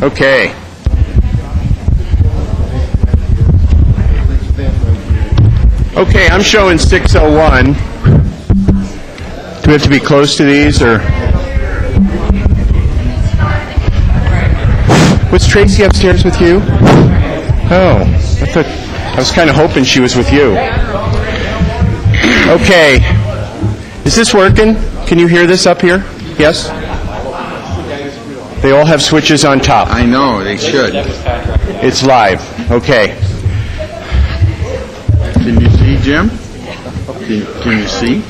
Okay. Okay, I'm showing 6:01. Do we have to be close to these, or? Was Tracy upstairs with you? Oh, I was kind of hoping she was with you. Okay. Is this working? Can you hear this up here? Yes? They all have switches on top. I know, they should. It's live. Okay. Can you see, Jim? Can you see?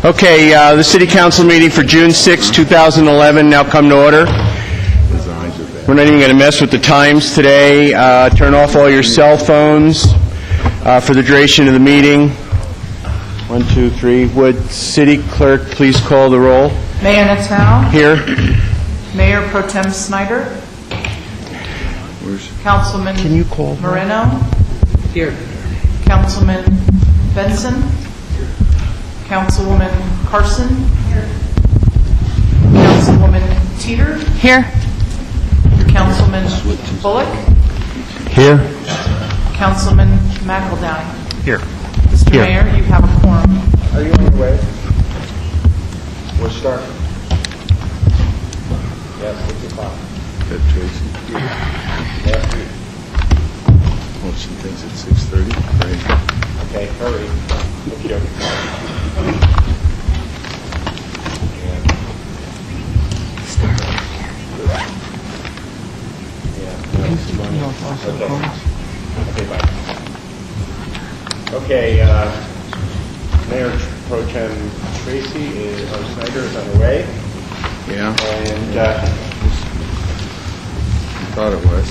Okay, the City Council meeting for June 6, 2011 now come to order. We're not even going to mess with the times today. Turn off all your cell phones for the duration of the meeting. 1, 2, 3. Would City Clerk please call the roll? Mayor Natal. Here. Mayor Pro Tem Snyder. Councilman Can you call her? Moreno. Here. Councilman Benson. Councilwoman Carson. Councilwoman Teeter. Here. Councilman Bullock. Here. Councilman McEldowney. Here. Mr. Here. Mayor, you have a quorum. Are you on your way? We'll start. Yes, 6 o'clock. That Tracy. Oh, she thinks it's 6:30. Right. Okay, hurry. Okay. Okay, Mayor Pro Tem Tracy Snyder is on the way, Yeah, and I thought it was.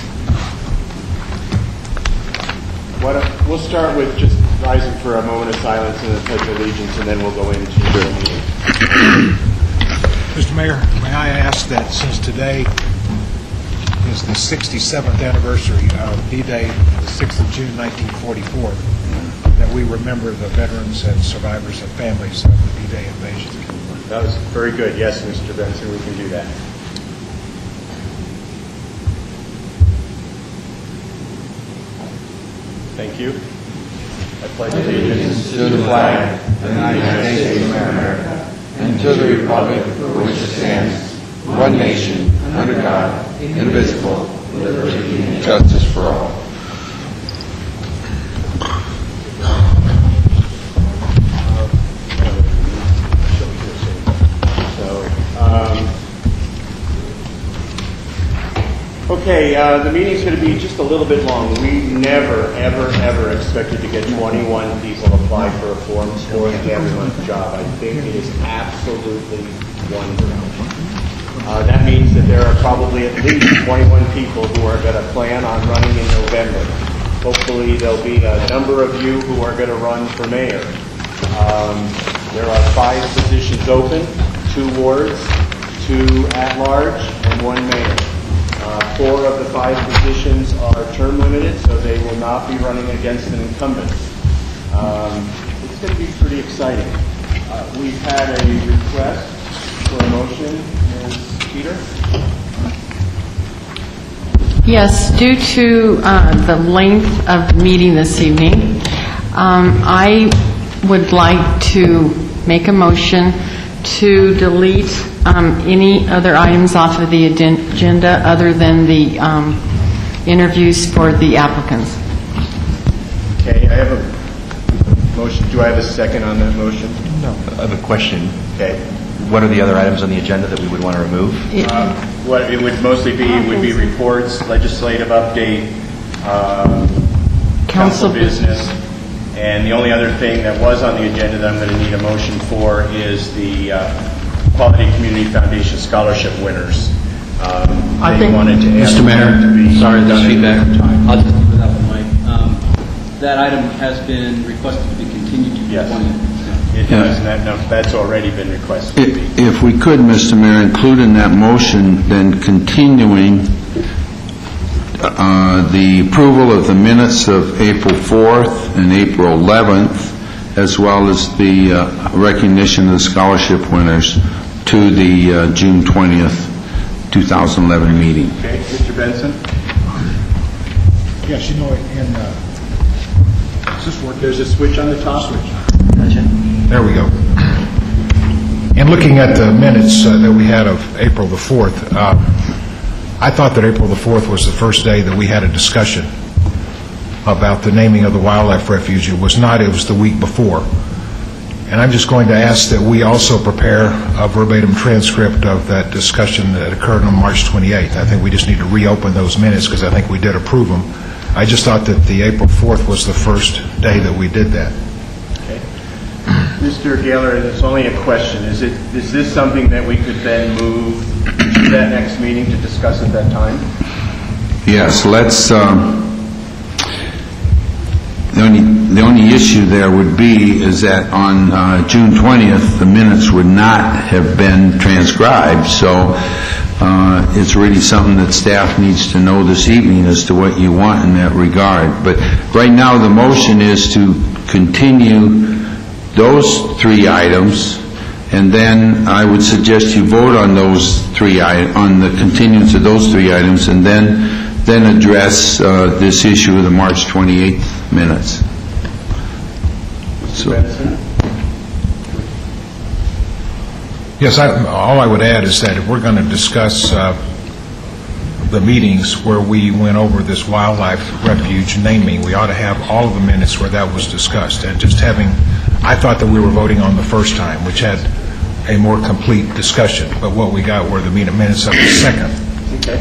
we'll start with just rising for a moment of silence and the Pledge of Allegiance, and then we'll go into the meeting. Mr. Mayor, may I ask that since today is the 67th anniversary of D-Day, the 6th of June, 1944, that we remember the veterans and survivors and families of the D-Day invasion. That was very good. Yes, Mr. Benson, we can do that. Thank you. I pledge allegiance To the flag of the United States of America and to the republic for which it stands, one nation, under God, indivisible, with liberty and justice for all. Okay, the meeting's going to be just a little bit long. We never, ever, ever expected to get 21 people apply for a Form 4 and everyone's job. I think it is absolutely wonderful. That means that there are probably at least 21 people who are going to plan on running in November. Hopefully there'll be a number of you who are going to run for mayor. There are 5 positions open, 2 wards, 2 at-large, and 1 mayor. 4 of the 5 positions are term limited, so they will not be running against an incumbent. It's going to be pretty exciting. We've had a request for a motion. Ms. Peter? Yes, due to the length of the meeting this evening, I would like to make a motion to delete any other items off of the agenda other than the interviews for the applicants. Okay, I have a motion. Do I have a second on that motion? No. I have a question. Okay. What are the other items on the agenda that we would want to remove? What it would mostly be would be reports, legislative update, council business, and the only other thing that was on the agenda that I'm going to need a motion for is the Quality Community Foundation Scholarship winners. I think, wanted to Mr. Mayor, sorry, there's feedback. I'll just put that one, Mike. That item has been requested to be continued to the Yes. 20th. It does, and that's already been requested. If we could, Mr. Mayor, include in that motion, then continuing the approval of the minutes of April 4th and April 11th, as well as the recognition of the scholarship winners to the June 20th 2011 meeting. Okay, Mr. Benson? Yes, is this working? There's a switch on the top. There we go. In looking at the minutes that we had of April the 4th, I thought that April the 4th was the first day that we had a discussion about the naming of the wildlife refuge. It was not, it was the week before. And I'm just going to ask that we also prepare a verbatim transcript of that discussion that occurred on March 28th. I think we just need to reopen those minutes because I think we did approve them. I just thought that the April 4th was the first day that we did that. Okay. Mr. Gaylor, it's only a question. Is this something that we could then move to that next meeting to discuss at that time? Yes, let's, the only issue there would be is that on June 20th, the minutes would not have been transcribed, so it's really something that staff needs to know this evening as to what you want in that regard. But right now, the motion is to continue those 3 items, and then I would suggest you vote on those 3 on the continuance of those 3 items, and then address this issue of the March 28th minutes. Mr. Benson? Yes, all I would add is that if we're going to discuss the meetings where we went over this wildlife refuge naming, we ought to have all of the minutes where that was discussed. And just having, I thought that we were voting on the first time, which had a more complete discussion, but what we got were the minutes of the second. Okay.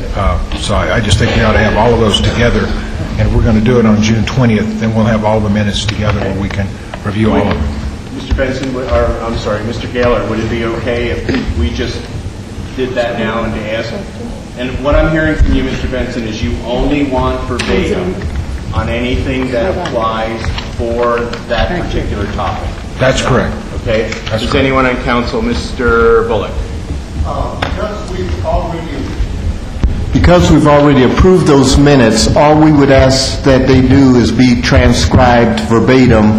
So I just think we ought to have all of those together, and if we're going to do it on June 20th, then we'll have all the minutes together where we can review all of them. Mr. Benson, I'm sorry, Mr. Gaylor, would it be okay if we just did that now and to ask? And what I'm hearing from you, Mr. Benson, is you only want verbatim on anything that applies for that particular topic. That's correct. Okay? That's Does correct. anyone on council, Mr. Bullock? Because we've already approved those minutes, all we would ask that they do is be transcribed verbatim,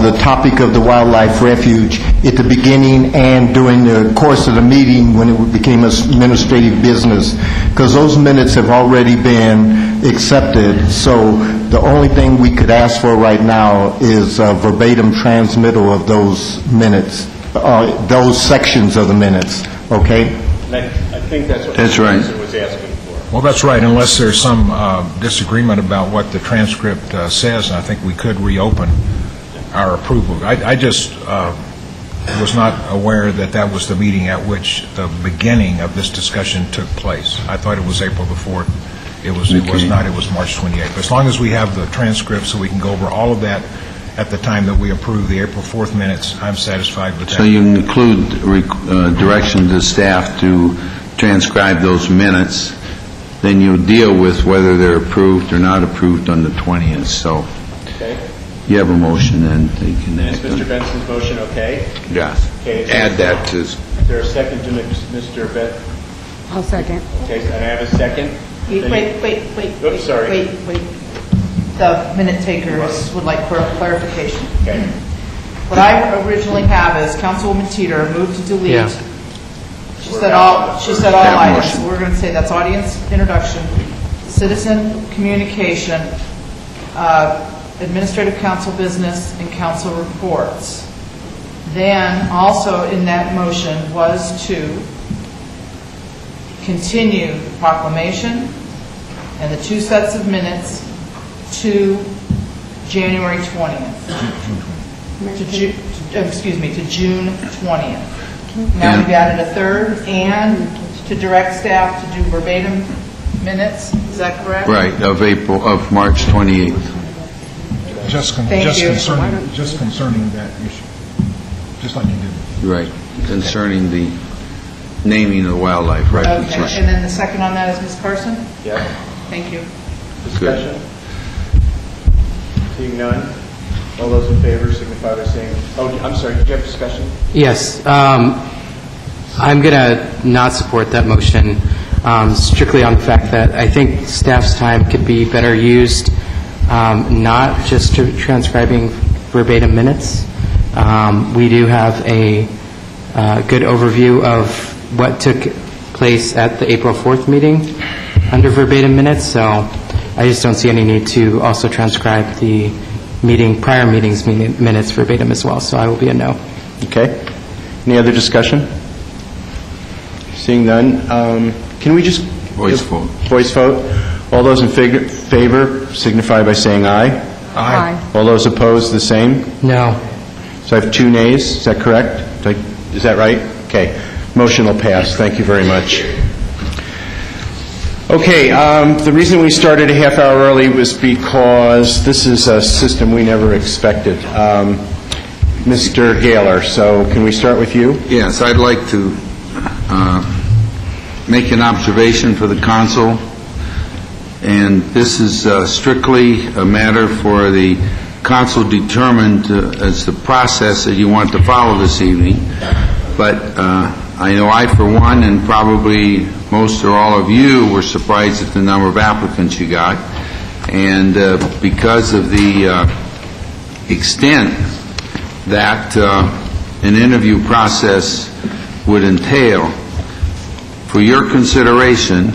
the topic of the wildlife refuge at the beginning and during the course of the meeting when it became administrative business, because those minutes have already been accepted. So the only thing we could ask for right now is verbatim transmittal of those minutes, those sections of the minutes, okay? I think that's what That's Mr. right. Benson was asking for. Well, that's right, unless there's some disagreement about what the transcript says, and I think we could reopen our approval. I just was not aware that that was the meeting at which the beginning of this discussion took place. I thought it was April the 4th. It was not, it was March 28th. But as long as we have the transcript so we can go over all of that at the time that we approve the April 4th minutes, I'm satisfied with that. So you include direction to staff to transcribe those minutes, then you'll deal with whether they're approved or not approved on the 20th. So Okay? you have a motion, then you can Is act on Mr. it. Benson's motion okay? Yes. Okay. Add that to... Is there a second to Mr. Benson? I'll second. Okay, and I have a second? Wait. Oops, sorry. Wait. The minute takers would like clarification. Okay. What I originally have is Councilwoman Teeter moved to delete. Yeah. She said all That items. motion. We're going to say that's audience introduction, citizen communication, administrative council business, and council reports. Then also in that motion was to continue the proclamation and the 2 sets of minutes to January 20th. To June 20th. Now we've added a third, and to direct staff to do verbatim minutes. Is that correct? Right, of March 28th. Thank you. Concerning that issue. Just like you did. Right, concerning the naming of the wildlife refuge. Okay, and then the second on that is Ms. Carson? Yeah. Thank you. Discussion? Seeing none? All those in favor signify by saying, I'm sorry, did you have discussion? Yes. I'm going to not support that motion strictly on the fact that I think staff's time could be better used not just transcribing verbatim minutes. We do have a good overview of what took place place at the April 4th meeting under verbatim minutes, so I just don't see any need to also transcribe the prior meeting's minutes verbatim as well, so I will be a no. Okay. Any other discussion? Seeing none, can we just... Voice vote. Voice vote. All those in favor signify by saying aye. Aye. All those opposed, the same? No. So I have 2 nays, is that correct? Is that right? Okay. Motion will pass. Thank you very much. Okay, the reason we started a half hour early was because this is a system we never expected. Mr. Gaylor, so can we start with you? Yes, I'd like to make an observation for the council, and this is strictly a matter for the council determined as the process that you want to follow this evening. But I know I, for one, and probably most or all of you, were surprised at the number of applicants you got. And because of the extent that an interview process would entail, for your consideration,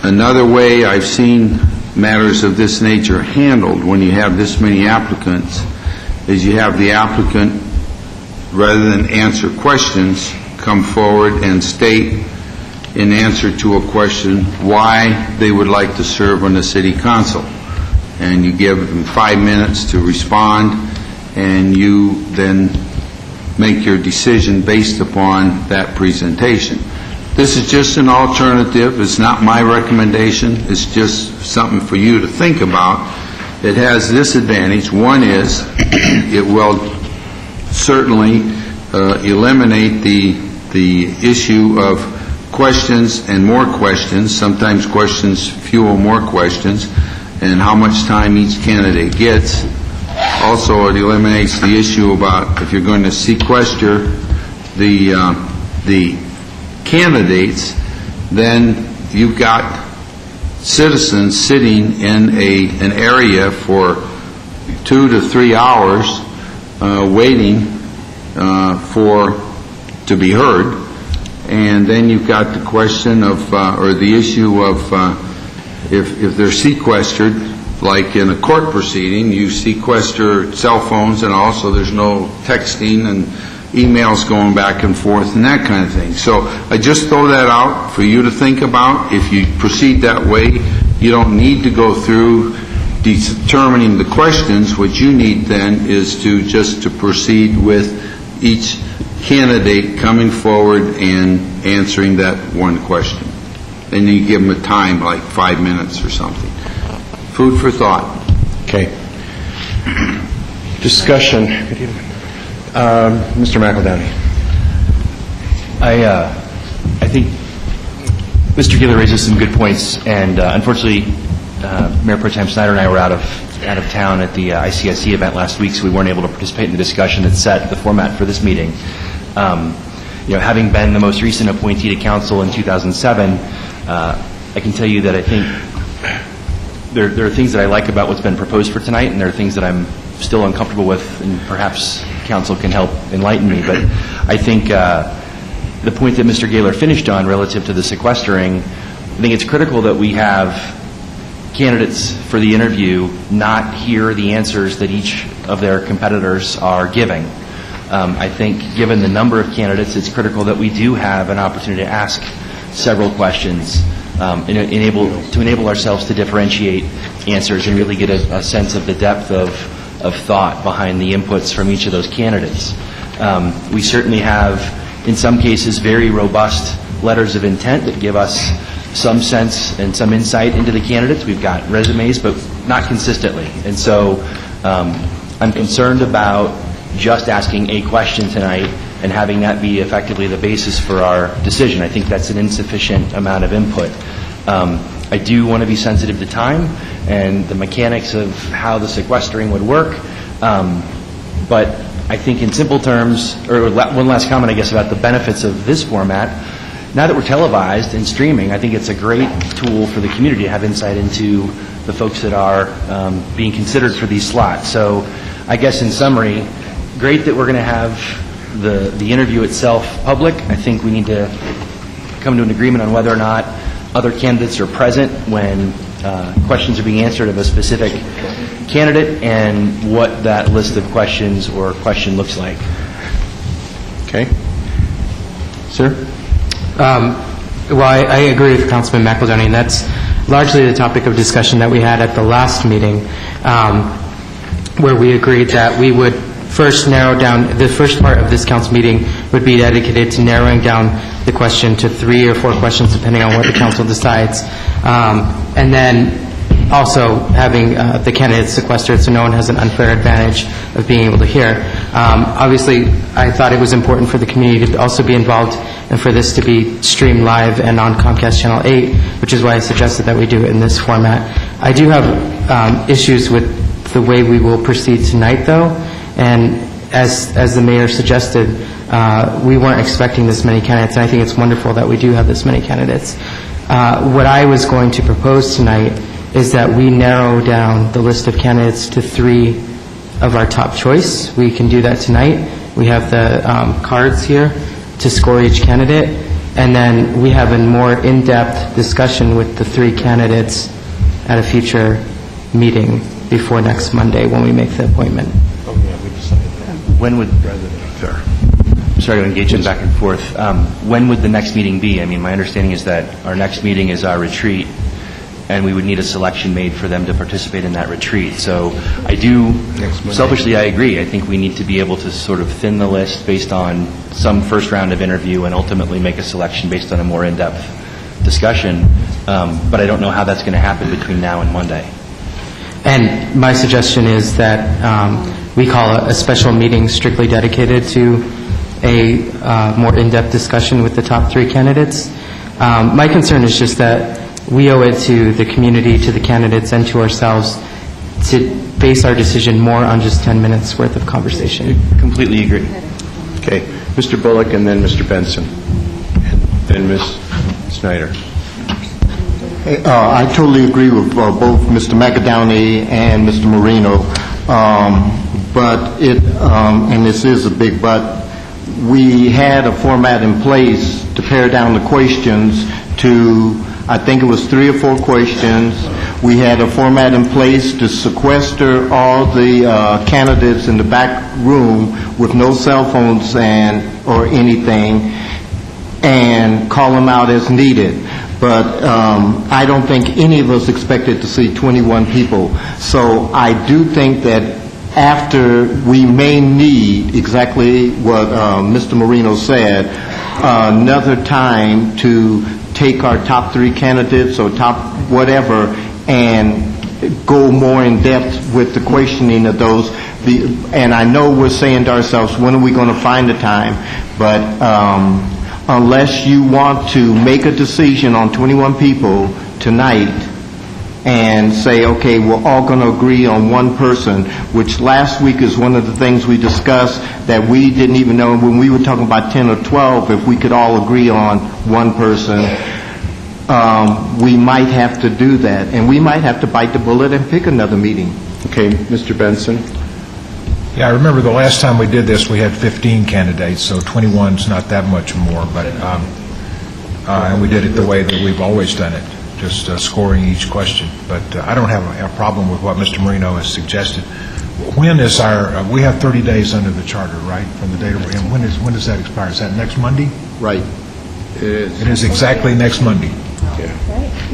another way I've seen matters of this nature handled when you have this many applicants is you have the applicant, rather than answer questions, come forward and state in answer to a question why they would like to serve on the city council. And you give them 5 minutes to respond, and you then make your decision based upon that presentation. This is just an alternative. It's not my recommendation. It's just something for you to think about. It has this advantage. One is it will certainly eliminate the issue of questions and more questions. Sometimes questions fuel more questions, and how much time each candidate gets. Also, it eliminates the issue about if you're going to sequester the candidates, then you've got citizens sitting in an area for 2 to 3 hours waiting to be heard. And then you've got the question of, or the issue of, if they're sequestered, like in a court proceeding, you sequester cell phones, and also there's no texting and emails going back and forth and that kind of thing. So I just throw that out for you to think about. If you proceed that way, you don't need to go through determining the questions. What you need then is to proceed with each candidate coming forward and answering that one question. And you give them a time, like 5 minutes or something. Food for thought. Okay. Discussion. Mr. McEldowney. I think Mr. Gaylor raises some good points, and unfortunately, Mayor Pro Tem Snyder and I were out of town at the ICSC event last week, so we weren't able to participate in the discussion that set the format for this meeting. Having been the most recent appointee to council in 2007, I can tell you that I think there are things that I like about what's been proposed for tonight, and there are things that I'm still uncomfortable with, and perhaps council can help enlighten me. But I think the point that Mr. Gaylor finished on relative to the sequestering, I think it's critical that we have candidates for the interview not hear the answers that each of their competitors are giving. I think given the number of candidates, it's critical that we do have an opportunity to ask several questions to enable ourselves to differentiate answers and really get a sense of the depth of thought behind the inputs from each of those candidates. We certainly have, in some cases, very robust letters of intent that give us some sense and some insight into the candidates. We've got resumes, but not consistently. And so I'm concerned about just asking a question tonight and having that be effectively the basis for our decision. I think that's an insufficient amount of input. I do want to be sensitive to time and the mechanics of how the sequestering would work, but I think in simple terms, or one last comment, I guess, about the benefits of this format. Now that we're televised and streaming, I think it's a great tool for the community to have insight into the folks that are being considered for these slots. So I guess in summary, great that we're going to have the interview itself public. I think we need to come to an agreement on whether or not other candidates are present when questions are being answered of a specific candidate, and what that list of questions or question looks like. Okay. Sir? Well, I agree with Councilman McEldowney, and that's largely the topic of discussion that we had at the last meeting, where we agreed that we would first narrow down, the first part of this council meeting would be dedicated to narrowing down the question to 3 or 4 questions, depending on what the council decides, and then also having the candidates sequestered so no one has an unfair advantage of being able to hear. Obviously, I thought it was important for the community to also be involved and for this to be streamed live and on Comcast Channel 8, which is why I suggested that we do it in this format. I do have issues with the way we will proceed tonight, though, and as the mayor suggested, we weren't expecting this many candidates, and I think it's wonderful that we do have this many candidates. What I was going to propose tonight is that we narrow down the list of candidates to 3 of our top choice. We can do that tonight. We have the cards here to score each candidate, and then we have a more in-depth discussion with the 3 candidates at a future meeting before next Monday when we make the appointment. When would, sorry to engage in back and forth, when would the next meeting be? I mean, my understanding is that our next meeting is our retreat, and we would need a selection made for them to participate in that retreat. So I do, selfishly, I agree. I think we need to be able to sort of thin the list based on some first round of interview and ultimately make a selection based on a more in-depth discussion. But I don't know how that's going to happen between now and Monday. And my suggestion is that we call a special meeting strictly dedicated to a more in-depth discussion with the top 3 candidates. My concern is just that we owe it to the community, to the candidates, and to ourselves to base our decision more on just 10 minutes worth of conversation. Completely agree. Okay. Mr. Bullock and then Mr. Benson. And then Ms. Snyder. I totally agree with both Mr. McAdowney and Mr. Marino, but and this is a big but, we had a format in place to pare down the questions to, I think it was 3 or 4 questions. We had a format in place to sequester all the candidates in the back room with no cell phones or anything, and call them out as needed. But I don't think any of us expected to see 21 people. So I do think that after we may need exactly what Mr. Marino said, another time to take our top 3 candidates or top whatever and go more in depth with the questioning of those. And I know we're saying to ourselves, when are we going to find the time? But unless you want to make a decision on 21 people tonight and say, okay, we're all going to agree on one person, which last week is one of the things we discussed that we didn't even know when we were talking about 10 or 12, if we could all agree on one person, we might have to do that. And we might have to bite the bullet and pick another meeting. Okay, Mr. Benson. Yeah, I remember the last time we did this, we had 15 candidates, so 21's not that much more, but and we did it the way that we've always done it, just scoring each question. But I don't have a problem with what Mr. Marino has suggested. When is we have 30 days under the charter, right, from the date of, and when does that expire? Is that next Monday? Right. It is exactly next Monday. Yeah.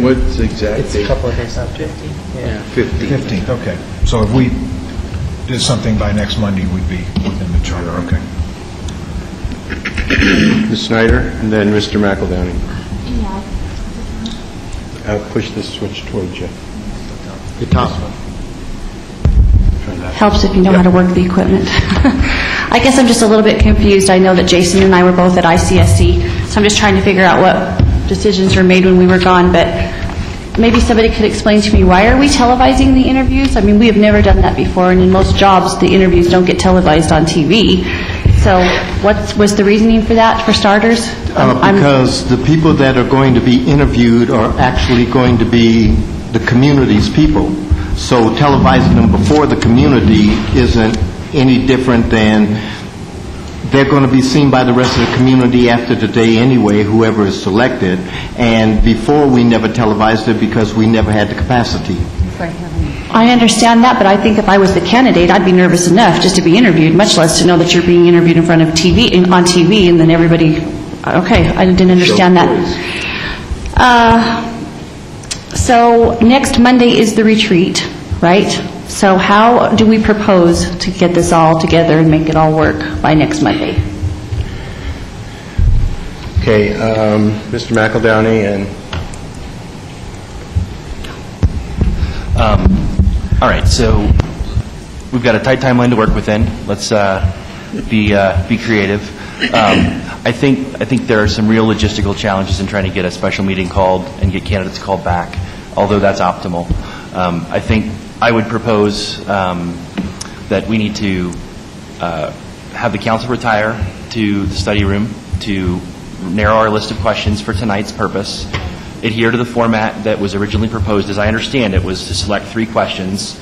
What's exactly? It's a couple of days out. 15th. Yeah. 15th, okay. So if we did something by next Monday, we'd be within the charter, okay. Ms. Snyder and then Mr. McEldowney. I'll push this switch towards you. The top one. Helps if you know how to work the equipment. I guess I'm just a little bit confused. I know that Jason and I were both at ICSC, so I'm just trying to figure out what decisions were made when we were gone, but maybe somebody could explain to me, why are we televising the interviews? I mean, we have never done that before, and in most jobs, the interviews don't get televised on TV. So what was the reasoning for that, for starters? Because the people that are going to be interviewed are actually going to be the community's people. So televising them before the community isn't any different than they're going to be seen by the rest of the community after today anyway, whoever is selected. And before, we never televised it because we never had the capacity. I understand that, but I think if I was the candidate, I'd be nervous enough just to be interviewed, much less to know that you're being interviewed in front of on TV, and then everybody, okay, I didn't understand that. So next Monday is the retreat, right? So how do we propose to get this all together and make it all work by next Monday? Okay, Mr. McEldowney and... All right, so we've got a tight timeline to work within. Let's be creative. I think there are some real logistical challenges in trying to get a special meeting called and get candidates called back, although that's optimal. I think I would propose that we need to have the council retire to the study room to narrow our list of questions for tonight's purpose, adhere to the format that was originally proposed. As I understand it, was to select 3 questions.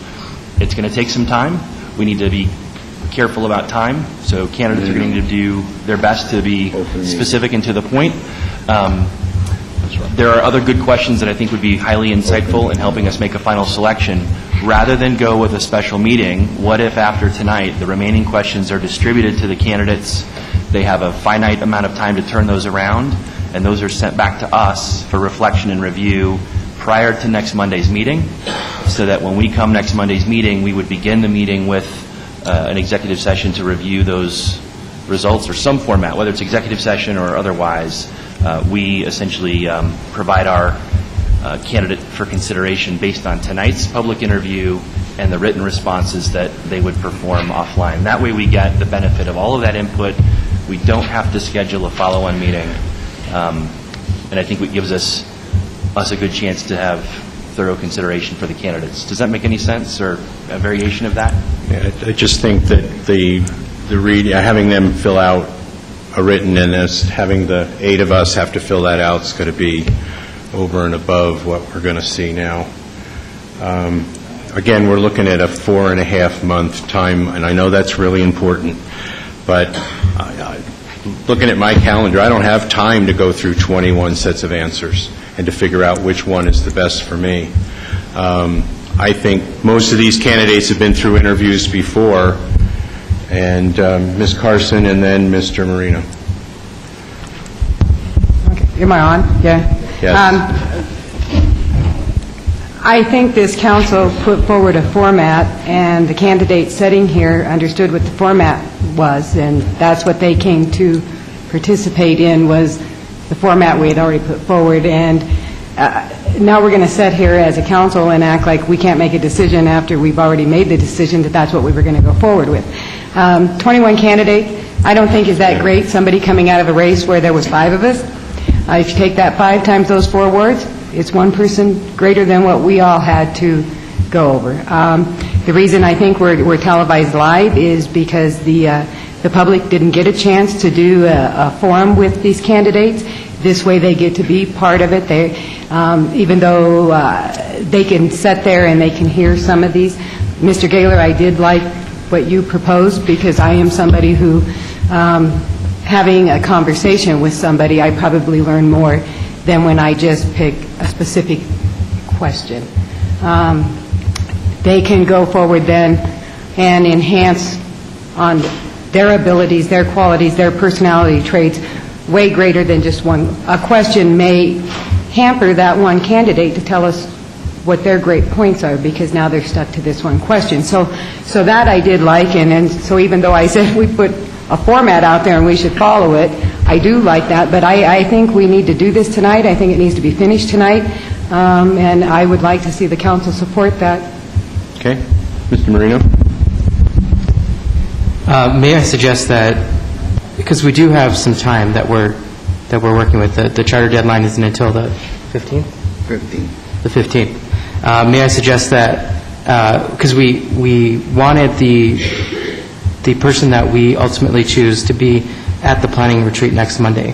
It's going to take some time. We need to be careful about time, so candidates are going to do their best to be specific and to the point. There are other good questions that I think would be highly insightful in helping us make a final selection. Rather than go with a special meeting, what if after tonight the remaining questions are distributed to the candidates, they have a finite amount of time to turn those around, and those are sent back to us for reflection and review prior to next Monday's meeting, so that when we come next Monday's meeting, we would begin the meeting with an executive session to review those results or some format, whether it's executive session or otherwise. We essentially provide our candidate for consideration based on tonight's public interview and the written responses that they would perform offline. That way we get the benefit of all of that input. We don't have to schedule a follow-on meeting. And I think it gives us a good chance to have thorough consideration for the candidates. Does that make any sense, or a variation of that? Yeah, I just think that having them fill out a written, and as having the 8 of us have to fill that out, is going to be over and above what we're going to see now. Again, we're looking at a 4.5-month time, and I know that's really important, but looking at my calendar, I don't have time to go through 21 sets of answers and to figure out which one is the best for me. I think most of these candidates have been through interviews before, and Ms. Carson and then Mr. Marino. Okay. Am I on? Yeah. Yes. I think this council put forward a format, and the candidates sitting here understood what the format was, and that's what they came to participate in, was the format we had already put forward. And now we're going to sit here as a council and act like we can't make a decision after we've already made the decision that that's what we were going to go forward with. 21 candidates, I don't think is that great. Somebody coming out of a race where there was 5 of us. If you take that 5 times those 4 words, it's 1 person greater than what we all had to go over. The reason I think we're televised live is because the public didn't get a chance to do a forum with these candidates. This way they get to be part of it. They, even though they can sit there and they can hear some of these. Mr. Gaylor, I did like what you proposed, because I am somebody who, having a conversation with somebody, I probably learn more than when I just pick a specific question. They can go forward then and enhance on their abilities, their qualities, their personality traits way greater than just one. A question may hamper that one candidate to tell us what their great points are, because now they're stuck to this one question. So that I did like, and so even though I said we put a format out there and we should follow it, I do like that, but I think we need to do this tonight. I think it needs to be finished tonight, and I would like to see the council support that. Okay. Mr. Marino? May I suggest that, because we do have some time that we're working with, the charter deadline isn't until the 15th? 15th. The 15th. May I suggest that, because we wanted the person that we ultimately choose to be at the planning retreat next Monday.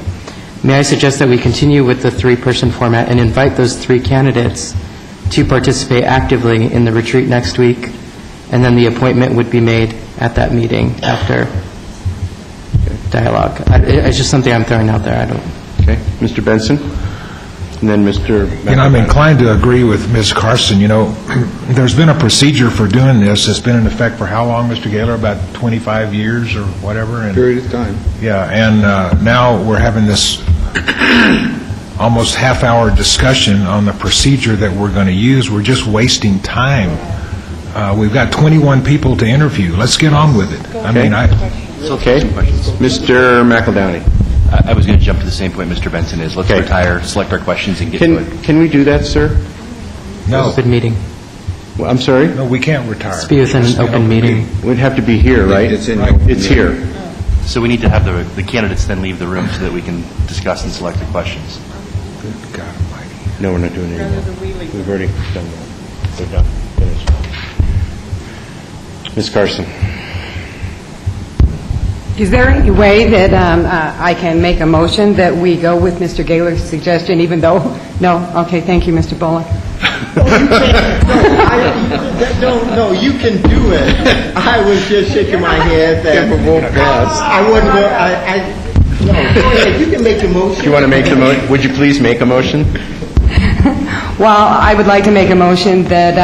May I suggest that we continue with the 3-person format and invite those 3 candidates to participate actively in the retreat next week, and then the appointment would be made at that meeting after. Okay. dialogue. It's just something I'm throwing out there. I don't... Okay, Mr. Benson? And then Mr. I'm inclined to agree with Ms. Carson. There's been a procedure for doing this. It's been in effect for how long, Mr. Gaylor? About 25 years or whatever? Period of time. Yeah, and now we're having this almost half-hour discussion on the procedure that we're going to use. We're just wasting time. We've got 21 people to interview. Let's get on with it. Okay. Mr. McEldowney? I was going to jump to the same point Mr. Benson is. Let's retire, select our questions, and get to it. Can we do that, sir? No. Open meeting. Well, I'm sorry? No, we can't retire. Let's be within an open meeting. We'd have to be here, right? It's here. So we need to have the candidates then leave the room so that we can discuss and select the questions. Good God almighty. No, we're not doing it anymore. We've already done that. We're done. Finished. Ms. Carson? Is there any way that I can make a motion that we go with Mr. Gaylor's suggestion, even though... No? Okay, thank you, Mr. Bullock. No, you can do it. I was just shaking my head that I wasn't going... No, go ahead, you can make the motion. Do you want to make the motion? Would you please make a motion? Well, I would like to make a motion that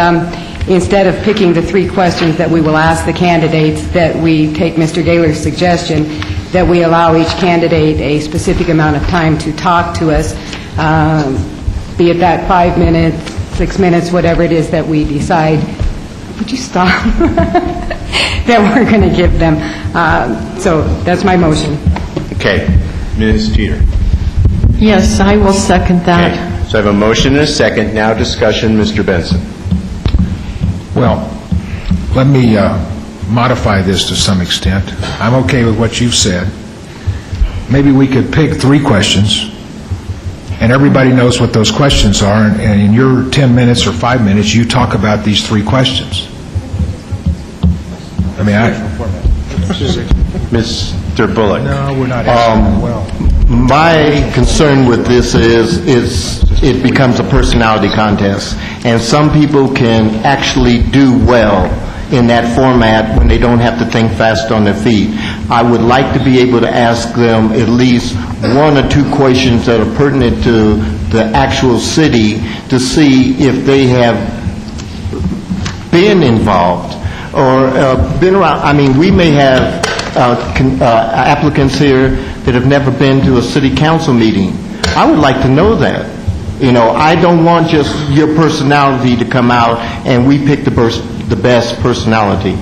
instead of picking the 3 questions that we will ask the candidates, that we take Mr. Gaylor's suggestion, that we allow each candidate a specific amount of time to talk to us, be it that 5 minutes, 6 minutes, whatever it is that we decide. Would you stop? That we're going to give them. So that's my motion. Okay. Ms. Teeter? Yes, I will second that. Okay. So I have a motion and a second. Now discussion, Mr. Benson. Well, let me modify this to some extent. I'm okay with what you've said. Maybe we could pick 3 questions, and everybody knows what those questions are, and in your 10 minutes or 5 minutes, you talk about these 3 questions. Mr. Bullock? No, we're not asking well. My concern with this is it becomes a personality contest, and some people can actually do well in that format when they don't have to think fast on their feet. I would like to be able to ask them at least 1 or 2 questions that are pertinent to the actual city to see if they have been involved or been around. I mean, we may have applicants here that have never been to a city council meeting. I would like to know that. I don't want just your personality to come out and we pick the best personality.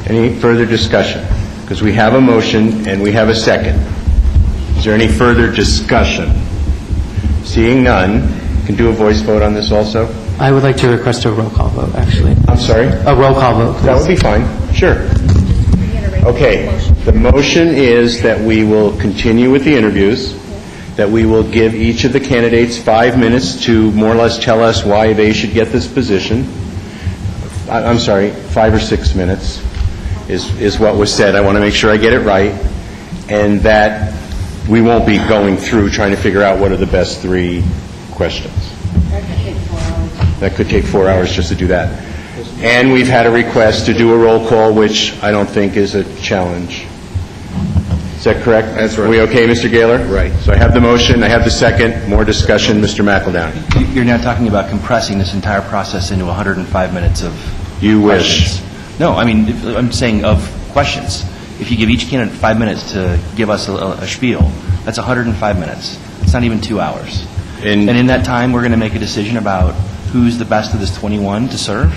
Any further discussion? Because we have a motion and we have a second. Is there any further discussion? Seeing none, can do a voice vote on this also? I would like to request a roll call vote, actually. I'm sorry? A roll call vote, please. That would be fine. Sure. Okay. The motion is that we will continue with the interviews, that we will give each of the candidates 5 minutes to more or less tell us why they should get this position. I'm sorry, 5 or 6 minutes is what was said. I want to make sure I get it right. And that we won't be going through trying to figure out what are the best 3 questions. That could take 4 hours just to do that. And we've had a request to do a roll call, which I don't think is a challenge. Is that correct? That's right. Are we okay, Mr. Gaylor? Right. So I have the motion, I have the second. More discussion, Mr. McEldowney. You're now talking about compressing this entire process into 105 minutes of You questions. wish. No, I mean, I'm saying of questions. If you give each candidate 5 minutes to give us a spiel, that's 105 minutes. It's not even 2 hours. And in that time, we're going to make a decision about who's the best of this 21 to serve.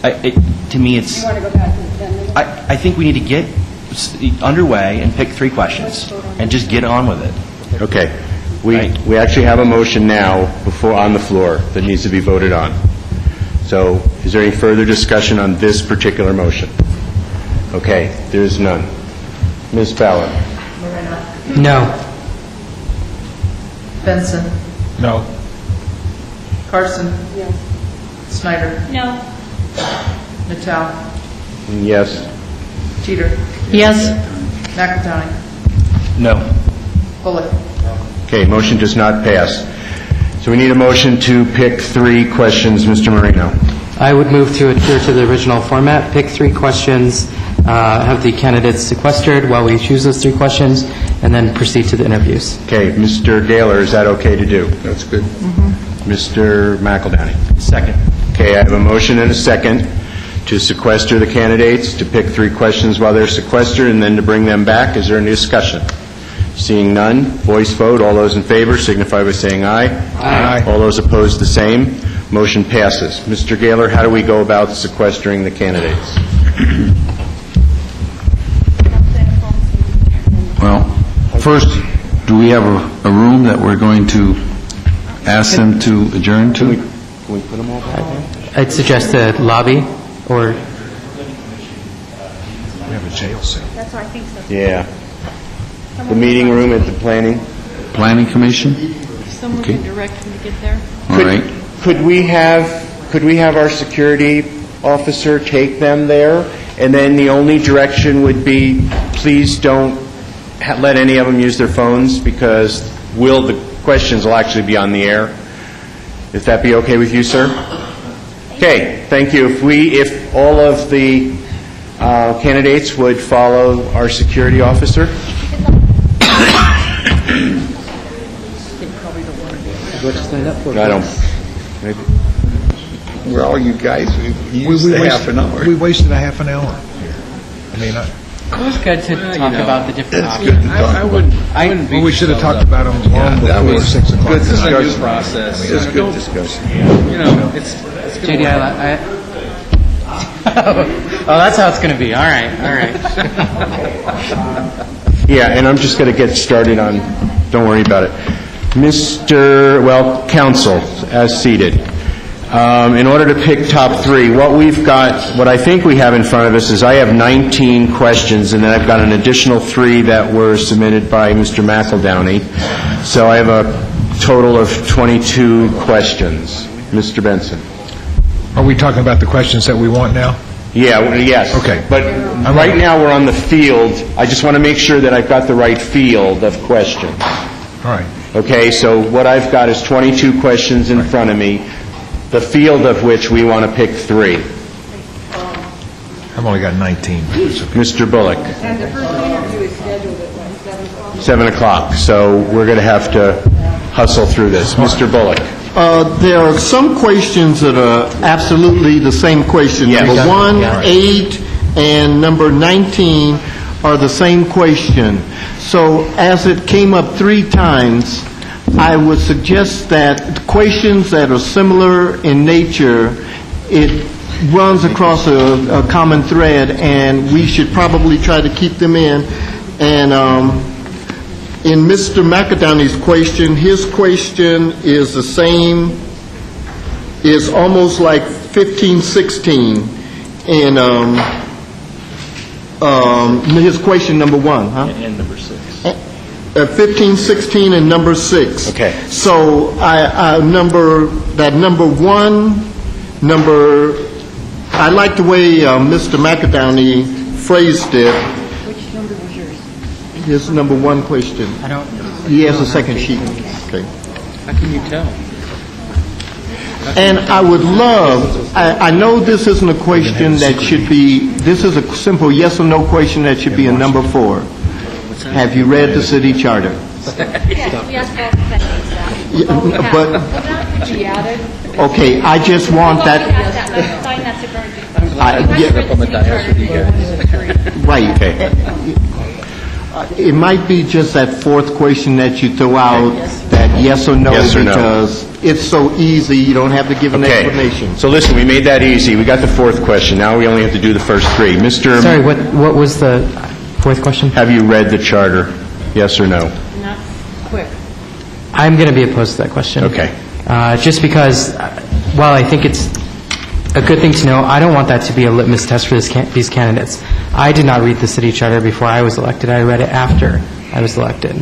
To me, it's... You want to go back to the 10 minutes? I think we need to get underway and pick 3 questions and just get on with it. Okay. We actually have a motion now on the floor that needs to be voted on. So is there any further discussion on this particular motion? Okay. There is none. Ms. Fowler? No. Benson? No. Carson? Yes. Snyder? No. Natal? Yes. Teeter? Yes. McIntyre? No. Bullock? Okay, motion does not pass. So we need a motion to pick 3 questions, Mr. Marino. I would move to adhere to the original format, pick 3 questions, have the candidates sequestered while we choose those 3 questions, and then proceed to the interviews. Okay, Mr. Gaylor, is that okay to do? That's good. Mr. McEldowney? Second. Okay, I have a motion and a second to sequester the candidates, to pick 3 questions while they're sequestered, and then to bring them back. Is there any discussion? Seeing none, voice vote. All those in favor signify by saying aye. Aye. All those opposed, the same. Motion passes. Mr. Gaylor, how do we go about sequestering the candidates? Well, first, do we have a room that we're going to ask them to adjourn to? Can we put them all back? I'd suggest the lobby, or We have a jail cell. Yeah. The meeting room at the planning? Planning Commission? Someone Okay. can direct them to get there? All right. Could we have our security officer take them there? And then the only direction would be, please don't let any of them use their phones, because the questions will actually be on the air. If that be okay with you, sir? Okay, thank you. If all of the candidates would follow our security officer? I don't. Maybe. We're all you guys. We used half an hour. We wasted a half an hour. I mean, it was good to talk about the different It's good to talk about. well, we should have talked about them long that before was 6 o'clock. good This is a new discussion. process. It was good discussion. You know, it's going JD, to work. Oh, that's how it's going to be. All right, all right. Yeah, and I'm just going to get started on, don't worry about it. Council, as seated. In order to pick top 3, what I think we have in front of us is I have 19 questions, and then I've got an additional 3 that were submitted by Mr. McEldowney. So I have a total of 22 questions. Mr. Benson. Are we talking about the questions that we want now? Yes. Okay. But right now, we're on the field. I just want to make sure that I've got the right field of questions. All right. Okay, so what I've got is 22 questions in front of me, the field of which we want to pick 3. I've only got 19. Mr. Bullock. And the first interview is scheduled at 7 o'clock. 7 o'clock, so we're going to have to hustle through this. Mr. Bullock. There are some questions that are absolutely the same question. Yes. Number 1, Yeah. 8, and number 19 are the same question. So as it came up 3 times, I would suggest that questions that are similar in nature, it runs across a common thread, and we should probably try to keep them in. And in Mr. McEldowney's question, his question is the same, is almost like 15, 16 in his question number 1, huh? And number 6. 15, 16, and number 6. Okay. So number 1, I like the way Mr. McEldowney phrased it. Which number was yours? His number 1 question. I don't. He has a second sheet. Okay. How can you tell? And I would love, I know this isn't a question that should be, this is a simple yes or no question that should be a number 4. Have you read the city charter? But, okay, I just want that. Right. It might be just that 4th question that you throw out, that yes or no, Yes or no. because it's so easy, you don't have to give an Okay. explanation. So listen, we made that easy. We got the 4th question. Now we only have to do the first 3. Mr. Sorry, what was the 4th question? Have you read the charter? Yes or no? Not quick. I'm going to be opposed to that question. Okay. Just because, while I think it's a good thing to know, I don't want that to be a litmus test for these candidates. I did not read the city charter before I was elected. I read it after I was elected. Yeah,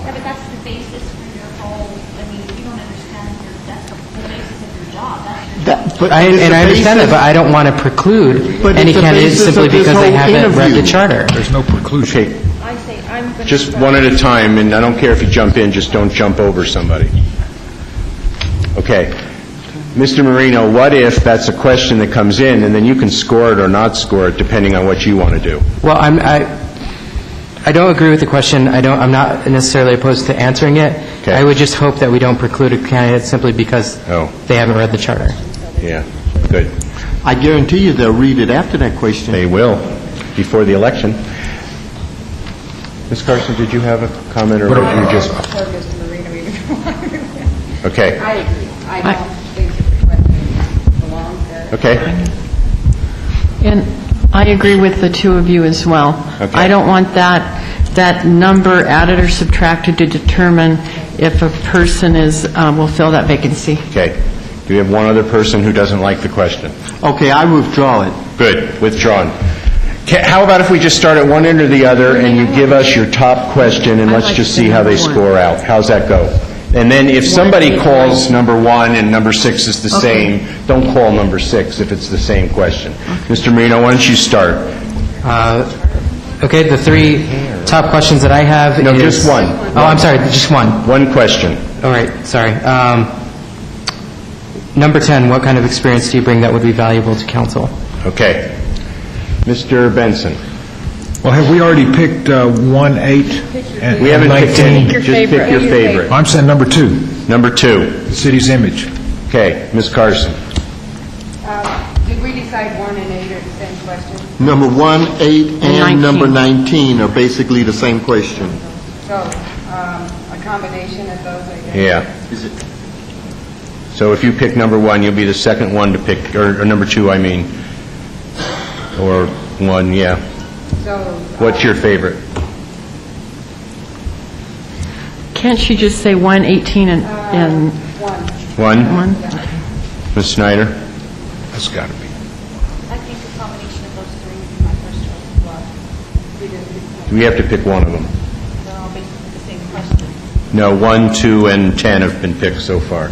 but that's the basis for your whole, I mean, you don't understand that's the basis of your job. That's your I understand that, but I don't want to preclude But any it's the candidates basis simply of this because they whole haven't read the interview. charter. There's no preclusion. Okay, I say, I'm going to... just one at a time, and I don't care if you jump in, just don't jump over somebody. Okay. Mr. Marino, what if that's a question that comes in, and then you can score it or not score it, depending on what you want to do? Well, I don't agree with the question. I'm not necessarily opposed to answering it. Okay. I would just hope that we don't preclude a candidate simply because they haven't read the charter. Yeah, good. I guarantee you they'll read it after that question. They will, before the election. Ms. Carson, did you have a comment, or would you just... Okay. I agree. I don't think the question belongs there. Okay. And I agree with the two of you as well. Okay. I don't want that number added or subtracted to determine if a person will fill that vacancy. Okay. Do we have one other person who doesn't like the question? Okay, I withdraw it. Good, withdrawn. How about if we just start at one end or the other, and you give us your top question, and let's just see how they score out? How's that go? And then if somebody calls number 1 and number 6 is the same, don't call number 6 if it's the same question. Mr. Marino, why don't you start? Okay, the 3 top questions that I have No, is... just one. Oh, I'm sorry, just one. One question. All right, sorry. Number 10, what kind of experience do you bring that would be valuable to council? Okay. Mr. Benson. Well, have we already picked 1, 8, and We haven't picked 19? any. Just pick your favorite. I'm saying number 2, Number 2. the city's image. Okay, Ms. Carson. Did we decide 1 and 8 are the same question? Number 1, 8, and 19. number 19 are basically the same question. So, a combination of those, I guess? Yeah. So if you pick number 1, you'll be the second one to pick, or number 2, I mean. Or 1, yeah. So, What's your favorite? Can't she just say 1, 18, and 1. 1? 1? Ms. Snyder? That's got to be. I think a combination of those three would be my first choice as well. We have to pick one of them. They're all basically the same question. No, 1, 2, and 10 have been picked so far.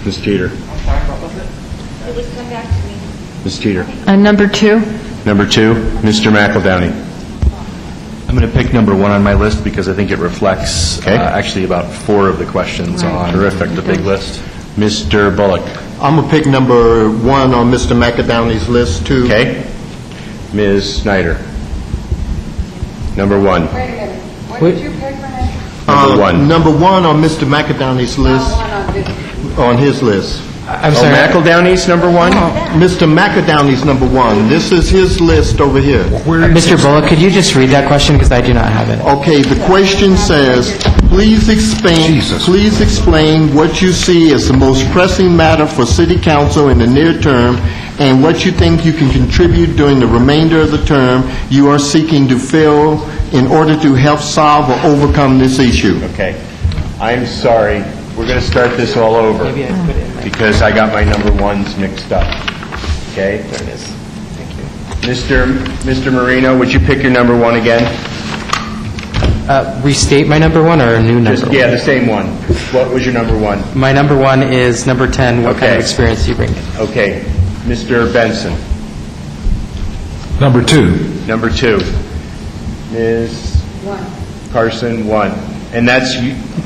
Ms. Jeter. It would come back to me. Ms. Jeter. Number 2? Number 2, Mr. McEldowney. I'm going to pick number 1 on my list because I think it reflects Okay. actually about 4 of the questions on the big list. Mr. Bullock. I'm going to pick number 1 on Mr. McAdowney's list, too. Okay. Ms. Snyder. Number 1. Wait a minute. What did you pick, Renee? Number 1. Number 1 on Mr. McAdowney's list, One on this. on his list. I'm Oh, sorry. McEldowney's number 1? Mr. McAdowney's number 1. This is his list over here. Mr. Bullock, could you just read that question because I do not have it? Okay, the question says, please explain what you see as the most pressing matter for city council in the near term and what you think you can contribute during the remainder of the term you are seeking to fill in order to help solve or overcome this issue. Okay. I'm sorry. We're going to start this all over Maybe I put it in my... because I got my number 1s mixed up. Okay? There it is. Thank you. Mr. Marino, would you pick your number 1 again? Restate my number 1 or a new number? Just, yeah, the same one. What was your number 1? My number 1 is number 10, what kind Okay. of experience do you bring? Okay. Mr. Benson. Number 2. Number 2. Ms. 1. Carson, 1. And that's...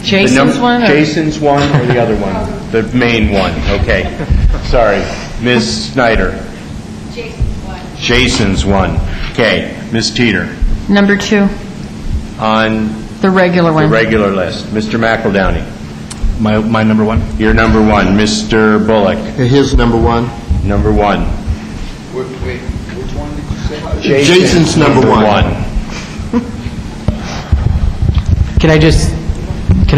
Jason's one, or- Jason's 1 or the other one? The main one. Okay. Sorry. Ms. Snyder. Jason's one. Jason's 1. Okay. Ms. Teeter. Number 2, On the regular the one. regular list. Mr. McEldowney. My number 1? You're number 1. Mr. Bullock. His number 1. Number 1. Wait, which one did you say? Jason's number 1. Can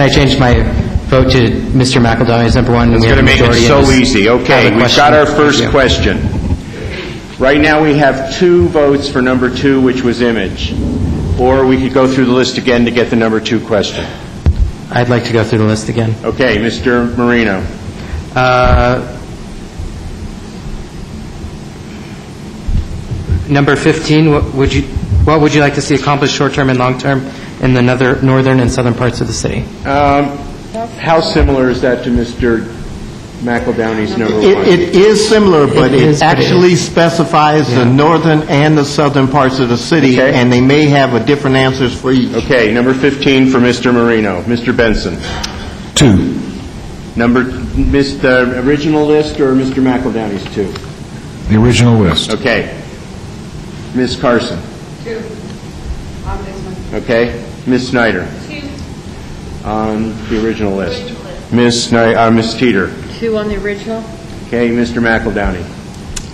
I change my vote to Mr. McEldowney's number 1? It's going to make it so easy. Okay, we've got our first Thank you. question. Right now, we have 2 votes for number 2, which was image. Or we could go through the list again to get the number 2 question. I'd like to go through the list again. Okay, Mr. Marino. Number 15, what would you like to see accomplished short-term and long-term in the northern and southern parts of the city? How similar is that to Mr. McEldowney's number It one. it is similar, but It is, it but it actually is. specifies the northern and the southern parts of the city, Okay. and they may have a different answers for each. Okay, number 15 for Mr. Marino. Mr. Benson. 2. The original list or Mr. McEldowney's 2? The original list. Okay. Ms. Carson. 2. On this one. Okay. Ms. Snyder. 2. On the original list. Ms. Teeter. 2 on the original? Okay, Mr. McEldowney.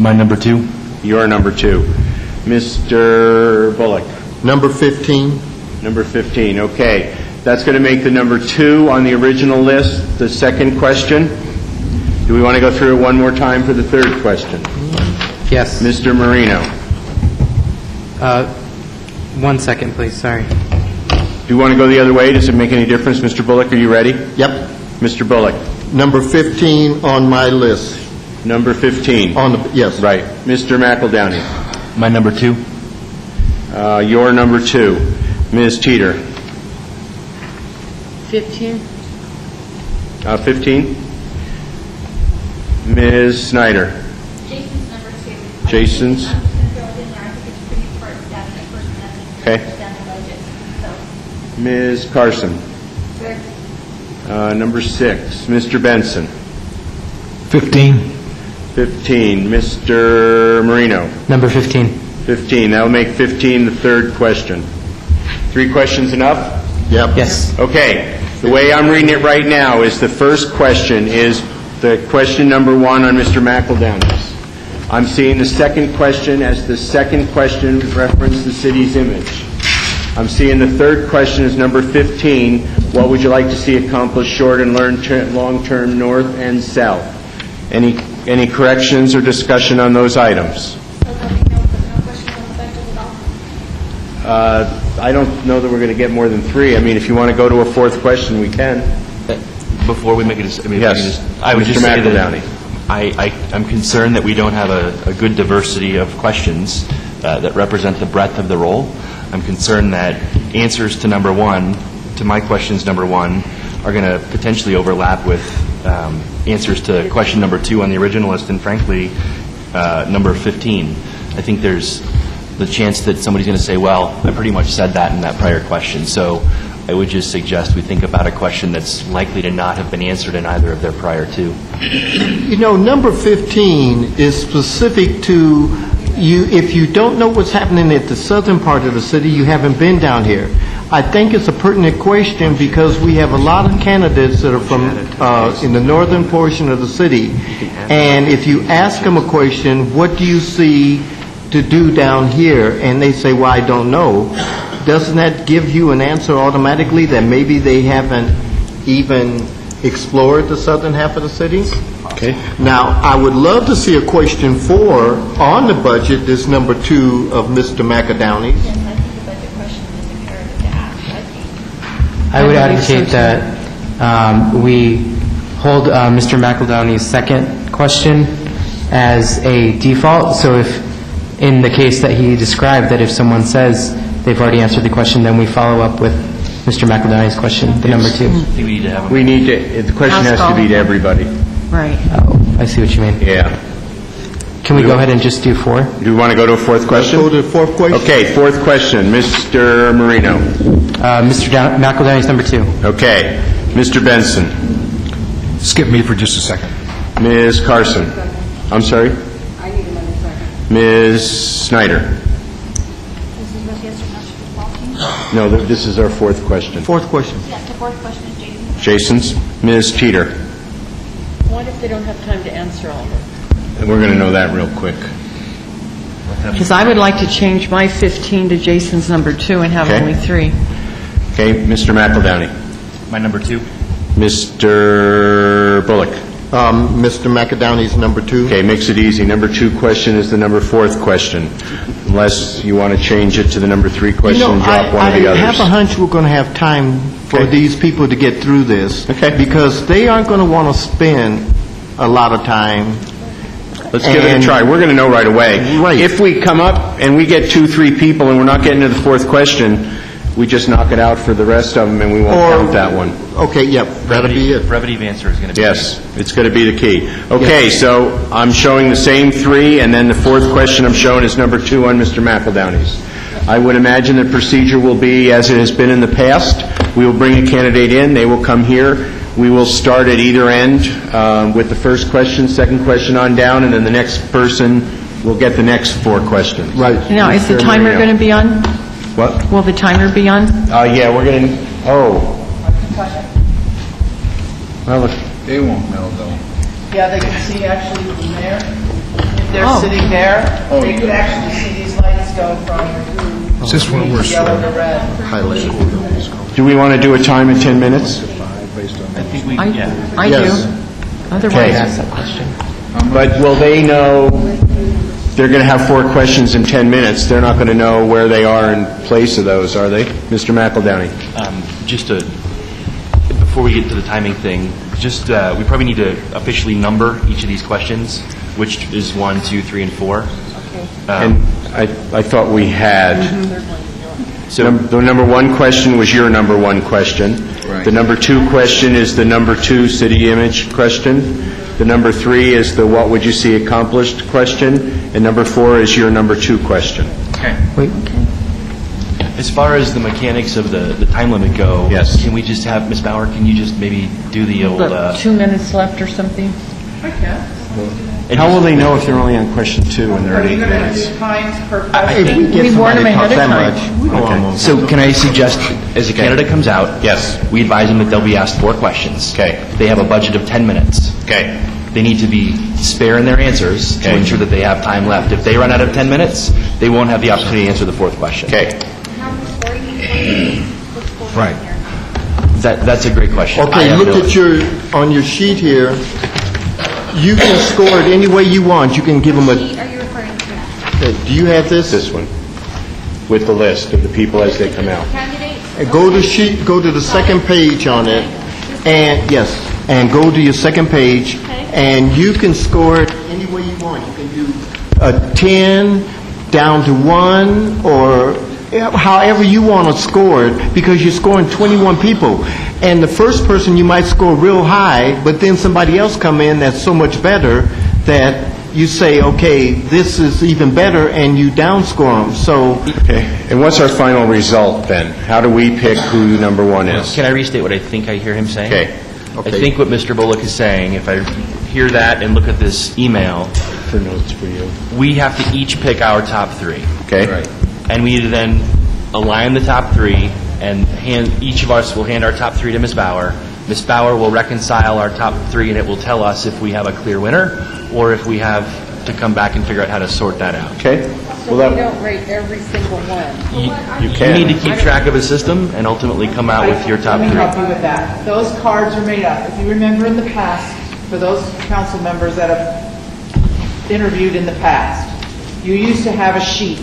My number 2? Your number 2. Mr. Bullock. Number 15, Number 15, okay. That's going to make the number 2 on the original list the second question. Do we want to go through it one more time for the third question? Yes. Mr. Marino. 1 second, please, sorry. Do you want to go the other way? Does it make any difference? Mr. Bullock, are you ready? yep. Mr. Bullock. Number 15 on my list. Number 15. Yes. Right. Mr. McEldowney. My number 2? Your number 2. Ms. Teeter. 15? 15. Ms. Snyder. Jason's number 2. Jason's. I'm just going to throw it in there. I think it's pretty important to have a person that can Okay. understand the budget. So, Ms. Carson. 6. Number 6. Mr. Benson. 15. 15. Mr. Marino. Number 15. 15. That'll make 15 the third question. 3 questions enough? Yep. Yes. Okay. The way I'm reading it right now is the first question is the question number 1 on Mr. McEldowney's. I'm seeing the second question as the second question reference the city's image. I'm seeing the third question as number 15. What would you like to see accomplished short and long-term north and south? Any corrections or discussion on those items? so there'll be no question on the budget at all. I don't know that we're going to get more than 3. I mean, if you want to go to a fourth question, we can. Before we make a decision, Yes. I would Mr. just say McEldowney. that I'm concerned that we don't have a good diversity of questions that represent the breadth of the role. I'm concerned that answers to number 1, to my questions number 1, are going to potentially overlap with answers to question number 2 on the original list, and frankly, number 15. I think there's the chance that somebody's going to say, well, I pretty much said that in that prior question. So I would just suggest we think about a question that's likely to not have been answered in either of their prior 2. You know, number 15 is specific to you. If you don't know what's happening at the southern part of the city, you haven't been down here. I think it's a pertinent question because we have a lot of candidates that are from in the northern portion of the city. And if you ask them a question, what do you see to do down here? And they say, well, I don't know. Doesn't that give you an answer automatically that maybe they haven't even explored the southern half of the city? Okay. Now, I would love to see a question 4 on the budget, this number 2 of Mr. McEldowney's. Yes, I think the budget question is imperative to ask. I think I would I believe so, advocate too. that we hold Mr. McEldowney's second question as a default. So if, in the case that he described, that if someone says they've already answered the question, then we follow up with Mr. McEldowney's question, the number 2. I think we need to have We need to, the question has to be to everybody. Right. Oh, I see what you mean. Yeah. Can we go ahead and just do 4? Do you want to go to a fourth question? Go to the fourth question. Okay, fourth question, Mr. Marino. Mr. McEldowney's number 2. Okay, Mr. Benson. Skip me for just a second. Ms. Carson. I'm sorry? I need another second. Ms. Snyder. this is what yes or no to the ball team. No, this is our fourth question. Fourth question. Yes, the fourth question is Jason's. Jason's. Ms. Teeter. What if they don't have time to answer all of them? And we're going to know that real quick. Because I would like to change my 15 to Jason's number 2 and have Okay. only 3. Okay, Mr. McEldowney. my number 2. Mr. Bullock. Mr. McEldowney's number 2. Okay, makes it easy. Number 2 question is the number 4th question. Unless you want to change it to the number 3 question and drop one of the I others. have a hunch we're going to have time for Okay. these people to get through this. Okay. Because they aren't going to want to spend a lot of time. Let's give it a And- try. We're going to know right away. Right. If we come up and we get 2, 3 people and we're not getting to the 4th question, we just knock it out for the rest of them, and we won't count that one. Okay, yep, that'll be it. Brevity of answer is going to be... Yes, it's going to be the key. Okay, so I'm showing the same three, and then the fourth question I'm showing is number 2 on Mr. McEldowney's. I would imagine the procedure will be as it has been in the past. We will bring a candidate in, they will come here, we will start at either end with the first question, second question on down, and then the next person will get the next 4 questions. Right. Now, is the Mr. timer Marino. going to be on? What? Will the timer be on? Yeah, we're going to, well, look, They won't know, though. Yeah, they can see actually from there. If they're Oh. sitting there, they could actually see these lights go from Is this when we're yellow to red. do we want to do a time in 10 minutes? I think we, I Yes. do. Otherwise, Okay. that's a question. But will they know, they're going to have 4 questions in 10 minutes, they're not going to know where they are in place of those, are they? Mr. McEldowney? just to, before we get to the timing thing, just, we probably need to officially number each of these questions, which is 1, 2, 3, and 4. And I thought we had. So, The number 1 question was your number 1 question. Right. The number 2 question is the number 2 city image question. The number 3 is the what would you see accomplished question. And number 4 is your number 2 question. as far as the mechanics of the time limit go, Yes. can we just have, Ms. Bauer, can you just maybe do the old... 2 minutes left or something? How will they know if they're only on question 2 and they're at Are 8 you going to minutes? do times per If question? we get We warn somebody them talk ahead of that time. much, we go on. So can I suggest, as a candidate comes out... Yes. We advise them that they'll be asked 4 questions. Okay. They have a budget of 10 minutes. Okay. They need to be spare in their answers to Okay. ensure that they have time left. If they run out of 10 minutes, they won't have the opportunity to answer the 4th question. Okay. Right. That's a great question. I Okay, have look no- at on your sheet here. You can score it any way you want. You can give them Are you referring to okay, do you have this? This one, with the list of the people as they come out. candidates? Go to the second page on it, and, yes, and go to your second page, and you can score it any way you want. You can do a 10 down to 1, or however you want to score it, because you're scoring 21 people. And the first person you might score real high, but then somebody else come in that's so much better that you say, okay, this is even better, and you downscore them. So Okay. And what's our final result then? How do we pick who number 1 is? Can I restate what I think I hear him saying? Okay. I think what Mr. Bullock is saying, if I hear that and look at this email, For notes for you. we have to each pick our top 3. Okay. And we need to then align the top 3, and each of us will hand our top 3 to Ms. Bauer. Ms. Bauer will reconcile our top 3, and it will tell us if we have a clear winner, or if we have to come back and figure out how to sort that out. Okay. So we don't rate every single one. You You can. need to keep track of a system and ultimately come out with your top Let me 3. help you with that. Those cards are made up. If you remember in the past, for those council members that have interviewed in the past, you used to have a sheet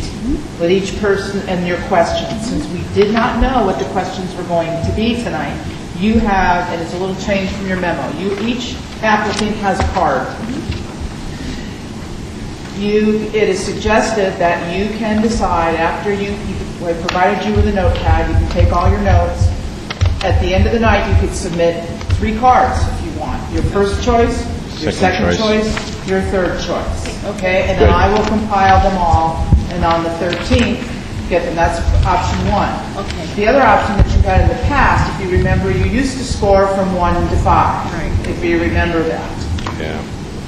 with each person and your questions. Since we did not know what the questions were going to be tonight, you have, and it's a little change from your memo, each applicant has a card. It is suggested that you can decide after we provided you with a notepad, you can take all your notes. At the end of the night, you could submit 3 cards if you want. Your first choice, your Second second choice. choice, your third choice. Okay? And then I will compile them all, and on the 13th, get them. That's option 1. Okay. The other option that you had in the past, if you remember, you used to score from 1 to 5. Right. If you remember that. Yeah.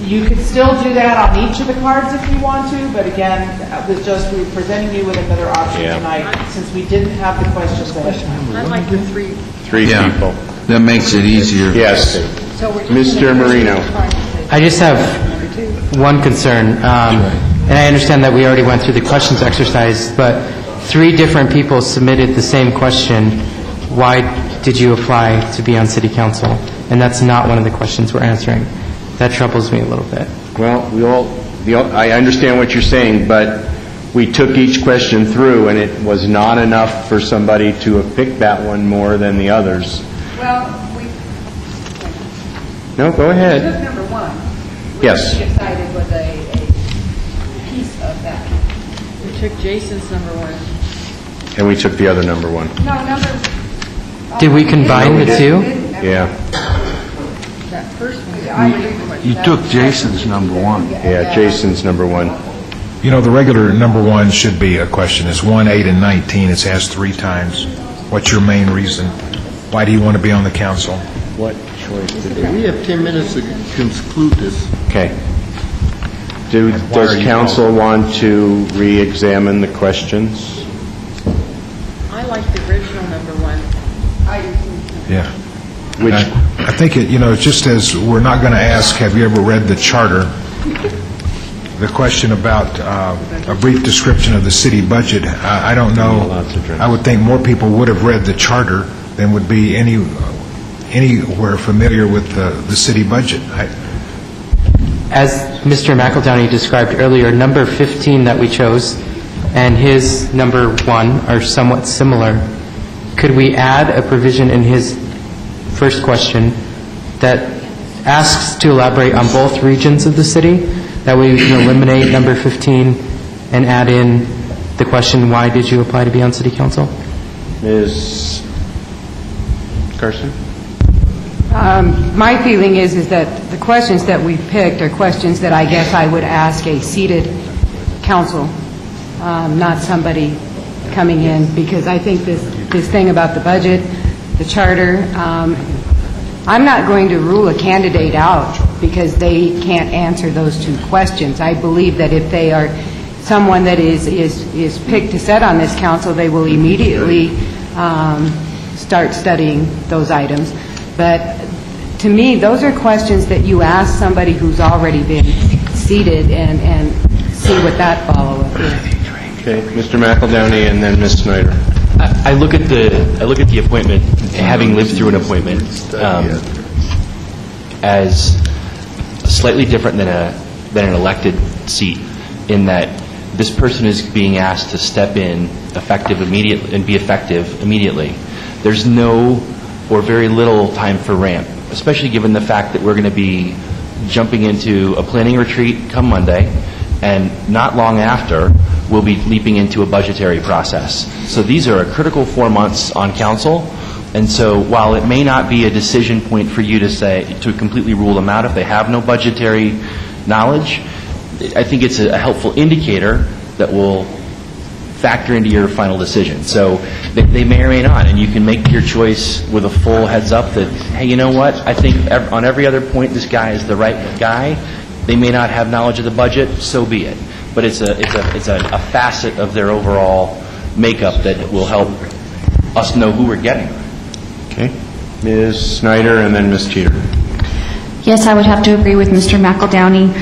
You could still do that on each of the cards if you want to, but again, we're presenting you with another option Yeah. tonight, since we didn't have the questions ahead of time. I'd like the 3. 3 Yeah. people. That makes it easier. Yes. Mr. Marino. I just have one concern, and I understand that we already went through the questions exercise, but 3 different people submitted the same question. Why did you apply to be on city council? And that's not one of the questions we're answering. That troubles me a little bit. Well, I understand what you're saying, but we took each question through, and it was not enough for somebody to have picked that one more than the others. Well, we No, go ahead. took number 1. Yes. We decided was a piece of that. We took Jason's number 1. And we took the other number one. No, number... Did we combine the two? Yeah. That first one. You took Jason's number one. Yeah, Jason's number one. You know, the regular number one should be a question. It's 1, 8, and 19. It's asked 3 times. What's your main reason? Why do you want to be on the council? What choice did they... We have 10 minutes to conclude this. Okay. Does council want to re-examine the questions? I like the original number one. Yeah. Which, I think, it's just as we're not going to ask, have you ever read the charter? The question about a brief description of the city budget, I don't know. I would think more people would have read the charter than would be anywhere familiar with the city budget. As Mr. McEldowney described earlier, number 15 that we chose and his number 1 are somewhat similar. Could we add a provision in his first question that asks to elaborate on both regions of the city? That way we can eliminate number 15 and add in the question, why did you apply to be on city council? Ms. Carson? My feeling is that the questions that we picked are questions that I guess I would ask a seated council, not somebody coming in, because I think this thing about the budget, the charter, I'm not going to rule a candidate out because they can't answer those 2 questions. I believe that if they are someone that is picked to sit on this council, they will immediately start studying those items. But to me, those are questions that you ask somebody who's already been seated and see what that follow-up is. Okay, Mr. McEldowney and then Ms. Snyder. I look at the appointment, having lived through an appointment, as slightly different than an elected seat, in that this person is being asked to step in and be effective immediately. There's no or very little time for ramp, especially given the fact that we're going to be jumping into a planning retreat come Monday, and not long after, we'll be leaping into a budgetary process. So these are a critical 4 months on council, and so while it may not be a decision point for you to completely rule them out if they have no budgetary knowledge, I think it's a helpful indicator that will factor into your final decision. So they may or may not, and you can make your choice with a full heads up that, hey, you know what, I think on every other point this guy is the right guy. They may not have knowledge of the budget, so be it. But it's a facet of their overall makeup that will help us know who we're getting. Okay. Ms. Snyder and then Ms. Teeter. Yes, I would have to agree with Mr. McEldowney.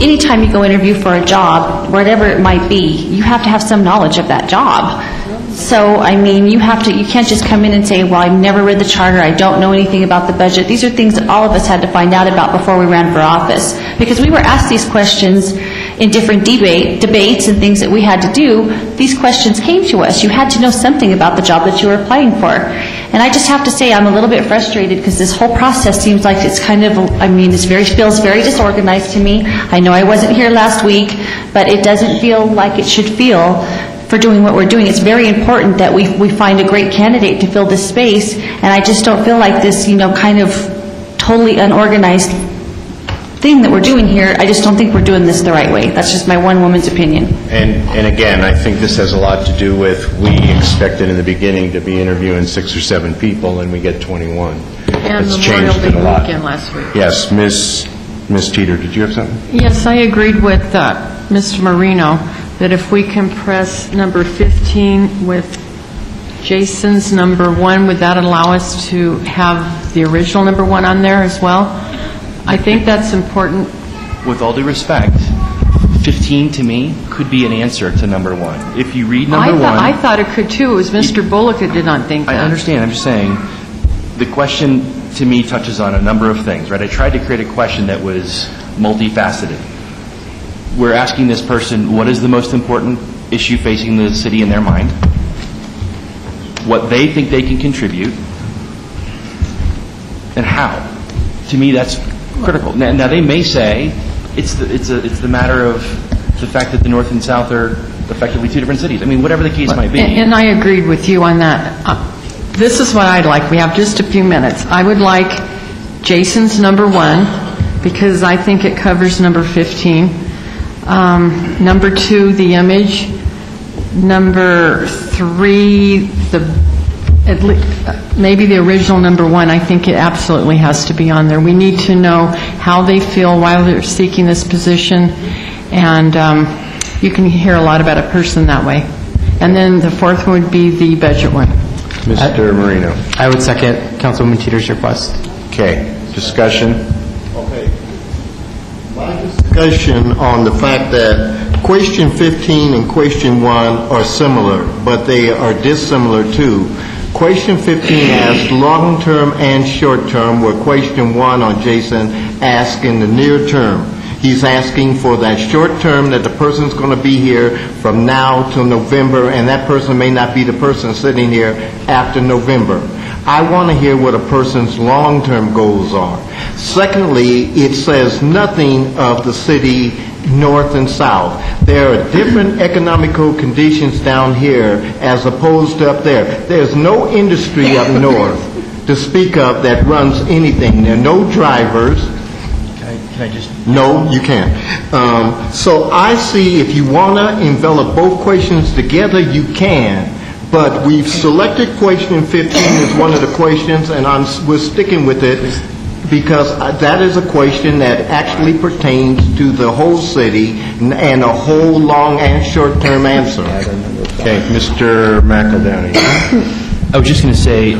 Anytime you go interview for a job, whatever it might be, you have to have some knowledge of that job. So, I mean, you can't just come in and say, well, I've never read the charter, I don't know anything about the budget. These are things that all of us had to find out about before we ran for office. Because we were asked these questions in different debates and things that we had to do. These questions came to us. You had to know something about the job that you were applying for. And I just have to say I'm a little bit frustrated because this whole process seems like it's kind of, feels very disorganized to me. I know I wasn't here last week, but it doesn't feel like it should feel for doing what we're doing. It's very important that we find a great candidate to fill this space, and I just don't feel like this, kind of totally unorganized thing that we're doing here. I just don't think we're doing this the right way. That's just my one woman's opinion. And again, I think this has a lot to do with, we expected in the beginning to be interviewing 6 or 7 people, and we get 21. And It's Memorial changed it Day a lot. weekend last week. Yes, Ms. Teeter, did you have something? Yes, I agreed with Mr. Marino that if we compress number 15 with Jason's number 1, would that allow us to have the original number 1 on there as well? I think that's important. With all due respect, 15 to me could be an answer to number 1. If you read number 1... I thought it could too. It was Mr. Bullock that did not think that. I understand. I'm just saying the question to me touches on a number of things, right? I tried to create a question that was multifaceted. We're asking this person, what is the most important issue facing the city in their mind? What they think they can contribute, and how. To me, that's critical. Now they may say it's the matter of the fact that the North and South are effectively two different cities. I mean, whatever the case might be. And I agreed with you on that. This is what I'd like. We have just a few minutes. I would like Jason's number 1, because I think it covers number 15. Number 2, the image. Number 3, maybe the original number 1, I think it absolutely has to be on there. We need to know how they feel while they're seeking this position, and you can hear a lot about a person that way. And then the 4th one would be the budget one. Mr. Marino. I would second Councilwoman Teeter's request. Okay, discussion? Okay. My discussion on the fact that question 15 and question 1 are similar, but they are dissimilar too. Question 15 asks long-term and short-term, where question 1 on Jason asks in the near term. He's asking for that short term, that the person's going to be here from now till November, and that person may not be the person sitting here after November. I want to hear what a person's long-term goals are. Secondly, it says nothing of the city north and south. There are different economical conditions down here as opposed to up there. There's no industry up north to speak of that runs anything. There are no drivers. Can I just... No, you can't. So I see if you want to envelop both questions together, you can. But we've selected question 15 as one of the questions, and we're sticking with it because that is a question that actually pertains to the whole city and a whole long and short-term answer. Okay, Mr. McEldowney. I was just going to say,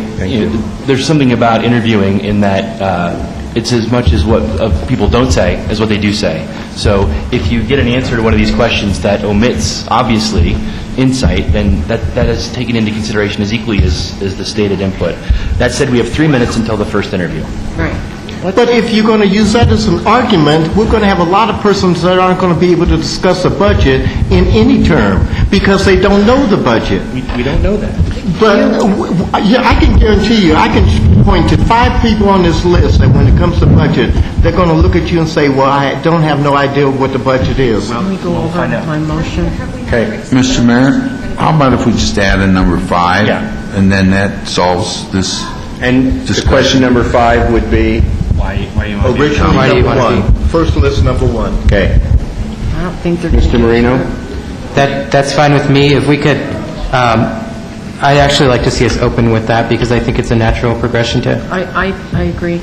there's something about interviewing in that it's as much as what people don't say as what they do say. So if you get an answer to one of these questions that omits, obviously, insight, then that is taken into consideration as equally as the stated input. That said, we have 3 minutes until the first interview. Right. But if you're going to use that as an argument, we're going to have a lot of persons that aren't going to be able to discuss a budget in any term because they don't know the budget. We don't know that. But yeah, I can guarantee you, I can point to 5 people on this list that when it comes to budget, they're going to look at you and say, well, I don't have no idea what the budget is. Let me go over my motion. Okay. Mr. Mayor, how about if we just add a number 5? Yeah. And then that solves this And the discussion. question number 5 would be? Why you want to Originally Why do you number want to 1. First list number 1. Okay. I don't think they're... Mr. Marino? That's fine with me. If we could, I'd actually like to see us open with that because I think it's a natural progression to... I agree.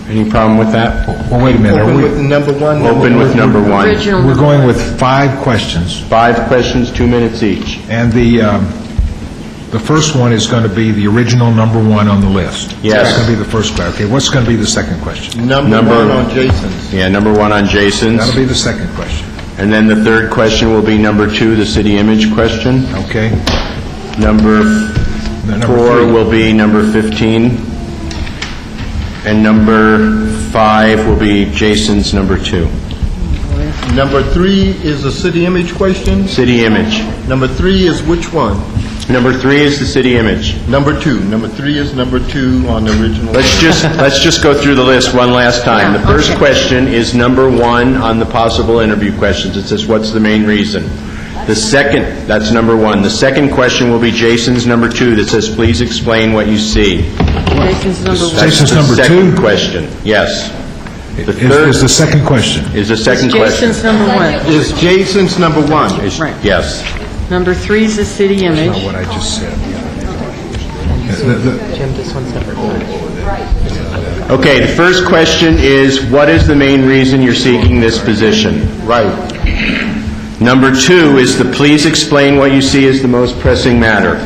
Any problem with that? Well, wait a minute. Open with number 1. Open with number 1. Original. We're going with 5 questions, 5 questions, 2 minutes each. and the first one is going to be the original number 1 on the list. Yes. That's going to be the first question. Okay, what's going to be the second question? Number 1 on Jason's. Yeah, number 1 on Jason's. That'll be the second question. And then the third question will be number 2, the city image question. Okay? Number Number 4 3. will be number 15. And number 5 will be Jason's number 2. Number 3 is the city image question. City image. Number 3 is which one? Number 3 is the city image. Number 2. Number 3 is number 2 on the original. Let's just go through the list one last time. The first question is number 1 on the possible interview questions. It says, what's the main reason? The second, that's number 1. The second question will be Jason's number 2 that says, please explain what you see. Jason's number 1. Jason's That's number the second 2? question, yes. The Is third the second question. is the second question. Jason's number 1. Is Jason's number 1. Is- Right. Yes. Number 3 is the city Not image. what I just said. Jim, this one's number 1. Okay, the first question is, what is the main reason you're seeking this position? Right. Number 2 is the please explain what you see as the most pressing matter.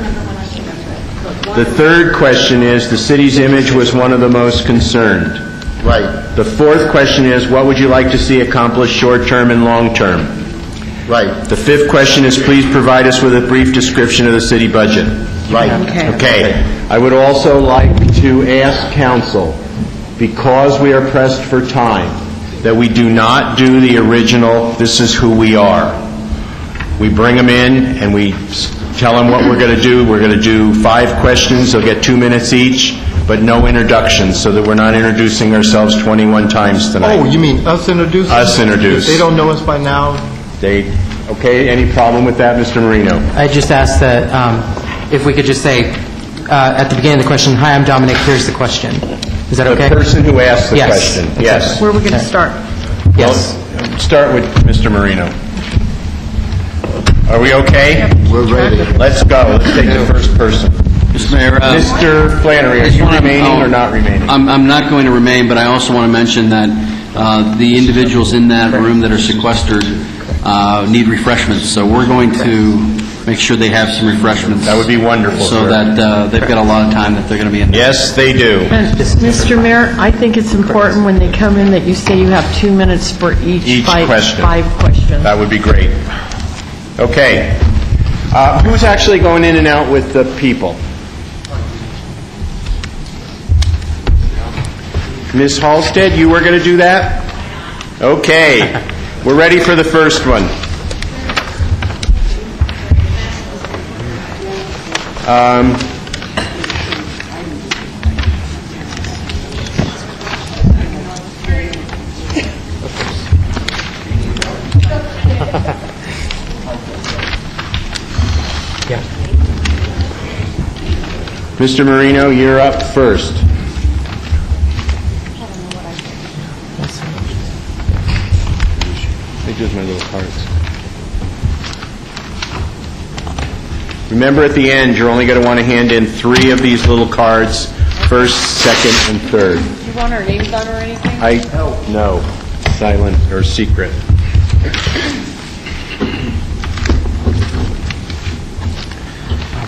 The third question is, the city's image was one of the most concerned. Right. The fourth question is, what would you like to see accomplished short-term and long-term? Right. The fifth question is, please provide us with a brief description of the city budget. Right. Okay. I would also like to ask council, because we are pressed for time, that we do not do the original, this is who we are. We bring them in and we tell them what we're going to do. We're going to do 5 questions. They'll get 2 minutes each, but no introductions, so that we're not introducing ourselves 21 times tonight. Oh, you mean us introduce? Us introduce. If they don't know us by now? Okay, any problem with that, Mr. Marino? I just asked that if we could just say at the beginning of the question, "Hi, I'm Dominic, here's the question." Is that okay? The person who asked the Yes. question, yes. Where are we going to start? Yes. Well, start with Mr. Marino. Are we okay? We're ready. Let's go. Let's take the first person. Mr. Mayor, Mr. Flannery, are you remaining or not remaining? I'm not going to remain, but I also want to mention that the individuals in that room that are sequestered need refreshments, so we're going to make sure they have some refreshments. That would be wonderful, So sir. that they've got a lot of time that they're going to be in there. Yes, they do. And, Mr. Mayor, I think it's important when they come in that you say you have 2 minutes for Each five question. questions. That would be great. Okay. Who's actually going in and out with the people? Ms. Halstead, you were going to do that? Okay. We're ready for the first one. Mr. Marino, you're up first. They did my little cards. Remember, at the end, you're only going to want to hand in 3 of these little cards, first, second, and third. Do you want our names on or anything? No, silent or secret.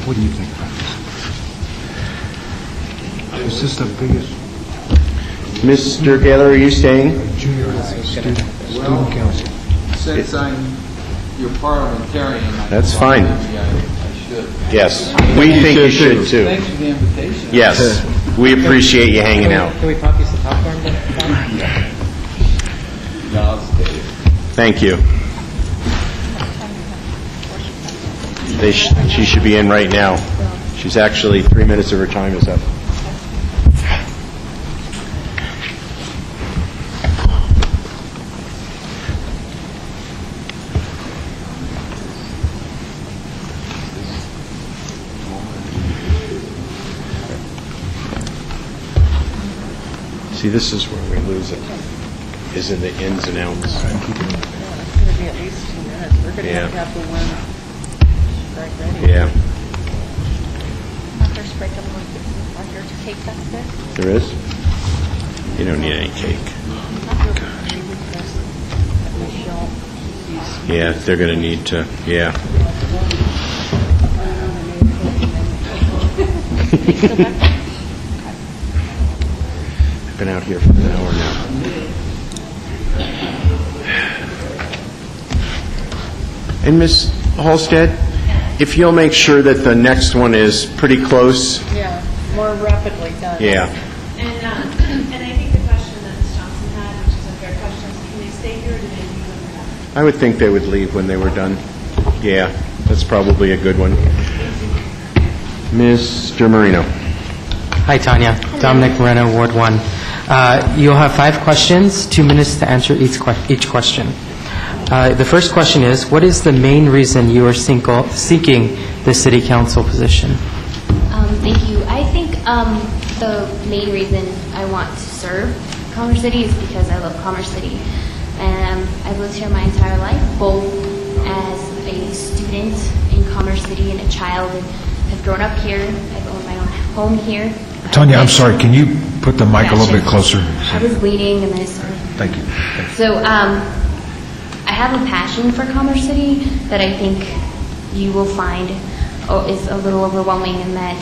What do you think about this? Is this the biggest Mr. Gaylor, are you staying? junior high student council? Since I'm your parliamentarian, That's fine. I should. Yes, we think you should too. Thanks for the invitation. Yes, we appreciate you hanging out. Can we pop you some popcorn? No, I'll stay. Thank you. She should be in right now. She's actually 3 minutes of her time is up. See, this is where we lose it, is in the ins and outs. It's going to be at least 2 minutes. We're going to Yeah. have the one right ready. Yeah, There's break up on your cake back there. there is? You don't need any cake. Yeah, they're going to need to, yeah. I've been out here for an hour now. And Ms. Halstead, if you'll make sure that the next one is pretty close. Yeah, more rapidly done. Yeah. And I think the question that Ms. Johnson had, which is a fair question, is can they stay here or do they leave when they're done? I would think they would leave when they were done. Yeah, that's probably a good one. Mr. Marino. Hi, Tanya. Dominic Moreno, Ward 1. You'll have 5 questions, 2 minutes to answer each question. The first question is, what is the main reason you are seeking the city council position? Thank you. I think the main reason I want to serve Commerce City is because I love Commerce City. And I've lived here my entire life, both as a student in Commerce City and a child, and have grown up here. I've owned my own home here. Tanya, I'm sorry, can you put the mic a little bit closer? I was leading and then I started. Thank you. So I have a passion for Commerce City that I think you will find is a little overwhelming, in that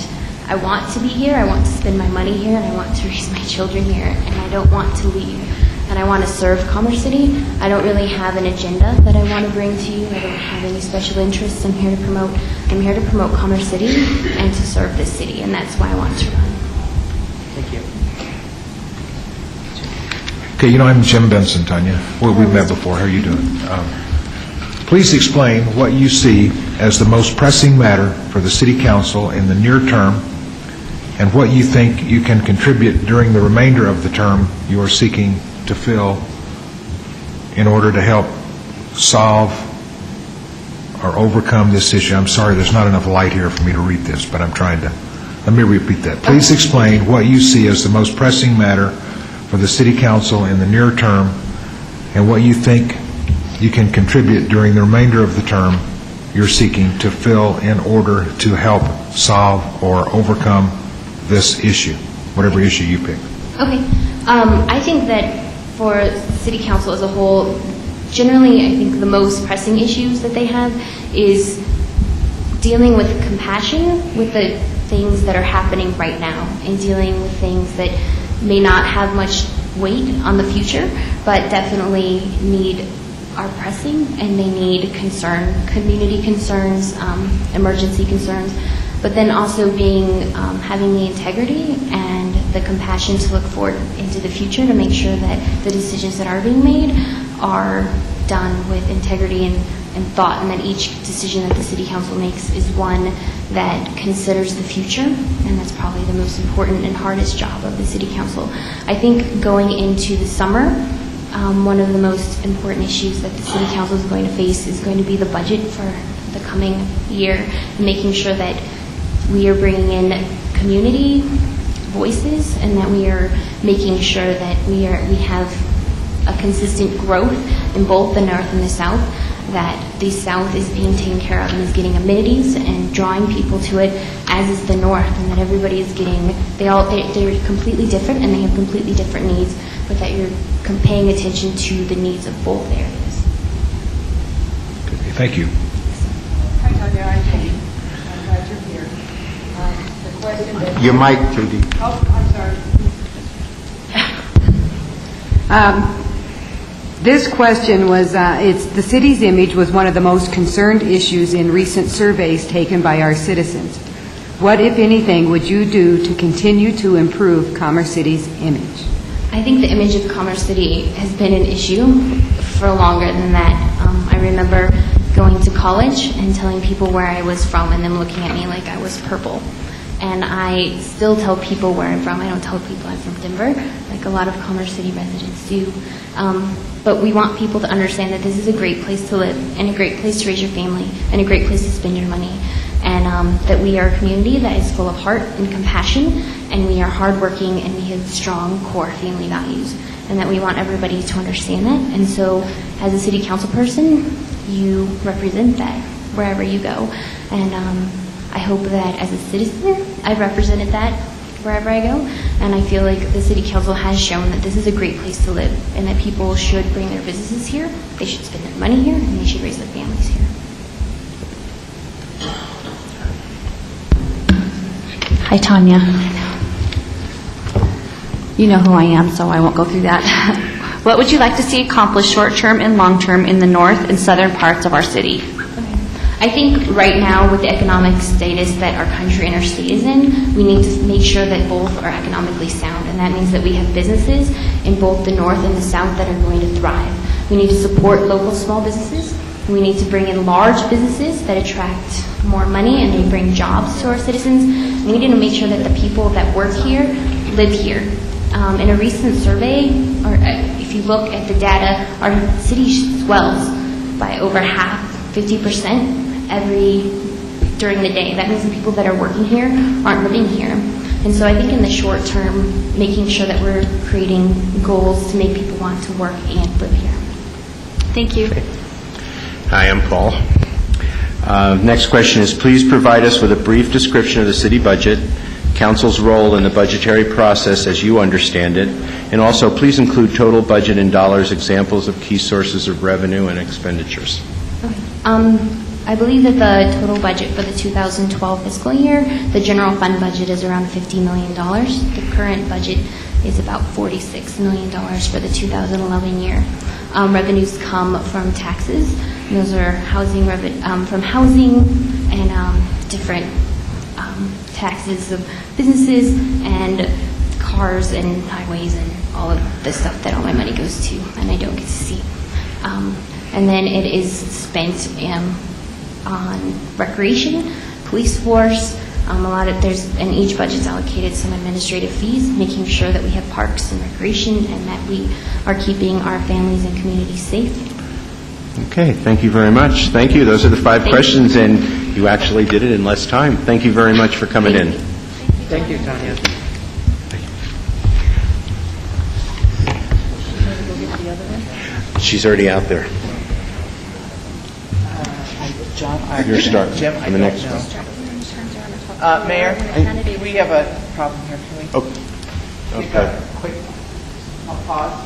I want to be here, I want to spend my money here, and I want to raise my children here, and I don't want to leave. And I want to serve Commerce City. I don't really have an agenda that I want to bring to you. I don't have any special interests. I'm here to promote Commerce City and to serve this city, and that's why I want to run. Thank you. Okay, I'm Jim Benson, Tanya. Well, we've met before. How are you doing? Please explain what you see as the most pressing matter for the city council in the near term, and what you think you can contribute during the remainder of the term you are seeking to fill in order to help solve or overcome this issue. I'm sorry, there's not enough light here for me to read this, but I'm trying to, let me repeat that. Please explain what you see as the most pressing matter for the city council in the near term, and what you think you can contribute during the remainder of the term you're seeking to fill in order to help solve or overcome this issue, whatever issue you pick. Okay. I think that for city council as a whole, generally, I think the most pressing issues that they have is dealing with compassion with the things that are happening right now, and dealing with things that may not have much weight on the future, but definitely are pressing, and they need concern, community concerns, emergency concerns, but then also having the integrity and the compassion to look forward into the future to make sure that the decisions that are being made are done with integrity and thought, and that each decision that the city council makes is one that considers the future, and that's probably the most important and hardest job of the city council. I think going into the summer, one of the most important issues that the city council is going to face is going to be the budget for the coming year, and making sure that we are bringing in community voices, and that we are making sure that we have a consistent growth in both the north and the south, that the south is being taken care of and is getting amenities and drawing people to it, as is the north, and that everybody is getting, they're completely different and they have completely different needs, but that you're paying attention to the needs of both areas. Okay, thank you. Hi, Tanya. I'm glad you're here. The question that... Your mic, Judy. Oh, I'm sorry. This question was, the city's image was one of the most concerned issues in recent surveys taken by our citizens. What, if anything, would you do to continue to improve Commerce City's image? I think the image of Commerce City has been an issue for longer than that. I remember going to college and telling people where I was from, and them looking at me like I was purple. And I still tell people where I'm from. I don't tell people I'm from Denver, like a lot of Commerce City residents do. But we want people to understand that this is a great place to live, and a great place to raise your family, and a great place to spend your money. And that we are a community that is full of heart and compassion, and we are hardworking, and we have strong core family values, and that we want everybody to understand that. And so as a city council person, you represent that wherever you go. And I hope that as a citizen, I've represented that wherever I go. And I feel like the city council has shown that this is a great place to live, and that people should bring their businesses here, they should spend their money here, and they should raise their families here. Hi, Tanya. You know who I am, so I won't go through that. What would you like to see accomplished short-term and long-term in the north and southern parts of our city? I think right now, with the economic status that our country and our state is in, we need to make sure that both are economically sound, and that means that we have businesses in both the north and the south that are going to thrive. We need to support local small businesses. We need to bring in large businesses that attract more money and they bring jobs to our citizens. We need to make sure that the people that work here live here. In a recent survey, or if you look at the data, our city swells by over half, 50%. During the day. That means the people that are working here aren't living here. And so I think in the short term, making sure that we're creating goals to make people want to work and live here. Thank you. Hi, I'm Paul. Next question is, please provide us with a brief description of the city budget, council's role in the budgetary process as you understand it, and also please include total budget in dollars, examples of key sources of revenue and expenditures. Okay. I believe that the total budget for the 2012 fiscal year, the general fund budget is around $50 million. The current budget is about $46 million for the 2011 year. Revenues come from taxes. Those are from housing and different taxes of businesses and cars and highways and all of the stuff that all my money goes to and I don't get to see. And then it is spent on recreation, police force, and each budget's allocated some administrative fees, making sure that we have parks and recreation and that we are keeping our families and communities safe. Okay, thank you very much. Thank you. Those are the 5 questions, and you actually did it in less time. Thank you very much for coming in. Thank you, Tanya. She's already out there. John, You're starting Jim, on the next one. Mayor, we have a problem here. Can we take Okay. a quick pause?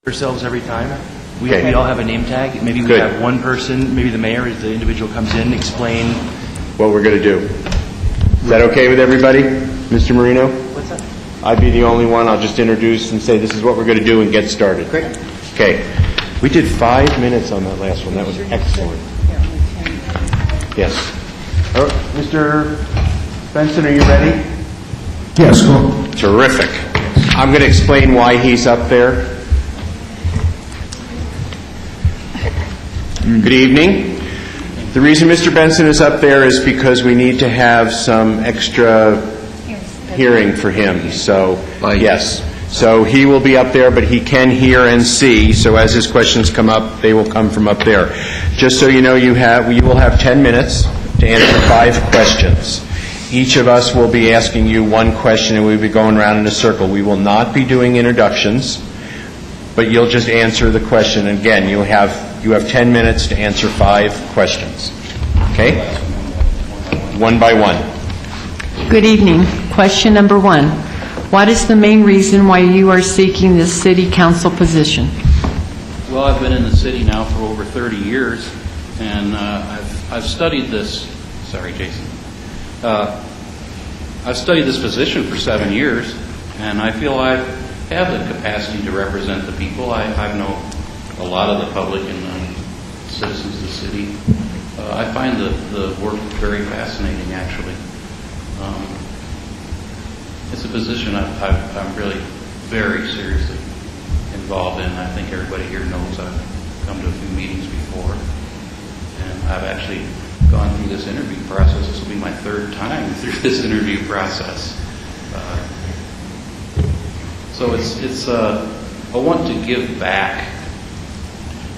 Ourselves every time. We Okay. all have a name tag. Maybe we Good. have one person, maybe the mayor, as the individual comes in, explain. What we're going to do. Is that okay with everybody? Mr. Marino? What's that? I'd be the only one. I'll just introduce and say this is what we're going to do and get started. Great. Okay. We did 5 minutes on that last one. That was excellent. Yes. Oh, Mr. Benson, are you ready? Yes, go. Terrific. I'm going to explain why he's up there. Good evening. The reason Mr. Benson is up there is because we need to have some extra hearing for him. So, yes. So he will be up there, but he can hear and see. So as his questions come up, they will come from up there. Just so you know, you will have 10 minutes to answer 5 questions. Each of us will be asking you one question, and we'll be going around in a circle. We will not be doing introductions, but you'll just answer the question. And again, you have 10 minutes to answer 5 questions. Okay? One by one. Good evening. Question number 1. What is the main reason why you are seeking this city council position? Well, I've been in the city now for over 30 years, and I've studied this. Sorry, Jason. I've studied this position for 7 years, and I feel I have the capacity to represent the people. I know a lot of the public and citizens of the city. I find the work very fascinating, actually. It's a position I'm really very seriously involved in. I think everybody here knows I've come to a few meetings before, and I've actually gone through this interview process. This will be my 3rd time through this interview process. So it's I want to give back.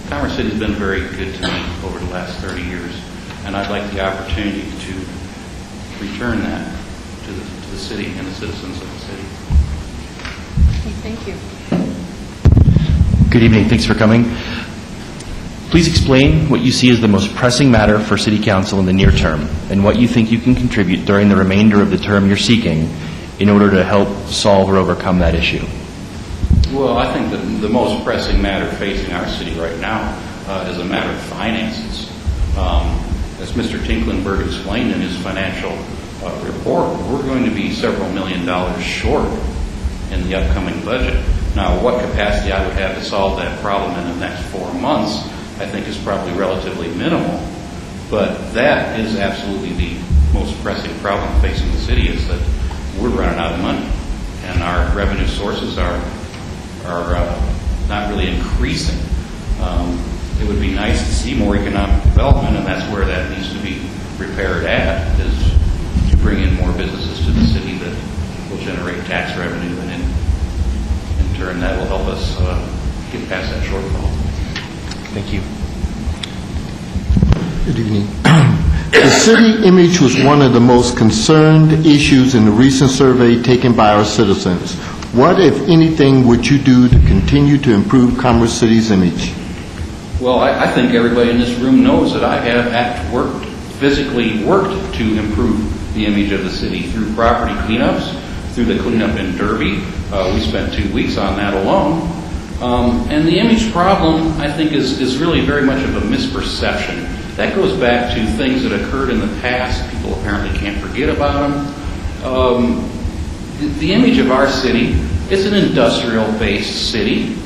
Commerce City has been very good to me over the last 30 years, and I'd like the opportunity to return that to the city and the citizens of the city. Thank you. Good evening. Thanks for coming. Please explain what you see as the most pressing matter for City Council in the near term, and what you think you can contribute during the remainder of the term you're seeking in order to help solve or overcome that issue. Well, I think that the most pressing matter facing our city right now is a matter of finances. As Mr. Tinklenberg explained in his financial report, we're going to be several $1 million short in the upcoming budget. Now, what capacity I would have to solve that problem in the next 4 months, I think is probably relatively minimal. But that is absolutely the most pressing problem facing the city, is that we're running out of money, and our revenue sources are not really increasing. It would be nice to see more economic development, and that's where that needs to be repaired at is to bring in more businesses to the city that will generate tax revenue, and in turn, that will help us get past that shortfall. Thank you. Good evening. The city image was one of the most concerned issues in the recent survey taken by our citizens. What, if anything, would you do to continue to improve Commerce City's image? Well, I think everybody in this room knows that I have physically worked to improve the image of the city through property cleanups, through the cleanup in Derby. We spent 2 weeks on that alone. And the image problem, I think, is really very much of a misperception. That goes back to things that occurred in the past. People apparently can't forget about them. The image of our city is an industrial-based city,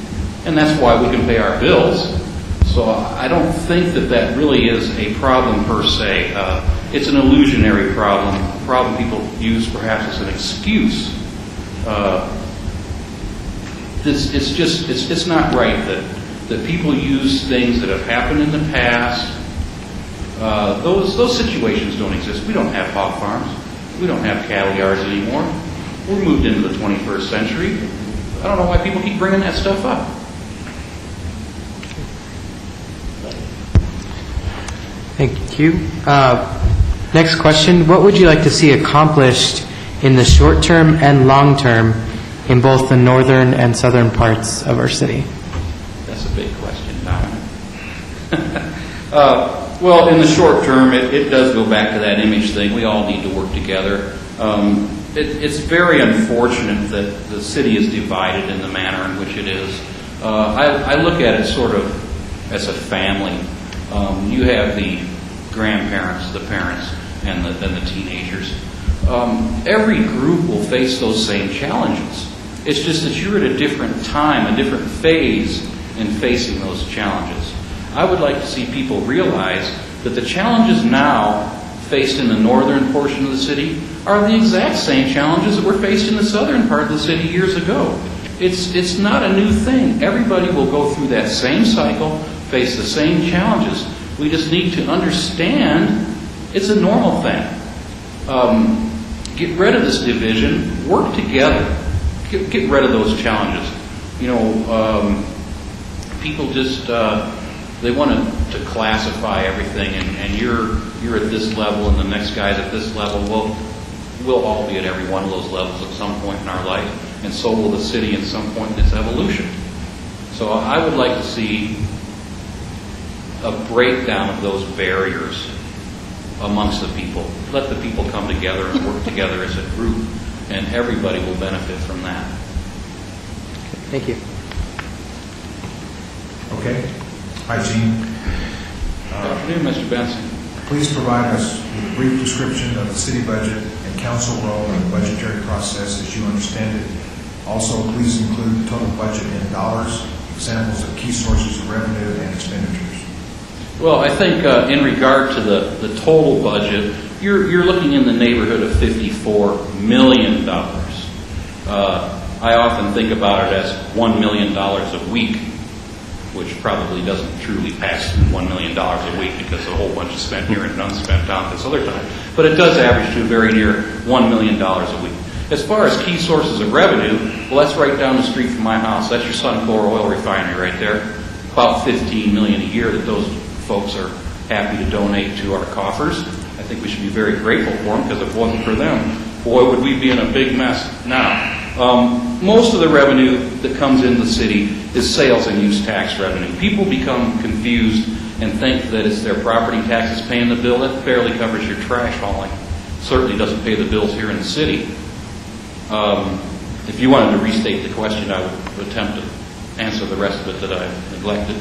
and that's why we can pay our bills. So I don't think that really is a problem per se. It's an illusionary problem, a problem people use perhaps as an excuse. It's not right that people use things that have happened in the past. Those situations don't exist. We don't have hog farms. We don't have cattle yards anymore. We're moved into the 21st century. I don't know why people keep bringing that stuff up. Thank you. Next question. What would you like to see accomplished in the short term and long term in both the northern and southern parts of our city? That's a big question, Don. Well, in the short term, it does go back to that image thing. We all need to work together. It's very unfortunate that the city is divided in the manner in which it is. I look at it sort of as a family. You have the grandparents, the parents, and the teenagers. Every group will face those same challenges. It's just that you're at a different time, a different phase in facing those challenges. I would like to see people realize that the challenges now faced in the northern portion of the city are the exact same challenges that were faced in the southern part of the city years ago. It's not a new thing. Everybody will go through that same cycle, face the same challenges. We just need to understand it's a normal thing. Get rid of this division, work together, get rid of those challenges. People just they want to classify everything, and you're at this level, and the next guy's at this level. Well, we'll all be at every one of those levels at some point in our life, and so will the city at some point in its evolution. So I would like to see a breakdown of those barriers amongst the people. Let the people come together and work together as a group, and everybody will benefit from that. Thank you. Okay. Hi, Gene. Good afternoon, Mr. Benson. Please provide us with a brief description of the city budget and council role in the budgetary process as you understand it. Also, please include the total budget in dollars, examples of key sources of revenue and expenditures. Well, I think in regard to the total budget, you're looking in the neighborhood of $54 million. I often think about it as $1 million a week, which probably doesn't truly pass through $1 million a week because a whole bunch is spent here and none spent out this other time. But it does average to very near $1 million a week. As far as key sources of revenue, well, that's right down the street from my house. That's your Suncor oil refinery right there. About $15 million a year that those folks are happy to donate to our coffers. I think we should be very grateful for them, because if it wasn't for them, boy, would we be in a big mess now. Most of the revenue that comes into the city is sales and use tax revenue. People become confused and think that it's their property taxes paying the bill. That barely covers your trash hauling. Certainly doesn't pay the bills here in the city. If you wanted to restate the question, I would attempt to answer the rest of it that I neglected.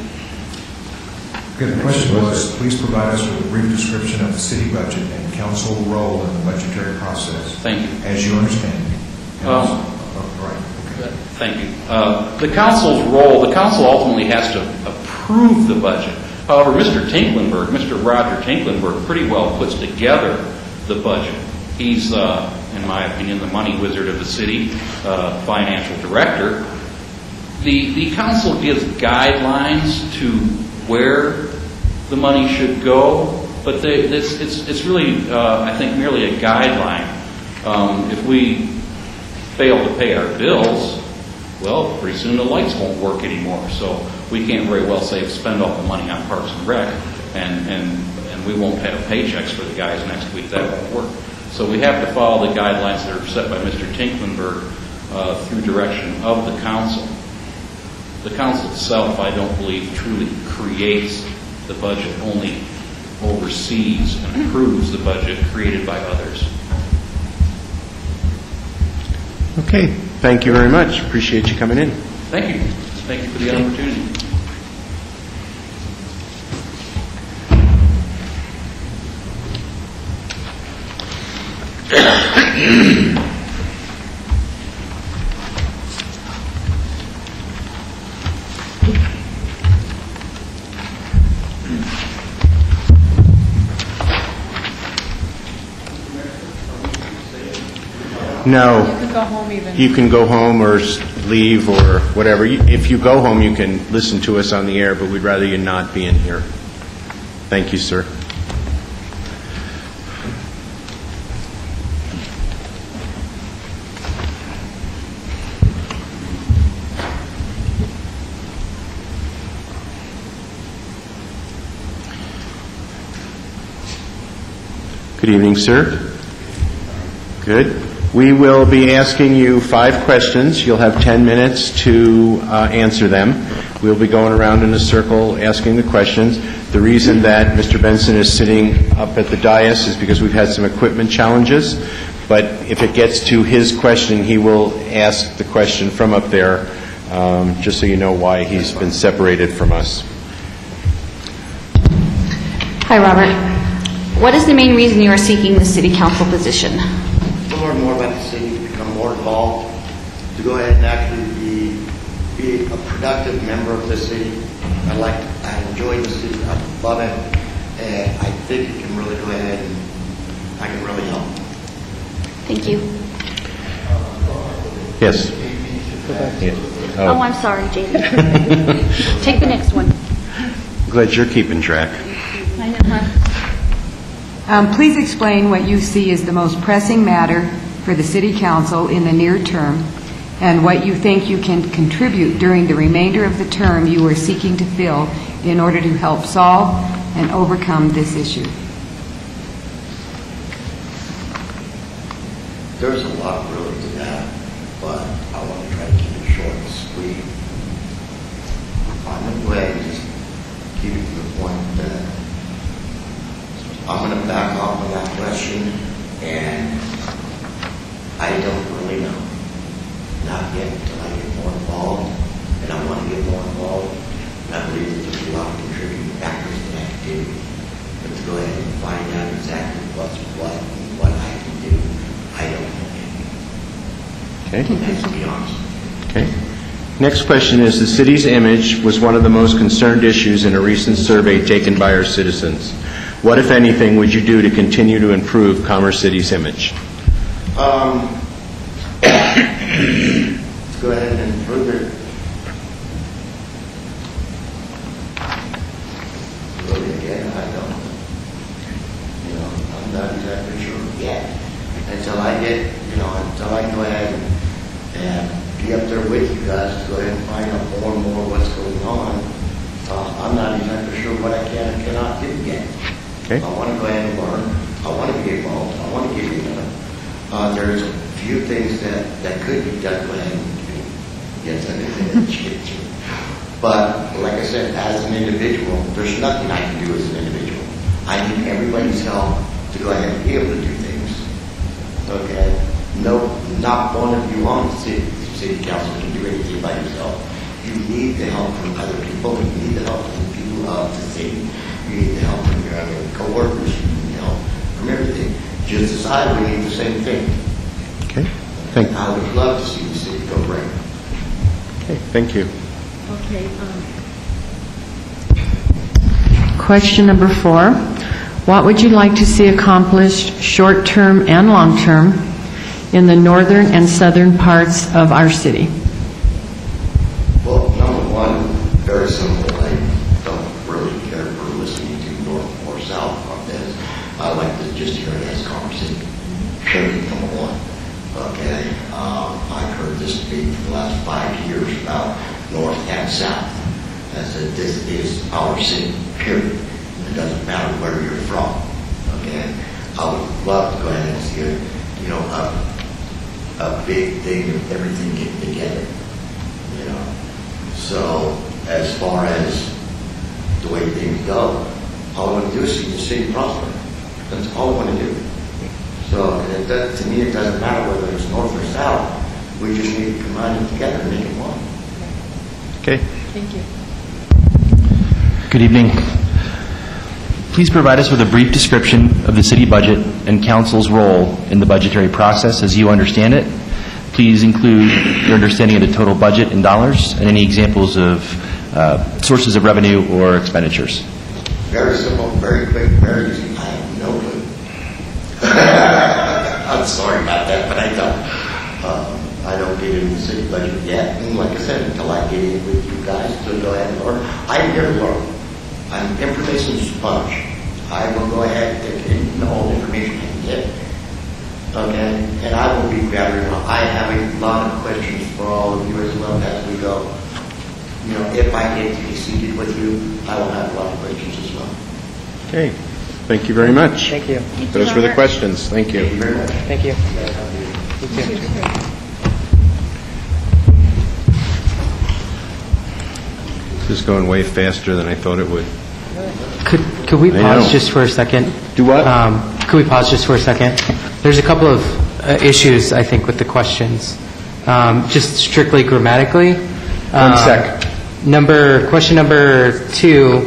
Okay, the question was, please provide us with a brief description of the city budget and council role in the budgetary process. Thank you. As you understand it. Thank you. The council's role, the council ultimately has to approve the budget. However, Mr. Roger Tinklenberg pretty well puts together the budget. He's, in my opinion, the money wizard of the city, financial director. The council gives guidelines to where the money should go, but it's really, I think, merely a guideline. If we fail to pay our bills, well, pretty soon the lights won't work anymore. So we can't very well say spend all the money on Parks and Rec, and we won't have paychecks for the guys next week. That won't work. So we have to follow the guidelines that are set by Mr. Tinklenberg through direction of the council. The council itself, I don't believe, truly creates the budget, only oversees and approves the budget created by others. Okay, thank you very much. Appreciate you coming in. Thank you. Thank you for the opportunity. No. You can go home even. You can go home or leave or whatever. If you go home, you can listen to us on the air, but we'd rather you not be in here. Thank you, sir. Good evening, sir. Good. We will be asking you 5 questions. You'll have 10 minutes to answer them. We'll be going around in a circle asking the questions. The reason that Mr. Benson is sitting up at the dais is because we've had some equipment challenges. But if it gets to his question, he will ask the question from up there, just so you know why he's been separated from us. Hi, Robert. What is the main reason you are seeking the city council position? To learn more about the city, to become more involved, to go ahead and actually be a productive member of the city. I enjoy the city, I love it, and I think it can really go ahead and I can really help. Thank you. Yes. Yeah. Oh, I'm sorry, JD. Take the next one. Glad you're keeping track. I know, huh? Please explain what you see as the most pressing matter for the city council in the near term, and what you think you can contribute during the remainder of the term you are seeking to fill in order to help solve and overcome this issue. There's a lot really to that, but I want to try to keep it short and sweet. I'm going to go ahead and just keep it to the point that I'm going to back off on that question, and I don't really know. Not yet until I get more involved, and I want to get more involved, and I believe that there's a lot of contributing factors that I can do. But to go ahead and find out exactly what's what I can do, I don't know. Okay. Let's be honest. Okay. Next question is, the city's image was one of the most concerned issues in a recent survey taken by our citizens. What, if anything, would you do to continue to improve Commerce City's image? Go ahead and improve it. Really, again, I don't. I'm not exactly sure yet. Until I go ahead and be up there with you guys to go ahead and find out more and more what's going on. I'm not exactly sure what I can and cannot do yet. Okay. I want to go ahead and learn. I want to be involved. I want to get involved. There's a few things that could be done. Go ahead and do. Yes, I did that. But like I said, as an individual, there's nothing I can do as an individual. I need everybody's help to go ahead and be able to do things. Okay? No, not one of you on the city council can do anything by yourself. You need the help from other people. You need the help from the people of the city. You need the help from your other co-workers. You need help from everything. Just as I would need the same thing. Okay. Thank you. I would love to see the city go great. Okay. Thank you. Okay. Question number 4. What would you like to see accomplished short-term and long-term in the northern and southern parts of our city? Well, number one, very simple. I don't really care for listening to north or south of them. Okay? I've heard this debate for the last 5 years about north and south. I said, this is our city, period. It doesn't matter where you're from. Okay? I would love to go ahead and see a big thing of everything getting together. You know? So, as far as the way things go, all I want to do is see the city prosper. That's all I want to do. So, to me, it doesn't matter whether it's north or south. We just need to combine it together and make it one. Okay. Thank you. Good evening. Please provide us with a brief description of the city budget and council's role in the budgetary process as you understand it. Please include your understanding of the total budget in dollars and any examples of sources of revenue or expenditures. Very simple, very quick, very easy. I have no clue. I'm sorry about that, but I don't. I don't get into the city budget yet. And like I said, until I get in with you guys to go ahead and learn, I'm here to learn. I'm an information sponge. I will go ahead and take in all the information I can get. Okay? And I will be gathering. I have a lot of questions for all of you as well as we go. You know, if I get to be seated with you, I will have a lot of questions as well. Okay. Thank you very much. Thank you. Those were the questions. Thank you. Thank you very much. Thank you. You too. This is going way faster than I thought it would. Could we I pause know. just for a second? Do what? Could we pause just for a second? There's a couple of issues, I think, with the questions. Just strictly grammatically. One sec. Question number 2,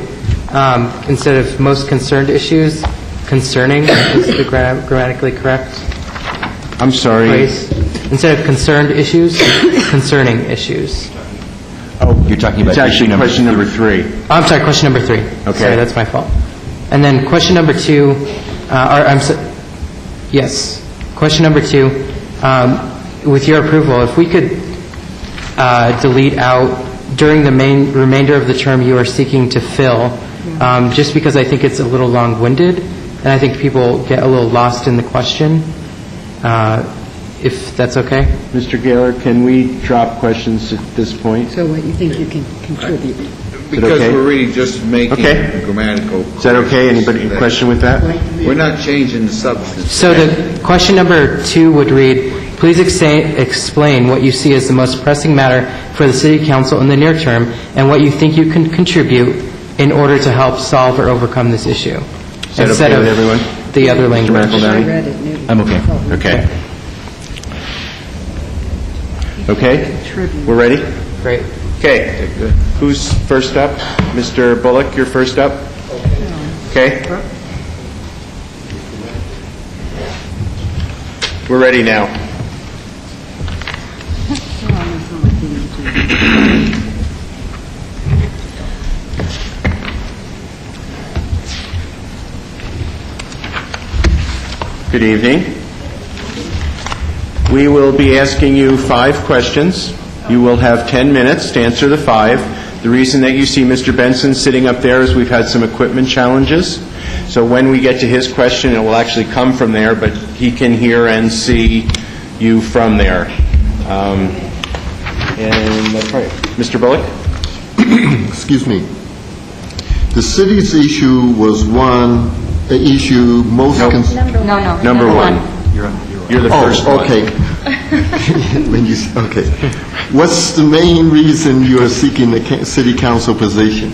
instead of most concerned issues, concerning is the grammatically correct I'm sorry. phrase. Instead of concerned issues, concerning issues. Oh, You're talking about it's actually issue question number 3. Oh, I'm sorry, question number 3. Okay. Sorry, that's my fault. And then question number 2, yes, question number 2, with your approval, if we could delete out during the remainder of the term you are seeking to fill, just because I think it's a little long-winded, and I think people get a little lost in the question, if that's okay? Mr. Gaylor, can we drop questions at this point? So what you think you can contribute? Because okay? we're really just making Okay. a grammatical... Is that okay? Anybody question with that? We're not changing the substance. So the question number 2 would read, please explain what you see as the most pressing matter for the City Council in the near term and what you think you can contribute in order to help solve or overcome this issue. Is that Instead okay with of everyone? the other language. McEldowney? I'm okay. Okay. Okay? We're ready? Great. Okay. Who's first up? Mr. Bullock, you're first up? Okay. We're ready now. Good evening. We will be asking you 5 questions. You will have 10 minutes to answer the 5. The reason that you see Mr. Benson sitting up there is we've had some equipment challenges. So when we get to his question, it will actually come from there, but he can hear and see you from there. And that's right. Mr. Bullock? Excuse me. The city's issue was one issue most... Number 1. You're the first one. Okay. Okay. What's the main reason you are seeking the city council position?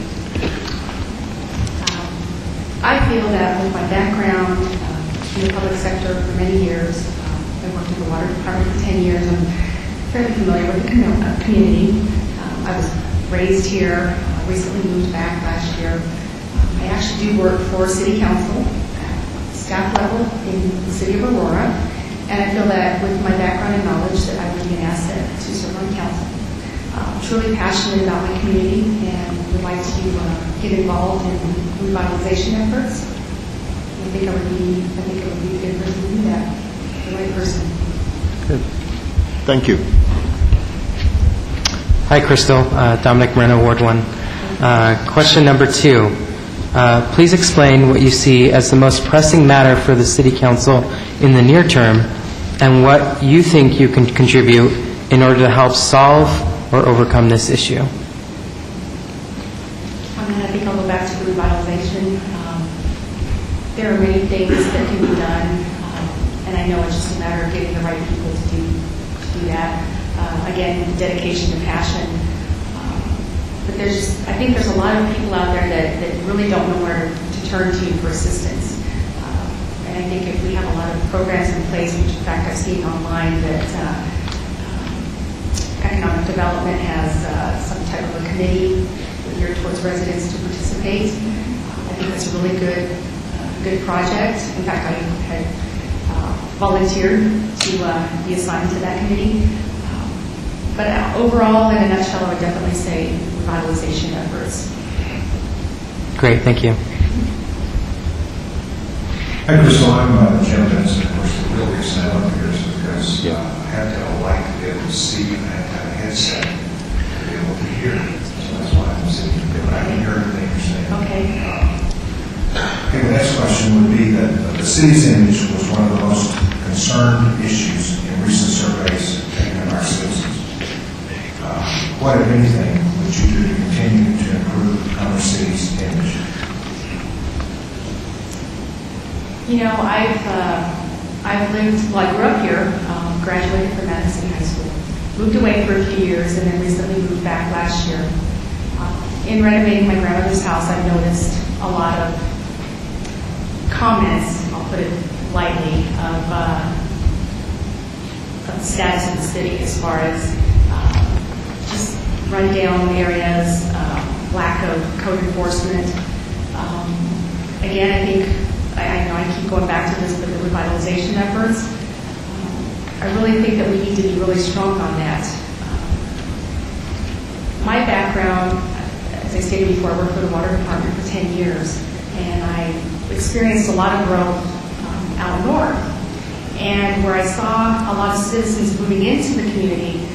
I feel that with my background in the public sector for many years, I've worked in the water department for 10 years, I'm fairly familiar with the community. I was raised here, recently moved back last year. I actually do work for city council at staff level in the city of Aurora, and I feel that with my background and knowledge that I would be an asset to serve on council. I'm truly passionate about my community and would like to get involved in revitalization efforts. I think I would be a good person to do that, the right person. Good. Thank you. Hi, Crystal. Dominic Moreno, Ward 1. Question number 2. Please explain what you see as the most pressing matter for the City Council in the near term and what you think you can contribute in order to help solve or overcome this issue. I think I'll go back to the revitalization. There are many things that can be done, and I know it's just a matter of getting the right people to do that. Again, dedication and passion. But I think there's a lot of people out there that really don't know where to turn to for assistance. And I think if we have a lot of programs in place, which in fact I've seen online, that economic development has some type of a committee geared towards residents to participate. I think that's a really good project. In fact, I had volunteered to be assigned to that committee. But overall, in a nutshell, I would definitely say revitalization efforts. Great, thank you. Hi, Crystal. I'm Jim Benson. Of course, the real reason I'm up here is because I have to have a light to be able to see, and I have to have a headset to be able to hear. So that's why I'm sitting here, but I can hear everything you're saying. Okay. Okay, the next question would be that the city's image was one of the most concerned issues in recent surveys taken of our citizens. What, if anything, would you do to continue to improve our city's image? You know, I've lived, well, I grew up here, graduated from Madison High School, moved away for a few years, and then recently moved back last year. In renovating my grandmother's house, I've noticed a lot of comments, I'll put it lightly, of the status of the city as far as just run-down areas, lack of code enforcement. Again, I think, I know I keep going back to this, but the revitalization efforts, I really think that we need to be really strong on that. My background, as I stated before, I worked for the water department for 10 years, and I experienced a lot of growth out north. And where I saw a lot of citizens moving into the community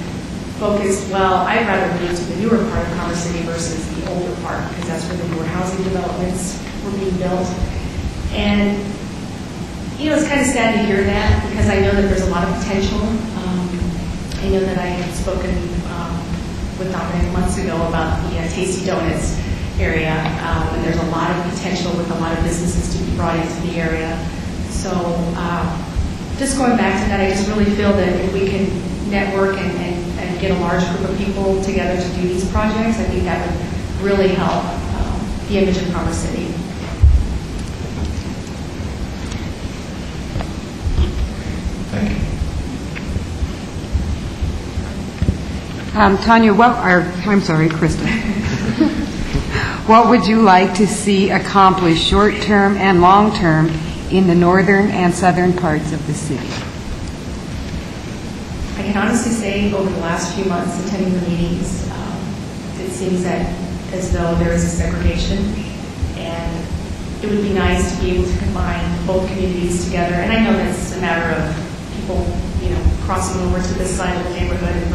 focused, well, I'd rather move to the newer part of Commerce City versus the older part, because that's where the newer housing developments were being built. And, you know, it's kind of sad to hear that, because I know that there's a lot of potential. I know that I had spoken with Dominic months ago about the Tasty Donuts area, and there's a lot of potential with a lot of businesses to be brought into the area. So just going back to that, I just really feel that if we can network and get a large group of people together to do these projects, I think that would really help the image of Commerce City. Thank you. Tanya, Krista. What would you like to see accomplished short-term and long-term in the northern and southern parts of the city? I can honestly say over the last few months attending the meetings, it seems that as though there is a segregation, and it would be nice to be able to combine both communities together. And I know that's a matter of people, you know, crossing over to this side of the neighborhood and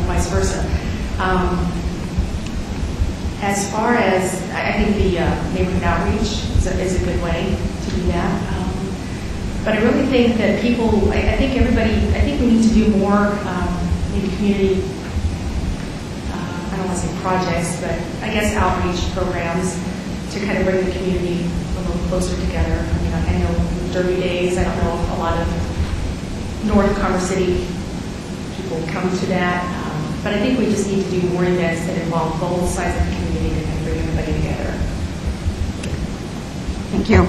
vice versa. As far as, I think the neighborhood outreach is a good way to do that. But I really think that people, I think we need to do more, maybe community, I don't want to say projects, but I guess outreach programs to kind of bring the community a little closer together. I mean, I know Derby Days, I don't know if a lot of North Commerce City people come to that, but I think we just need to do more events that involve both sides of the community to kind of bring everybody together. Thank you.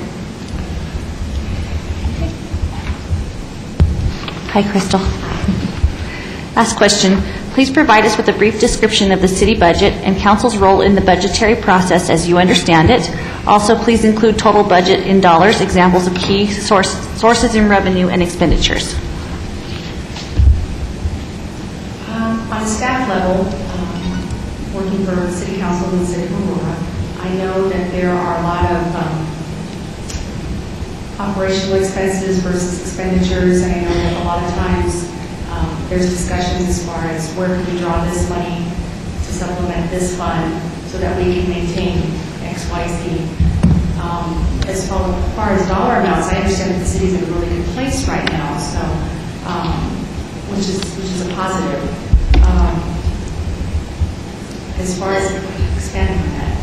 Hi, Crystal. Last question. Please provide us with a brief description of the city budget and council's role in the budgetary process as you understand it. Also, please include total budget in dollars, examples of key sources in revenue and expenditures. On a staff level, working for the City Council in the City of Aurora, I know that there are a lot of operational expenses versus expenditures, and I know that a lot of times there's discussions as far as where can we draw this money to supplement this fund so that we can maintain X, Y, Z. As far as dollar amounts, I understand that the city's in a really good place right now, so which is a positive. As far as expanding on that,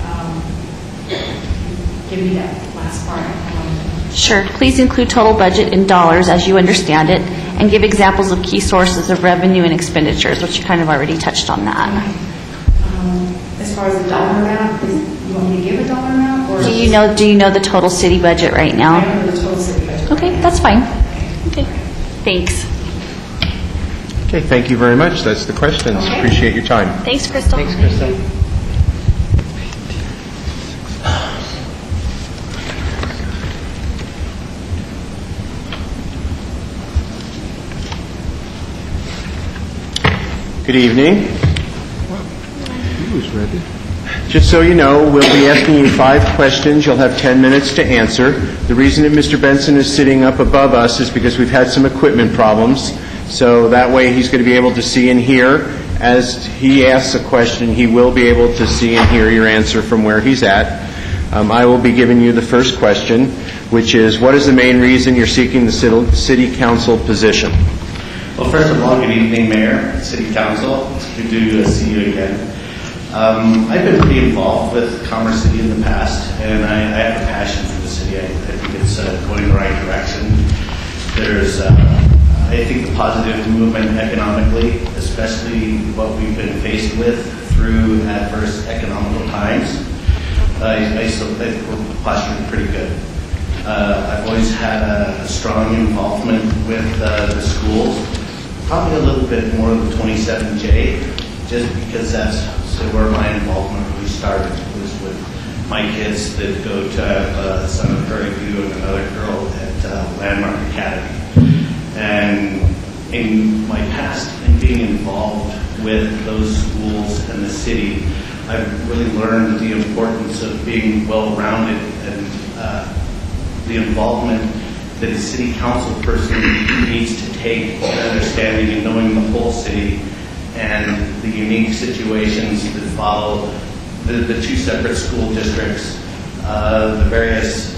give me that last part. Sure. Please include total budget in dollars as you understand it, and give examples of key sources of revenue and expenditures, which you kind of already touched on that. As far as the dollar amount, you want me to give a dollar amount? Or Do you know the total city budget right now? I don't know the total city budget. Okay, that's fine. Okay. Thanks. Okay, thank you very much. That's the questions. Okay. Appreciate your time. Thanks, Crystal. Thanks, Krista. Good evening. Just so you know, we'll be asking you 5 questions. You'll have 10 minutes to answer. The reason that Mr. Benson is sitting up above us is because we've had some equipment problems. So that way he's going to be able to see and hear. As he asks a question, he will be able to see and hear your answer from where he's at. I will be giving you the first question, which is, what is the main reason you're seeking the city council position? Well, first of all, good evening, Mayor, City Council. It's good to see you again. I've been pretty involved with Commerce City in the past, and I have a passion for the city. I think it's going in the right direction. There's, I think, the positive movement economically, especially what we've been faced with through adverse economical times. I still think we're posturing pretty good. I've always had a strong involvement with the schools, probably a little bit more of the 27J, just because that's where my involvement really started, was with my kids that go to son of Prairie View and another girl at Landmark Academy. And in my past, in being involved with those schools and the city, I've really learned the importance of being well-rounded and the involvement that a city council person needs to take in understanding and knowing the whole city and the unique situations that follow the 2 separate school districts, the various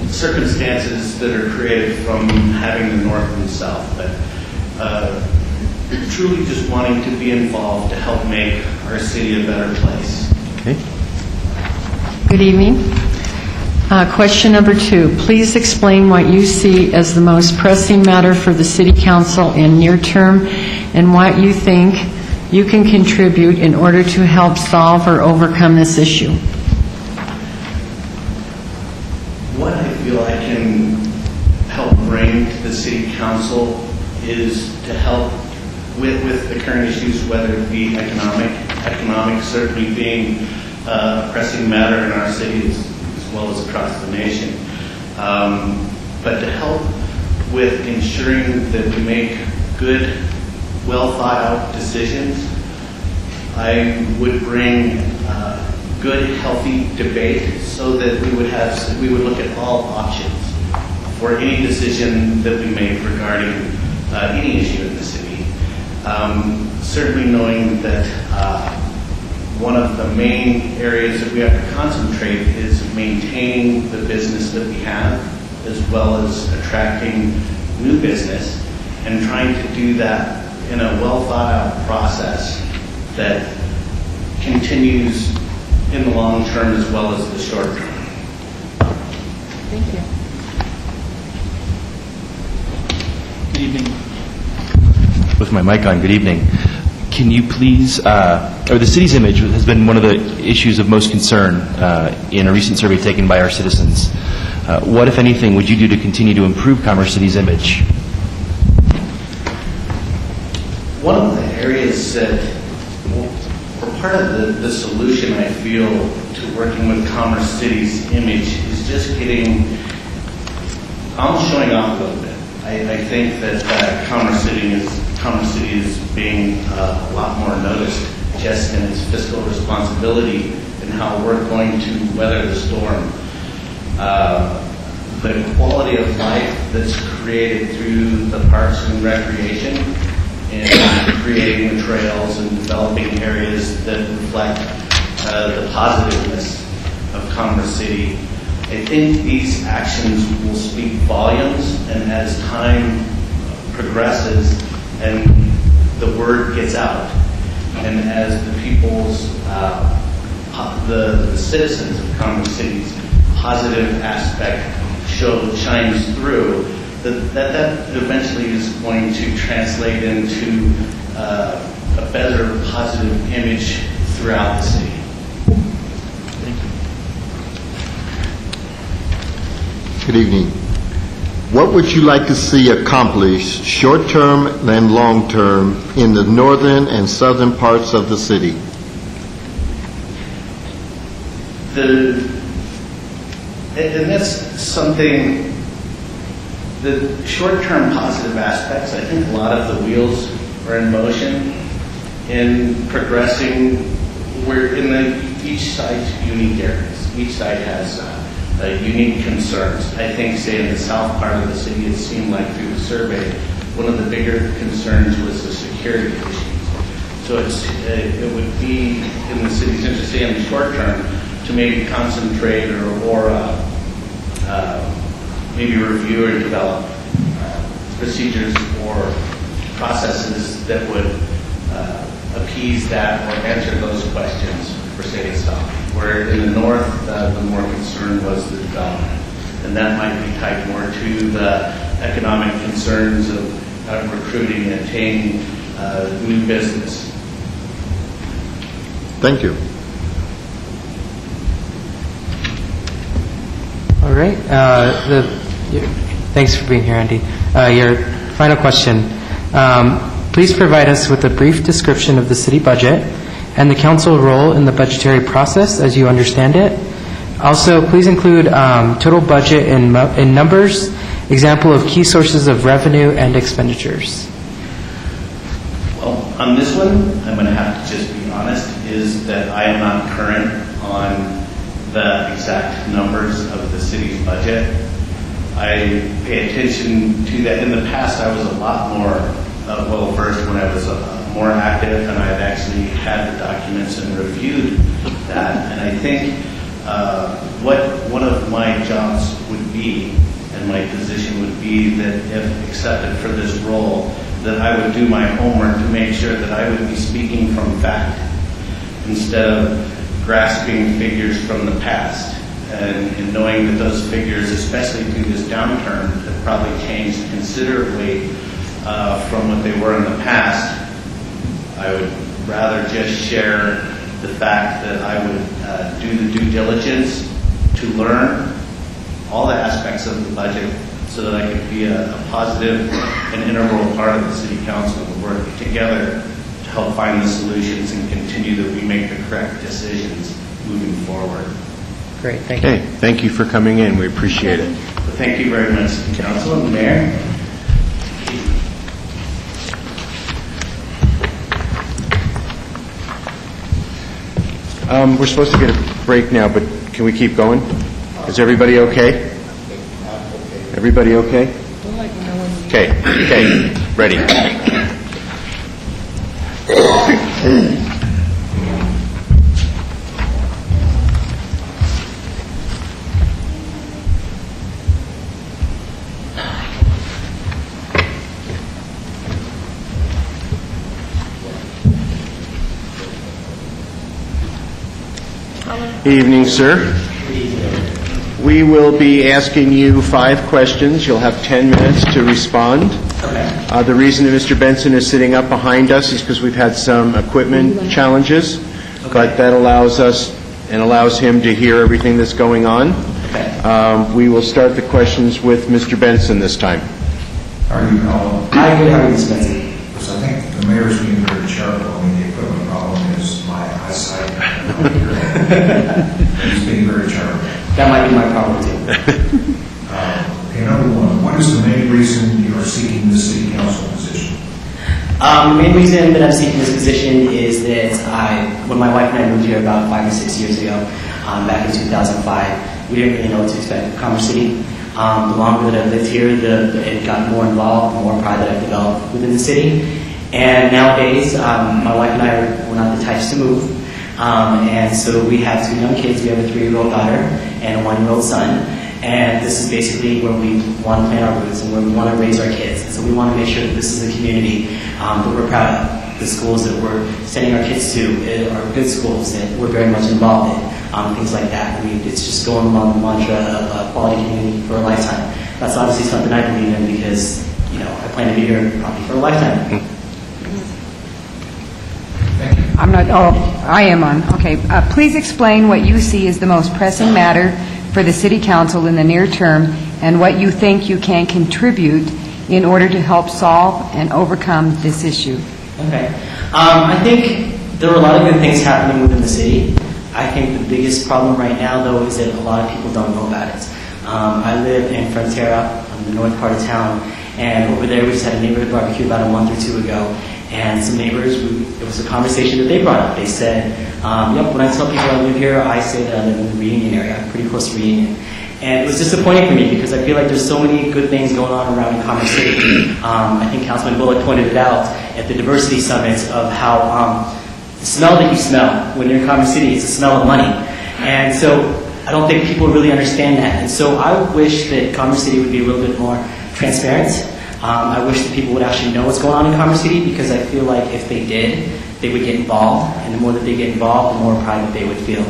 circumstances that are created from having the north and south. But truly just wanting to be involved to help make our city a better place. Okay. Good evening. Question number 2. Please explain what you see as the most pressing matter for the City Council in near term and what you think you can contribute in order to help solve or overcome this issue. What I feel I can help bring to the City Council is to help with the current issues, whether it be economic certainly being a pressing matter in our city as well as across the nation. But to help with ensuring that we make good, well-thought-out decisions, I would bring good, healthy debate so that we would look at all options for any decision that we make regarding any issue in the city. Certainly knowing that one of the main areas that we have to concentrate is maintaining the business that we have, as well as attracting new business, and trying to do that in a well-thought-out process that continues in the long term as well as the short term. Thank you. Good evening. With my mic on, good evening. Can you please, or the city's image has been one of the issues of most concern in a recent survey taken by our citizens. What, if anything, would you do to continue to improve Commerce City's image? One of the areas that, or part of the solution, I feel, to working with Commerce City's image is just getting, almost showing off a little bit. I think that Commerce City is being a lot more noticed just in its fiscal responsibility and how we're going to weather the storm. The quality of life that's created through the parks and recreation and creating the trails and developing areas that reflect the positiveness of Commerce City. I think these actions will speak volumes, and as time progresses and the word gets out, and as the people's, the citizens of Commerce City's positive aspect shines through, that eventually is going to translate into a better positive image throughout the city. Good evening. What would you like to see accomplished, short-term and long-term, in the northern and southern parts of the city? And that's something, the short-term positive aspects, I think a lot of the wheels are in motion in progressing. We're in each side's unique areas. Each side has unique concerns. I think, say, in the south part of the city, it seemed like through the survey, one of the bigger concerns was the security issues. So it would be in the city's interest, say, in the short term, to maybe concentrate or maybe review or develop procedures or processes that would appease that or answer those questions for City South. Where in the north, the more concern was the development. And that might be tied more to the economic concerns of recruiting and attaining new business. Thank you. All right. Thanks for being here, Andy. Your final question. Please provide us with a brief description of the city budget and the council role in the budgetary process as you understand it. Also, please include total budget in numbers, example of key sources of revenue and expenditures. Well, on this one, I'm going to have to just be honest, is that I am not current on the exact numbers of the city's budget. I pay attention to that. In the past, I was a lot more well-versed when I was more active, and I had actually had the documents and reviewed that. And I think what one of my jobs would be, and my position would be, that if accepted for this role, that I would do my homework to make sure that I would be speaking from fact instead of grasping figures from the past. And knowing that those figures, especially through this downturn, have probably changed considerably from what they were in the past, I would rather just share the fact that I would do the due diligence to learn all the aspects of the budget so that I could be a positive and integral part of the city council and work together to help find the solutions and continue that we make the correct decisions moving forward. Great, thank you. Okay, thank you for coming in. We appreciate it. Thank you very much, Council and Mayor. We're supposed to get a break now, but can we keep going? Is everybody okay? Everybody okay? Okay, ready. Evening, sir. We will be asking you 5 questions. You'll have 10 minutes to respond. The reason that Mr. Benson is sitting up behind us is because we've had some equipment challenges, but that allows us and allows him to hear everything that's going on. We will start the questions with Mr. Benson this time. How are you, Colin? Hi, good. How are you, Mr. Benson? Because I think the mayor's being very charitable. I mean, the equipment problem is my eyesight. He's being very charitable. That might be my problem, too. Okay, number one, what is the main reason you are seeking the city council position? The main reason that I'm seeking this position is that when my wife and I moved here about 5 or 6 years ago, back in 2005, we didn't really know what to expect of Commerce City. The longer that I've lived here, it got more involved, the more pride that I've developed within the city. And nowadays, my wife and I, we're not the types to move. And so we have 2 young kids. We have a 3-year-old daughter and a 1-year-old son. And this is basically where we want to plant our roots and where we want to raise our kids. And so we want to make sure that this is a community that we're proud of. The schools that we're sending our kids to are good schools that we're very much involved in, things like that. I mean, it's just going along the mantra of a quality community for a lifetime. That's obviously something I believe in because, I plan to be here probably for a lifetime. I am on. Okay. Please explain what you see as the most pressing matter for the City Council in the near term and what you think you can contribute in order to help solve and overcome this issue. Okay. I think there are a lot of good things happening within the city. I think the biggest problem right now, though, is that a lot of people don't know about it. I live in Frontera, in the north part of town, and over there we just had a neighborhood barbecue about a month or two ago, and some neighbors, it was a conversation that they brought up. They said, when I tell people I live here, I say that I live in the Reunion area, pretty close to Reunion. And it was disappointing for me because I feel like there's so many good things going on around in Commerce City. I think Councilman Bullock pointed it out at the diversity summit of how the smell that you smell when you're in Commerce City is the smell of money. And so I don't think people really understand that. And so I wish that Commerce City would be a little bit more transparent. I wish that people would actually know what's going on in Commerce City because I feel like if they did, they would get involved. And the more that they get involved, the more pride that they would feel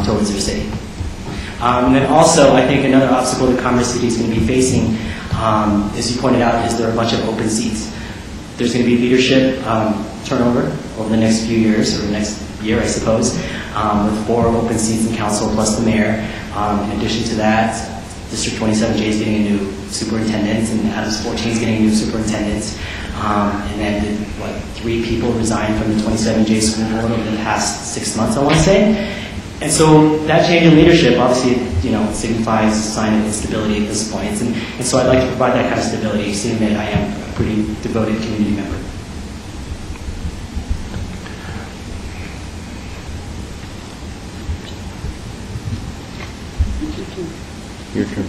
towards their city. And then also, I think another obstacle that Commerce City is going to be facing, as you pointed out, is there are a bunch of open seats. There's going to be leadership turnover over the next few years, or the next year, I suppose, with 4 open seats in council plus the mayor. In addition to that, District 27J is getting a new superintendent, and Adams 14 is getting a new superintendent. And then, 3 people resigned from the 27J school board over the past 6 months, I want to say. And so that change in leadership, obviously, it signifies a sign of instability at this point. And so I'd like to provide that kind of stability, seeing that I am a pretty devoted community member. Your turn.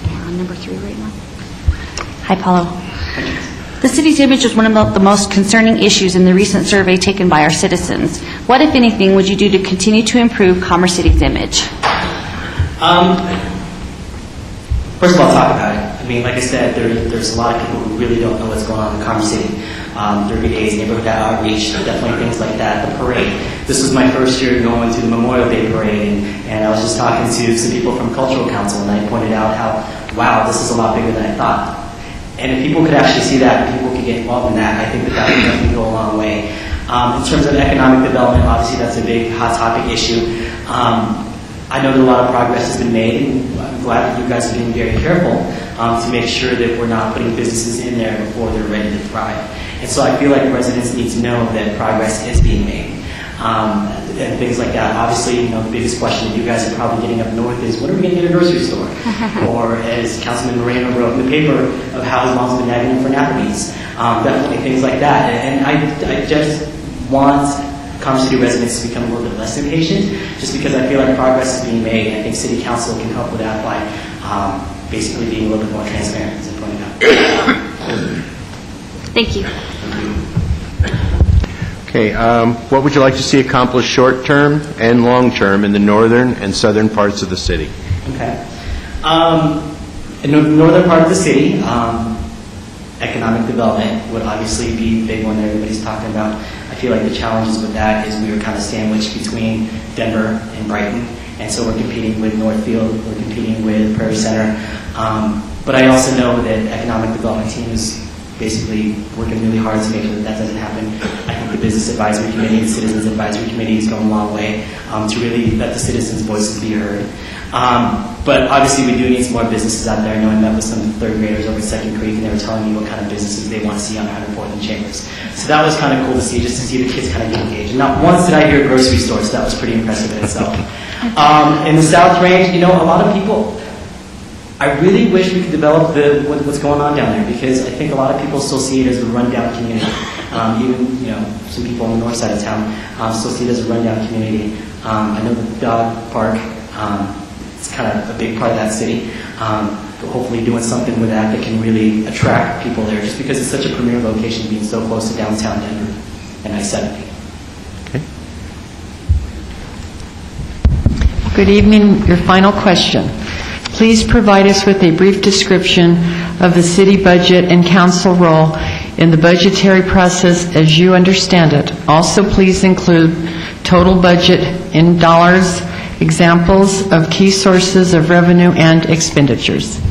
We're on number 3 right now. Hi, Paulo. The city's image was one of the most concerning issues in the recent survey taken by our citizens. What, if anything, would you do to continue to improve Commerce City's image? First of all, talk about it. I mean, like I said, there's a lot of people who really don't know what's going on in Commerce City. Derby Days, neighborhood outreach, definitely things like that. The parade. This was my first year going to the Memorial Day parade, and I was just talking to some people from Cultural Council, and I pointed out how, wow, this is a lot bigger than I thought. And if people could actually see that, and people could get involved in that, I think that would definitely go a long way. In terms of economic development, obviously that's a big hot topic issue. I know that a lot of progress has been made, and I'm glad that you guys are being very careful to make sure that we're not putting businesses in there before they're ready to thrive. And so I feel like residents need to know that progress is being made. And things like that. Obviously, the biggest question that you guys are probably getting up north is, when are we going to get a grocery store? Or as Councilman Moreno wrote in the paper, of how his mom's been nagging him for Applebee's. Definitely things like that. And I just want Commerce City residents to become a little bit less impatient, just because I feel like progress is being made. I think City Council can help with that by basically being a little bit more transparent, as I pointed out. Thank you. Okay, what would you like to see accomplished short-term and long-term in the northern and southern parts of the city? Okay. In the northern part of the city, economic development would obviously be a big one that everybody's talking about. I feel like the challenges with that is we were kind of sandwiched between Denver and Brighton, and so we're competing with Northfield, we're competing with Prairie Center. But I also know that economic development team is basically working really hard to make sure that that doesn't happen. I think the Business Advisory Committee and Citizens Advisory Committee is going a long way to really let the citizens' voices be heard. But obviously we do need some more businesses out there. I know I met with some third graders over at Second Creek, and they were telling me what kind of businesses they want to see on 104th and Chambers. So that was kind of cool to see, just to see the kids kind of get engaged. And not once did I hear a grocery store, so that was pretty impressive in itself. In the South Range, a lot of people, I really wish we could develop what's going on down there, because I think a lot of people still see it as a rundown community. Even some people on the north side of town still see it as a rundown community. I know the dog park, it's kind of a big part of that city. But hopefully doing something with that can really attract people there, just because it's such a premier location, being so close to downtown Denver and I-70. Okay. Good evening. Your final question. Please provide us with a brief description of the city budget and council role in the budgetary process as you understand it. Also, please include total budget in dollars, examples of key sources of revenue and expenditures.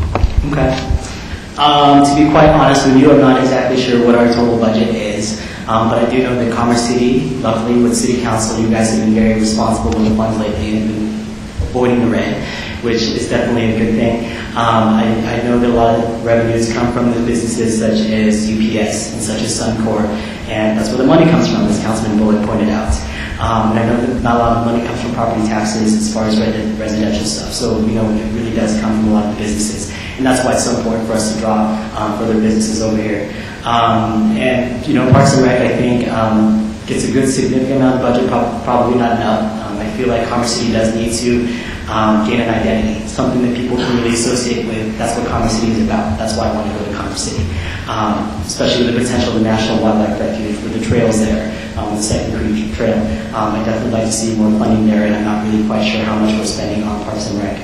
Okay. To be quite honest with you, I'm not exactly sure what our total budget is, but I do know that Commerce City, luckily with City Council, you guys have been very responsible with the funds lately and been avoiding the red, which is definitely a good thing. I know that a lot of revenues come from the businesses such as UPS and such as Suncor, and that's where the money comes from, as Councilman Bullock pointed out. And I know that not a lot of money comes from property taxes as far as residential stuff, so we know it really does come from a lot of the businesses. And that's why it's so important for us to draw further businesses over here. And, you know, Parks and Rec, I think, gets a good significant amount of budget, probably not enough. I feel like Commerce City does need to gain an identity, something that people can really associate with. That's what Commerce City is about. That's why I want to go to Commerce City, especially with the potential of the National Wildlife Refuge, with the trails there, the Second Creek Trail. I'd definitely like to see more funding there, and I'm not really quite sure how much we're spending on Parks and Rec.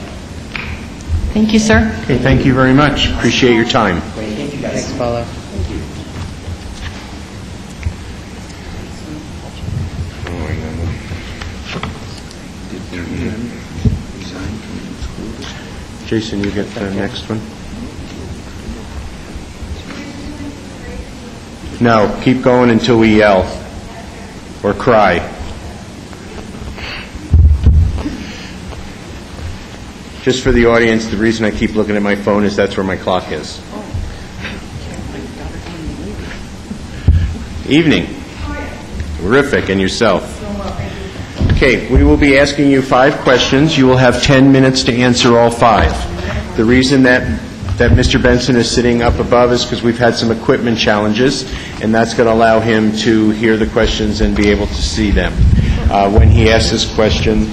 Thank you, sir. Okay, thank you very much. Appreciate your time. Great, thank you guys. Thanks, Paula. Thank you. Jason, you get the next one? No, keep going until we yell or cry. Just for the audience, the reason I keep looking at my phone is that's where my clock is. Evening. Terrific. And yourself? Okay, we will be asking you 5 questions. You will have 10 minutes to answer all 5. The reason that Mr. Benson is sitting up above is because we've had some equipment challenges, and that's going to allow him to hear the questions and be able to see them. When he asks this question...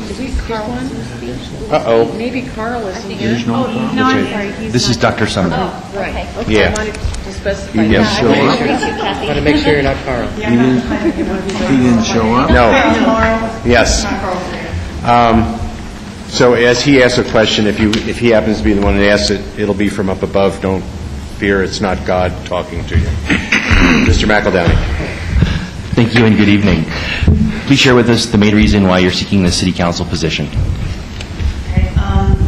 Uh-oh. Maybe Carl isn't here. No, I'm sorry. This is Dr. Sumner. Oh, right. Okay. Yeah. I wanted to specify. You didn't show up? I want to make sure you're not Carl. He didn't show up? No. Yes. So as he asks a question, if he happens to be the one that asks it, it'll be from up above. Don't fear, it's not God talking to you. Mr. McEldowney. Thank you and good evening. Please share with us the main reason why you're seeking the city council position.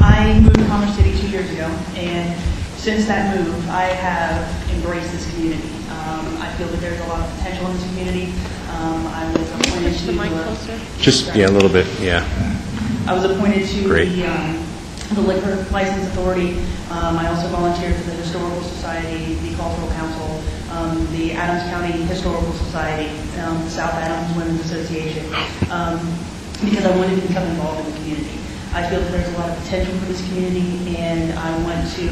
I moved to Commerce City 2 years ago, and since that move, I have embraced this community. I feel that there's a lot of potential in this community. I was appointed to... Just, a little bit, yeah. I was appointed to Great. the Liquor License Authority. I also volunteered for the Historical Society, the Cultural Council, the Adams County Historical Society, the South Adams Women's Association, because I wanted to become involved in the community. I feel that there's a lot of potential for this community, and I want to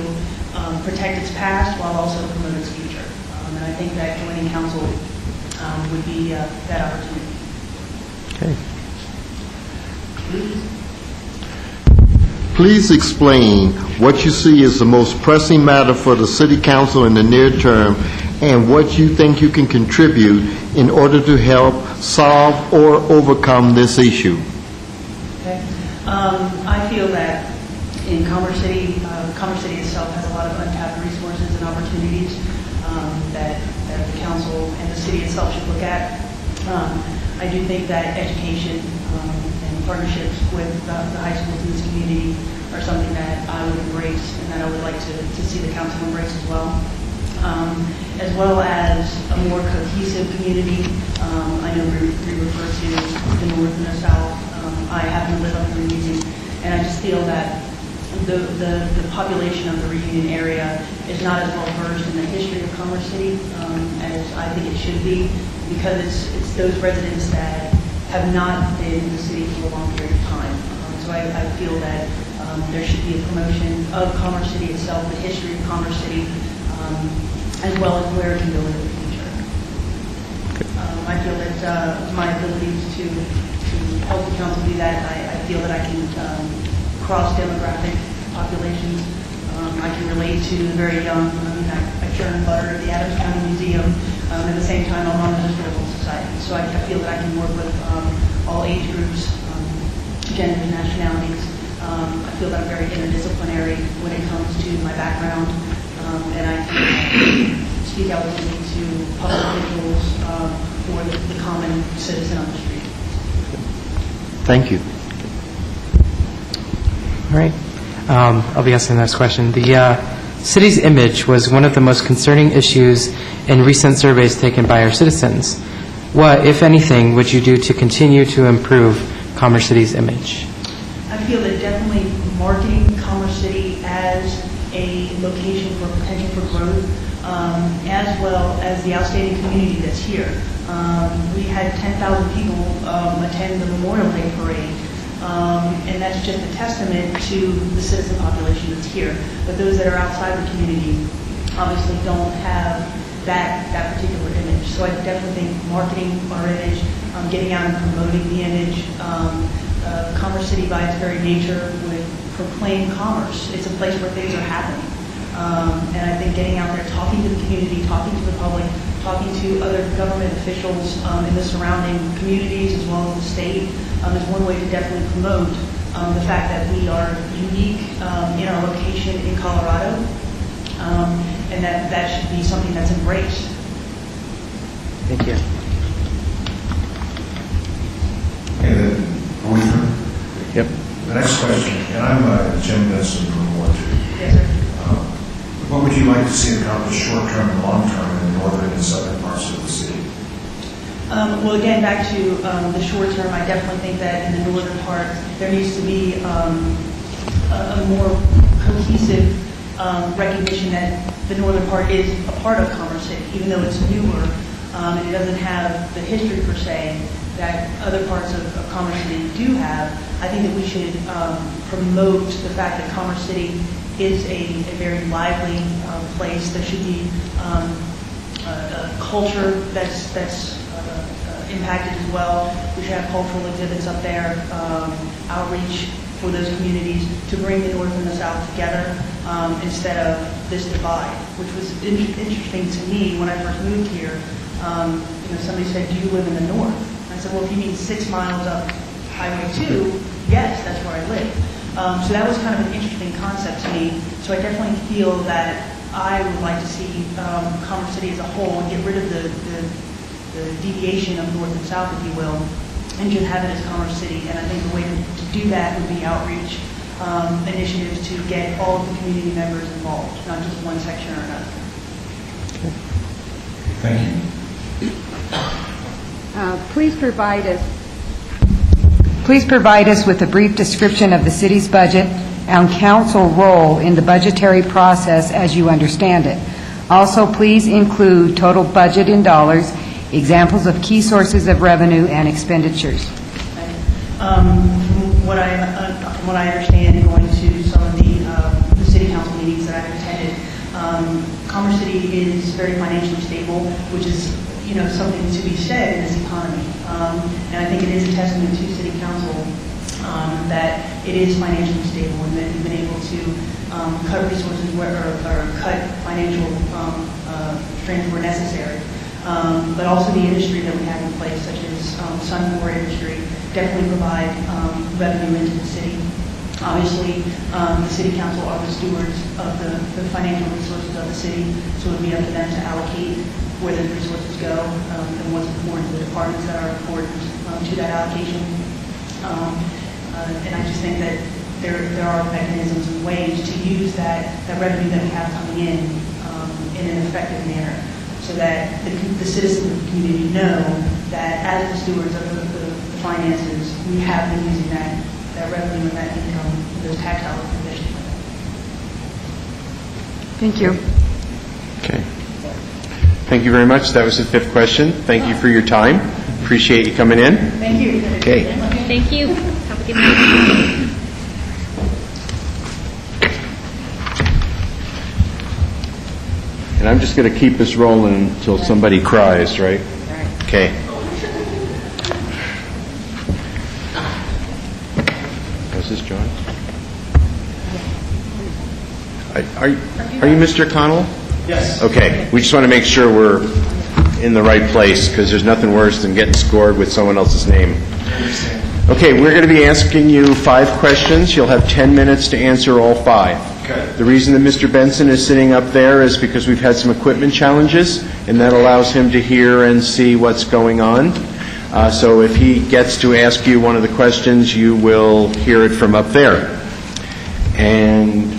protect its past while also promote its future. And I think that joining council would be that opportunity. Okay. Please explain what you see as the most pressing matter for the city council in the near term and what you think you can contribute in order to help solve or overcome this issue. Okay. I feel that in Commerce City itself has a lot of untapped resources and opportunities that the council and the city itself should look at. I do think that education and partnerships with the high schools in this community are something that I would embrace and that I would like to see the council embrace as well as a more cohesive community. I know we refer to the north and the south. I happen to live up in Reunion, and I just feel that the population of the Reunion area is not as well versed in the history of Commerce City as I think it should be, because it's those residents that have not been in the city for a long period of time. So I feel that there should be a promotion of Commerce City itself, the history of Commerce City, as well as where it can go in the future. I feel that my abilities to help the council do that, I feel that I can cross demographic populations. I can relate to the very young. I churn butter at the Adams County Museum. At the same time, I'm on the Historical Society. So I feel that I can work with all age groups, genders, nationalities. I feel that I'm very interdisciplinary when it comes to my background, and I can speak eloquently to public officials or the common citizen on the street. Thank you. All right. I'll be asking the next question. The city's image was one of the most concerning issues in recent surveys taken by our citizens. What, if anything, would you do to continue to improve Commerce City's image? I feel that definitely marketing Commerce City as a location for potential for growth, as well as the outstanding community that's here. We had 10,000 people attend the Memorial Day Parade, and that's just a testament to the citizen population that's here. But those that are outside the community obviously don't have that particular image. So I definitely think marketing our image, getting out and promoting the image. Commerce City, by its very nature, would proclaim commerce. It's a place where things are happening. And I think getting out there, talking to the community, talking to the public, talking to other government officials in the surrounding communities as well as the state is one way to definitely promote the fact that we are unique in our location in Colorado, and that should be something that's embraced. Thank you. And are we through? Yep. The next question, and I'm Jim Benson from Ward 2. Yes, sir. What would you like to see accomplished short-term and long-term in the northern and southern parts of the city? Well, again, back to the short term, I definitely think that in the northern part, there needs to be a more cohesive recognition that the northern part is a part of Commerce City, even though it's newer and it doesn't have the history per se that other parts of Commerce City do have. I think that we should promote the fact that Commerce City is a very lively place. There should be a culture that's impacted as well. We should have cultural exhibits up there, outreach for those communities to bring the north and the south together instead of this divide, which was interesting to me when I first moved here. Somebody said, "Do you live in the north?" And I said, "Well, if you mean 6 miles up Highway 2, yes, that's where I live." So that was kind of an interesting concept to me. So I definitely feel that I would like to see Commerce City as a whole and get rid of the deviation of north and south, if you will, and just have it as Commerce City. And I think the way to do that would be outreach initiatives to get all of the community members involved, not just one section or another. Thank you. Please provide us with a brief description of the city's budget and council role in the budgetary process as you understand it. Also, please include total budget in dollars, examples of key sources of revenue and expenditures. From what I understand, going to some of the city council meetings that I've attended, Commerce City is very financially stable, which is something to be said in this economy. And I think it is a testament to city council that it is financially stable and that we've been able to cut resources or cut financial strength where necessary. But also the industry that we have in place, such as Suncore industry, definitely provide revenue into the city. Obviously, the city council are the stewards of the financial resources of the city, so it would be up to them to allocate where the resources go and what's important, the departments that are important to that allocation. And I just think that there are mechanisms and ways to use that revenue that we have coming in an effective manner, so that the citizens of the community know that as the stewards of the finances, we have been using that revenue and that income, those tax dollars efficiently. Thank you. Okay. Thank you very much. That was the 5th question. Thank you for your time. Appreciate you coming in. Thank you. Okay. Thank you. Have a good night. And I'm just going to keep this rolling until somebody cries, right? Okay. Was this John? Are you Mr. Connell? Yes. Okay. We just want to make sure we're in the right place, because there's nothing worse than getting scored with someone else's name. Okay, we're going to be asking you 5 questions. You'll have 10 minutes to answer all 5. Okay. The reason that Mr. Benson is sitting up there is because we've had some equipment challenges, and that allows him to hear and see what's going on. So if he gets to ask you one of the questions, you will hear it from up there. And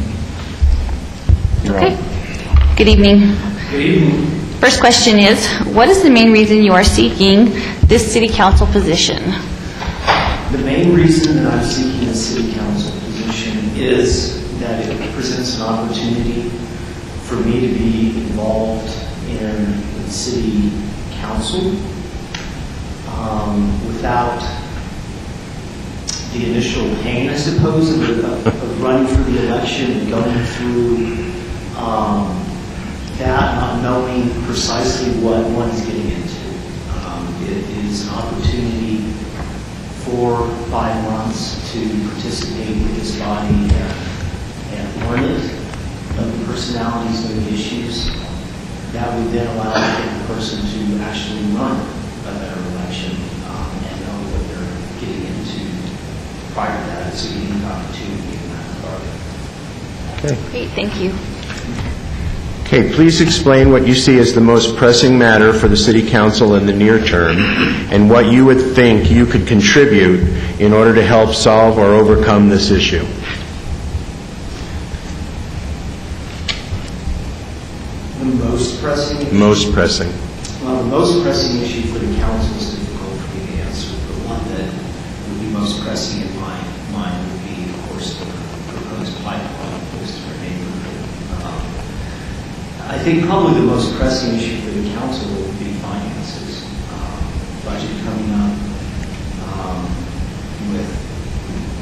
you're Okay. on. Good evening. Good evening. First question is, what is the main reason you are seeking this city council position? The main reason that I'm seeking the city council position is that it presents an opportunity for me to be involved in the city council without the initial pain, I suppose, of running for the election and going through that, not knowing precisely what one's getting into. It is an opportunity for 5 months to participate with this body and learn it, know the personalities, know the issues. That would then allow the person to actually run a better election and know what they're getting into. Prior to that, it's a unique opportunity in that regard. Okay. Great, thank you. Okay, please explain what you see as the most pressing matter for the City Council in the near term, and what you would think you could contribute in order to help solve or overcome this issue. The most pressing? Most pressing. Well, the most pressing issue for the council is difficult for me to answer. The one that would be most pressing in my mind would be, of course, the proposed pipeline close to our neighborhood. I think probably the most pressing issue for the council would be finances. Budget coming up with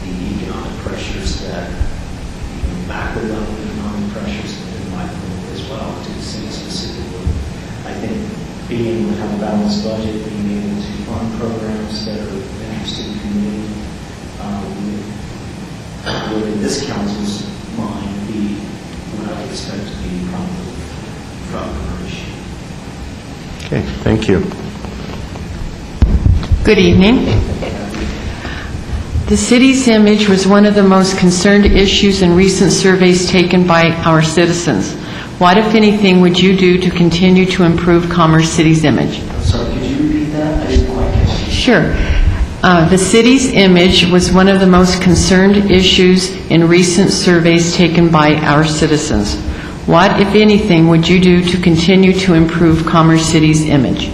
the economic pressures that, macro level economic pressures that in my level as well, to the city specifically. I think being able to have a balanced budget, being able to fund programs that are of interest to the community, would in this council's mind be what I would expect to be probably from the issue. Okay, thank you. Good evening. The city's image was one of the most concerned issues in recent surveys taken by our citizens. What, if anything, would you do to continue to improve Commerce City's image? I'm sorry, could you repeat that? I didn't quite catch it. Sure. The city's image was one of the most concerned issues in recent surveys taken by our citizens. What, if anything, would you do to continue to improve Commerce City's image?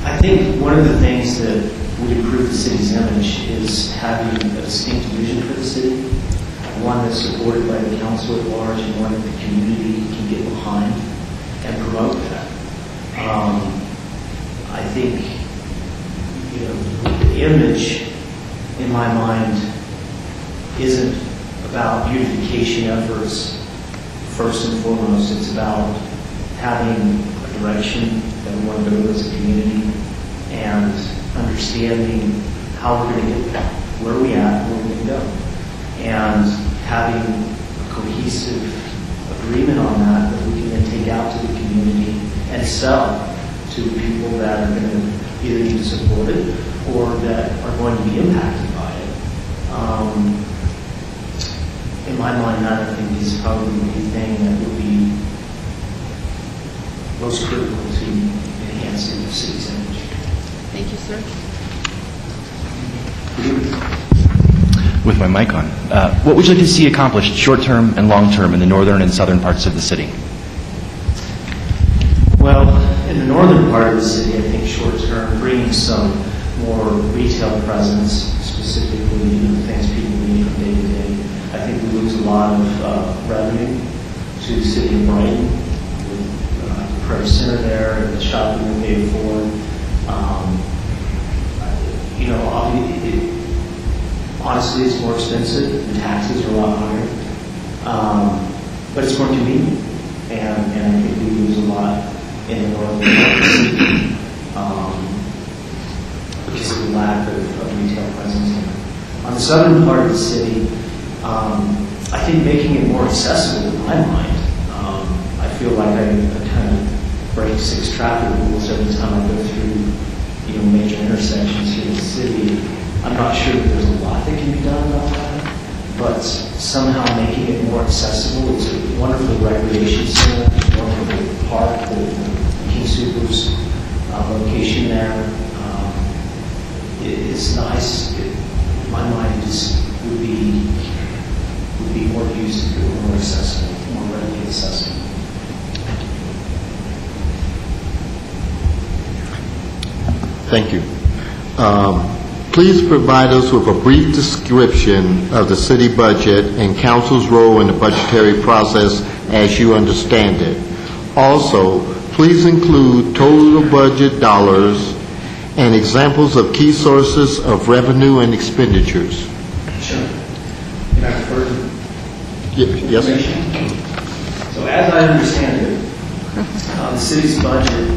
I think one of the things that would improve the city's image is having a distinct vision for the city, one that's supported by the council at large and one that the community can get behind and promote that. I think, the image in my mind isn't about beautification efforts first and foremost. It's about having a direction that we want to go as a community and understanding how we're going to get there, where we at, where we're going to go, and having a cohesive agreement on that we can then take out to the community and sell to people that are going to either need to support it or that are going to be impacted by it. In my mind, that I think is probably the thing that would be most critical to enhancing the city's image. Thank you, sir. With my mic on, what would you like to see accomplished short-term and long-term in the northern and southern parts of the city? Well, in the northern part of the city, I think short-term, bringing some more retail presence, specifically the things people need from day to day. I think we lose a lot of revenue to the city of Brighton with the Prairie Center there and the shopping that they afford. Honestly, it's more expensive. The taxes are a lot higher. But it's more convenient. And I think we lose a lot in the northern part of the city because of the lack of retail presence there. On the southern part of the city, I think making it more accessible in my mind. I feel like I kind of break 6 traffic rules every time I go through major intersections here in the city. I'm not sure that there's a lot that can be done about that, but somehow making it more accessible. It's a wonderful recreation center, a wonderful park, the King Soopers location there. It's nice. In my mind, it would be more used if it were more accessible, more readily accessible. Thank you. Please provide us with a brief description of the city budget and council's role in the budgetary process as you understand it. Also, please include total budget dollars and examples of key sources of revenue and expenditures. Sure. Can I refer to Yes. So as I understand it, the city's budget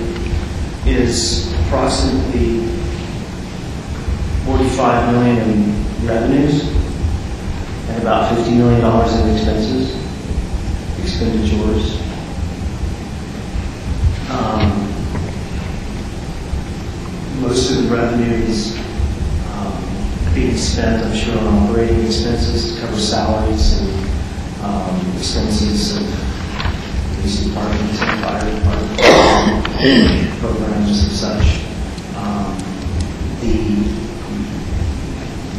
is approximately $45 million in revenues and about $50 million in expenditures. Most of the revenue is being spent, I'm sure, on operating expenses to cover salaries and expenses of police departments and fire departments, programs and such. The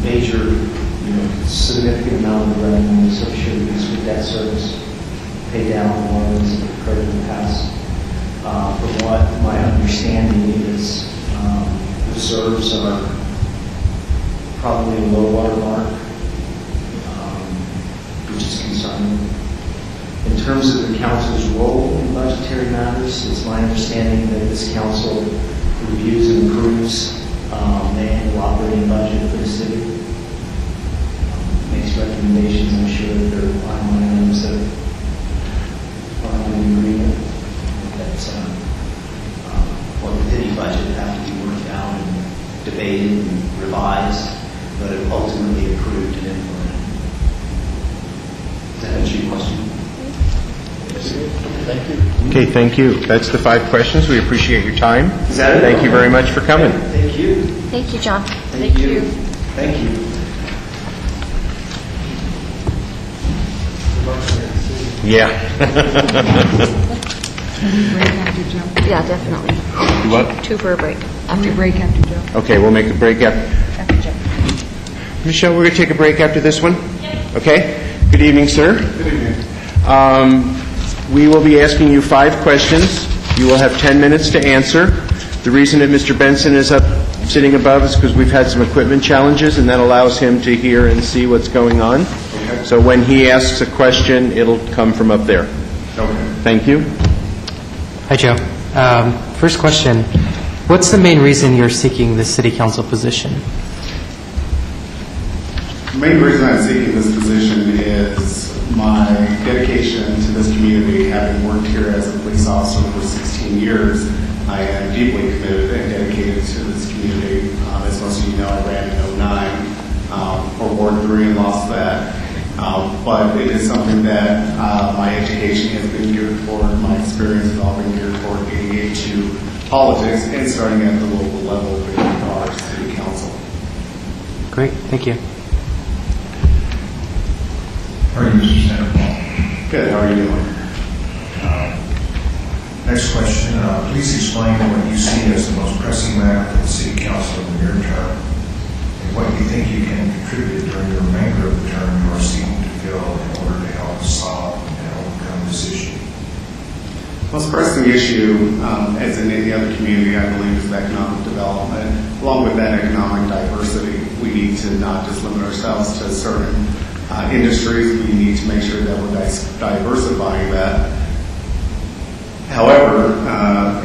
major, significant amount of the revenue associated with debt service, pay down loans that occurred in the past. From what my understanding is, reserves are probably a low water mark, which is concerning. In terms of the council's role in budgetary matters, it's my understanding that this council reviews and approves the annual operating budget for the city, makes recommendations. I'm sure that there are final items that are in agreement that the city budget have to be worked out and debated and revised, but ultimately approved and implemented. Does that answer your question? Thank you. Okay, thank you. That's the 5 questions. We appreciate your time. Is that it? Thank you very much for coming. Thank you. Thank you, John. Thank you. Thank you. Yeah. Yeah, definitely. What? 2 for a break. After break after Joe. Okay, we'll make a break after Michelle, we're going to take a break after this one? Yep. Okay. Good evening, sir. Good evening. We will be asking you 5 questions. You will have 10 minutes to answer. The reason that Mr. Benson is up sitting above is because we've had some equipment challenges, and that allows him to hear and see what's going on. Okay. So when he asks a question, it'll come from up there. Okay. Thank you. Hi, Joe. First question. What's the main reason you're seeking the city council position? The main reason I'm seeking this position is my dedication to this community. Having worked here as a police officer for 16 years, I am deeply committed and dedicated to this community. As most of you know, I ran in 2009 for Ward 3 and lost that. But it is something that my education has been geared toward, my experience has all been geared toward getting into politics and starting at the local level with our city council. Great, thank you. How are you, Mr. Senator? Good. How are you doing? Next question. Please explain what you see as the most pressing matter for the City Council in the near term, and what you think you can contribute during the remainder of the term you are seeking to fill in order to help solve and overcome this issue. Most pressing issue, as in any other community, I believe, is economic development. Along with that economic diversity, we need to not just limit ourselves to certain industries. We need to make sure that we're diversifying that. However,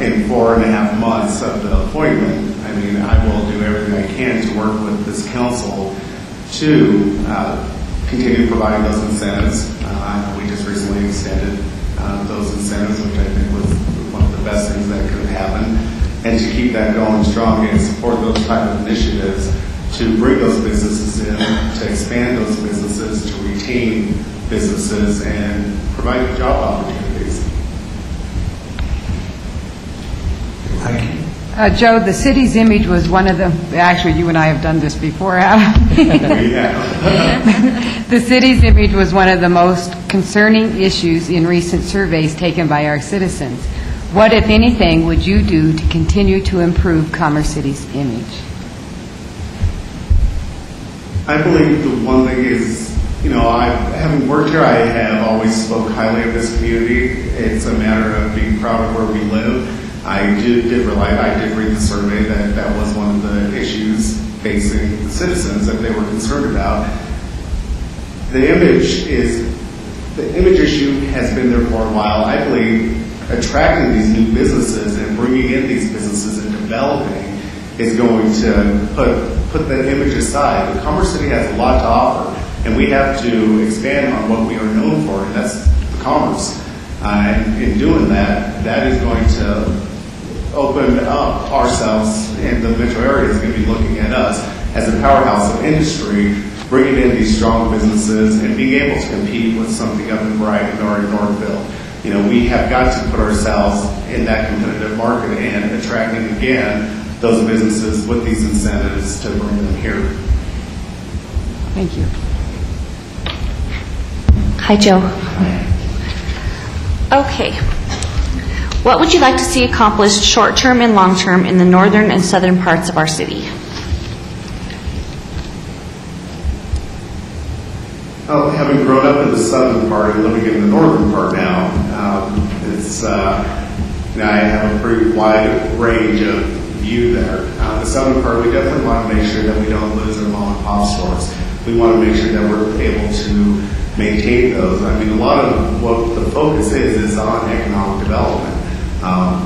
in 4.5 months of the appointment, I will do everything I can to work with this council to continue providing those incentives. We just recently extended those incentives, which I think was one of the best things that could happen, and to keep that going strong and support those type of initiatives to bring those businesses in, to expand those businesses, to retain businesses, and provide job opportunities. Thank you. Joe, the city's image was one of the, actually, you and I have done this before, haven't we? The city's image was one of the most concerning issues in recent surveys taken by our citizens. What, if anything, would you do to continue to improve Commerce City's image? I believe the one thing is, having worked here, I have always spoke highly of this community. It's a matter of being proud of where we live. I did read the survey that was one of the issues facing the citizens that they were concerned about. The image issue has been there for a while. I believe attracting these new businesses and bringing in these businesses and developing is going to put that image aside. But Commerce City has a lot to offer, and we have to expand on what we are known for, and that's the commerce. And in doing that, that is going to open up ourselves, and the metro area is going to be looking at us as a powerhouse of industry, bringing in these strong businesses and being able to compete with something up in Brighton or in Northville. We have got to put ourselves in that competitive market and attracting again those businesses with these incentives to bring them here. Thank you. Hi, Joe. Okay. What would you like to see accomplished short-term and long-term in the northern and southern parts of our city? Well, having grown up in the southern part and living in the northern part now, I have a pretty wide range of view there. The southern part, we definitely want to make sure that we don't lose our mom and pop stores. We want to make sure that we're able to maintain those. I mean, a lot of what the focus is on economic development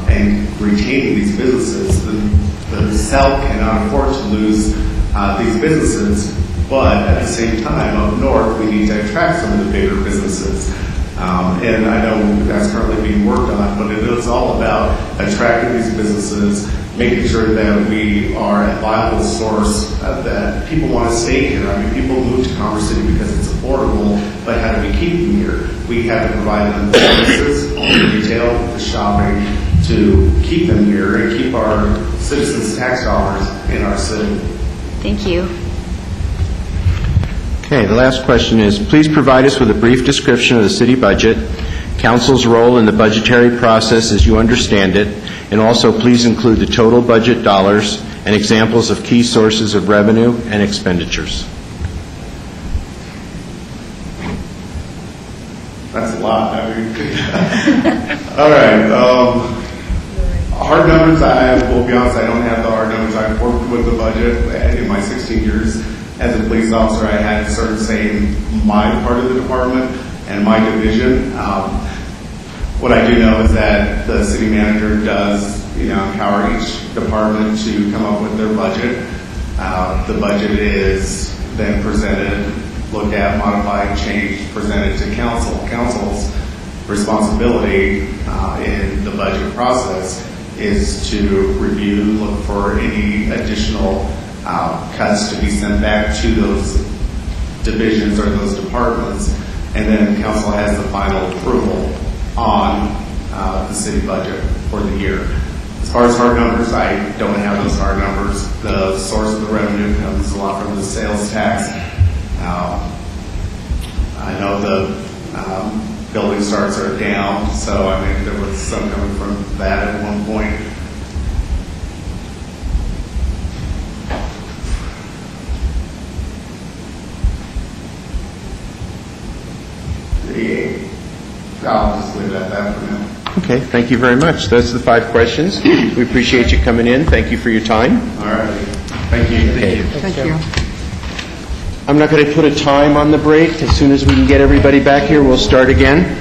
and retaining these businesses. The South cannot afford to lose these businesses, but at the same time, up north, we need to attract some of the bigger businesses. And I know that's currently being worked on, but it is all about attracting these businesses, making sure that we are a viable source, that people want to stay here. I mean, people move to Commerce City because it's affordable, but how do we keep them here? We have to provide them the services, the retail, the shopping, to keep them here and keep our citizens' tax dollars in our city. Thank you. Okay, the last question is, please provide us with a brief description of the city budget, council's role in the budgetary process as you understand it, and also please include the total budget dollars and examples of key sources of revenue and expenditures. That's a lot. I mean, all right. Hard numbers, I will be honest, I don't have the hard numbers. I've worked with the budget in my 16 years. As a police officer, I had a certain say in my part of the department and my division. What I do know is that the city manager does, empower each department to come up with their budget. The budget is then presented, looked at, modified, changed, presented to council. Council's responsibility in the budget process is to review, look for any additional cuts to be sent back to those divisions or those departments, and then council has the final approval on the city budget for the year. As far as hard numbers, I don't have those hard numbers. The source of the revenue comes a lot from the sales tax. I know the building starts are down, so I mean there was some coming from that at one point. I'll just leave it at that for now. Okay, thank you very much. Those are the 5 questions. We appreciate you coming in. Thank you for your time. All right. Thank you. Okay. Thank you. I'm not going to put a time on the break. As soon as we can get everybody back here, we'll start again.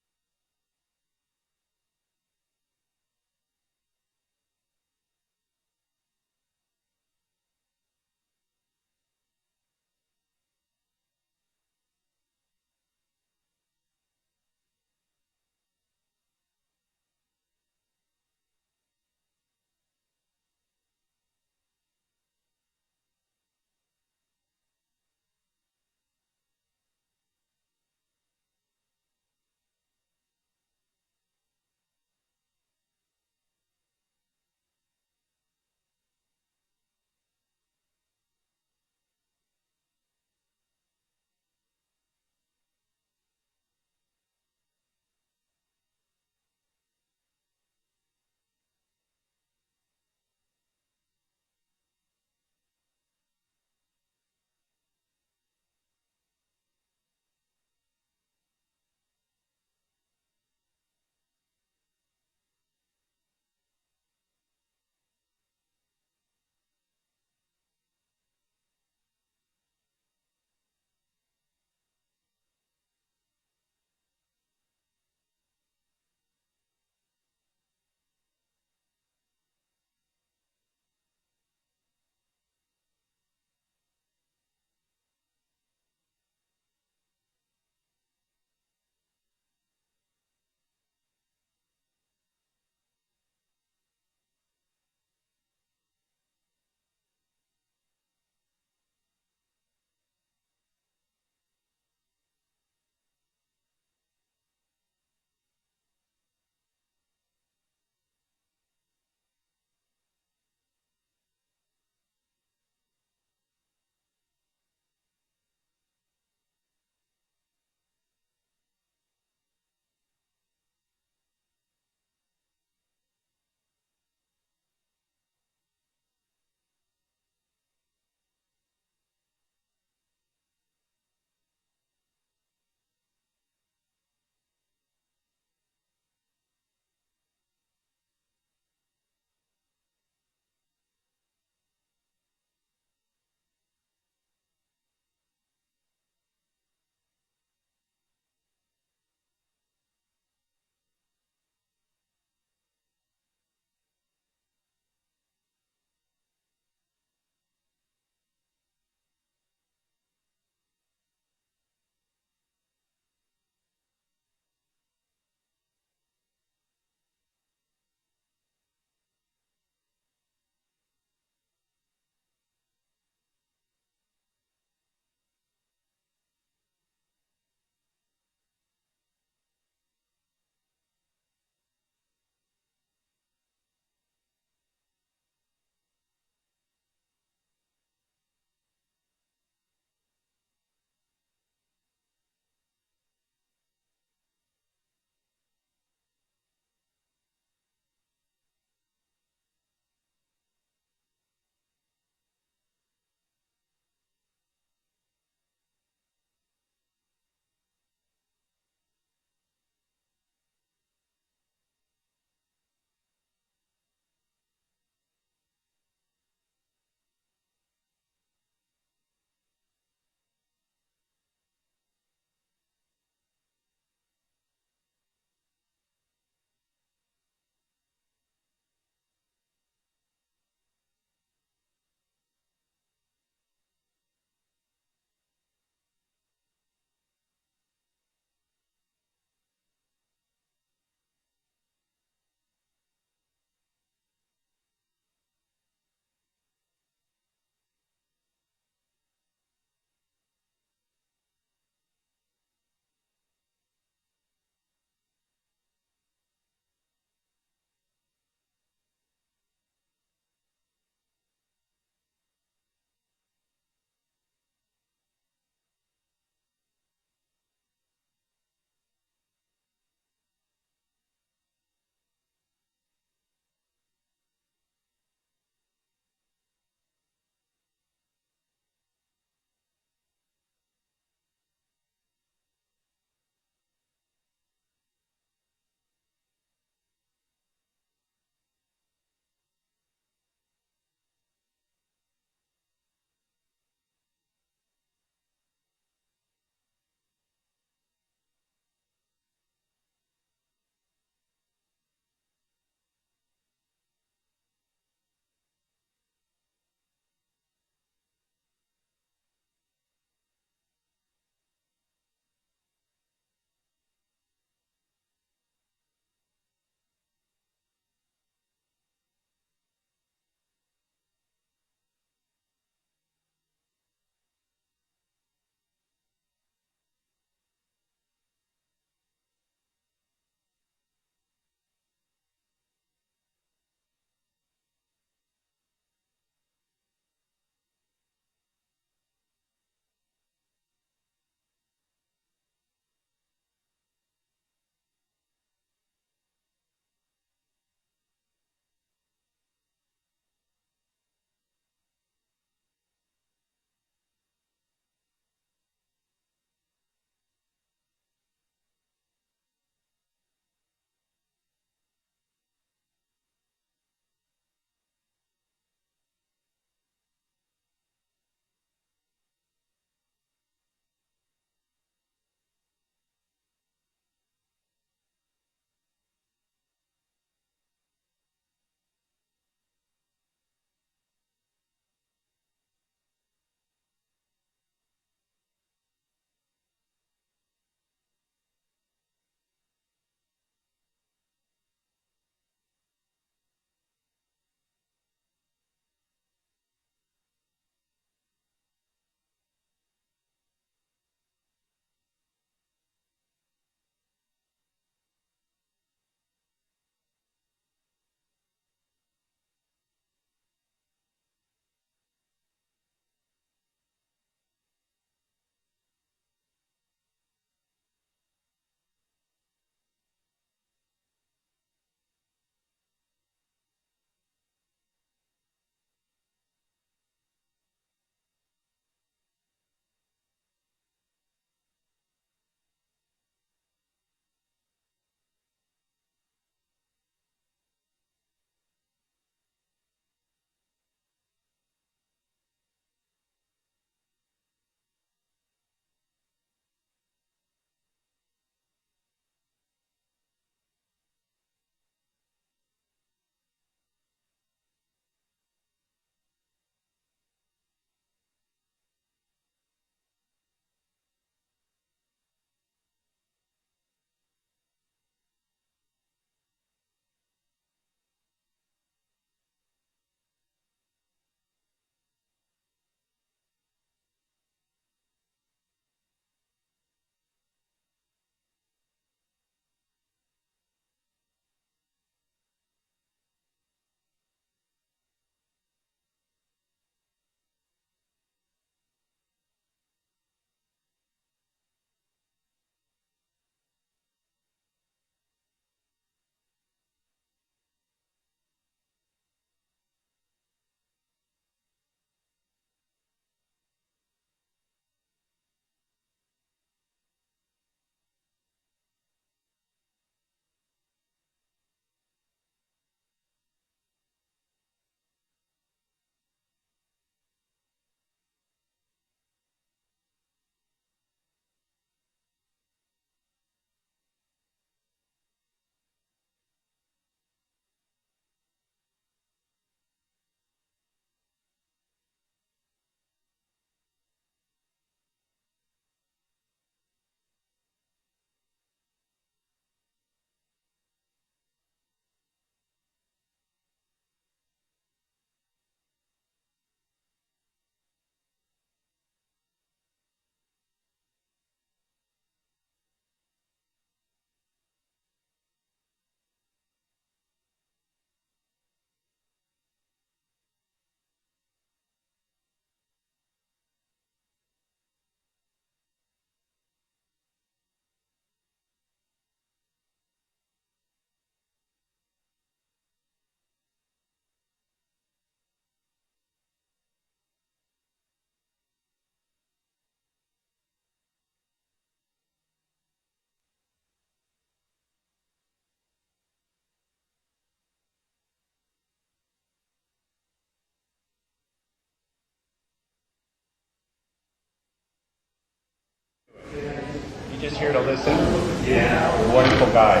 Just here to listen? Yeah. Wonderful guy.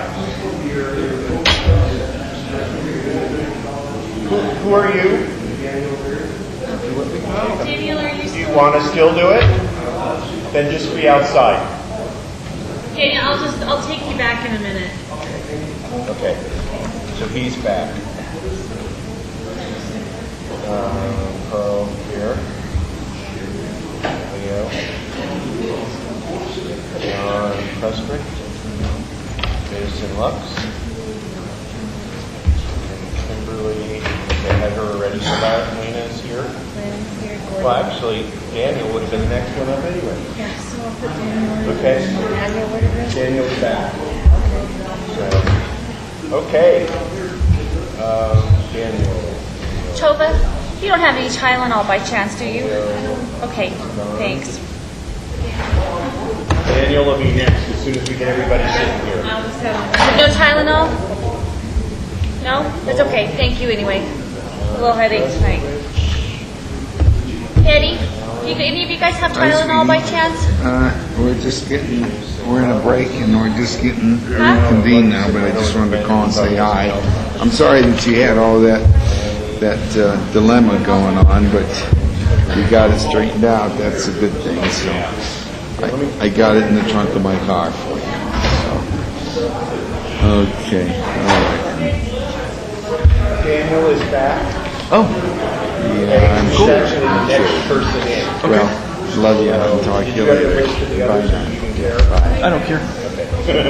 Who are you? Daniel, are you Do you want to still do it? Then just be outside. Okay, I'll take you back in a minute. Okay. So he's back. Carl here. Leo. John Prestwick. Jason Lux. And Kimberly. They had her already. So that Lena is here. Well, actually, Daniel would have been the next one up anyway. Yeah, so I'll put Daniel. Okay. Daniel, what is it? Daniel's back. So, okay. Daniel. Tova, you don't have any Tylenol by chance, do you? Okay, thanks. Daniel will be next as soon as we get everybody sitting here. No Tylenol? No? That's okay. Thank you anyway. A little headache tonight. Eddie, any of you guys have Tylenol by chance? We're in a break and we're just getting reconvened now, but I just wanted to call and say hi. I'm sorry that you had all that dilemma going on, but you got it straightened out. That's a good thing. So I got it in the trunk of my car for you. So. Okay. All right. Daniel is back. Oh. Yeah, I'm He's sure. actually the next person in. Well, love you. I'll talk to you later. Bye now. Bye. I don't care. Okay.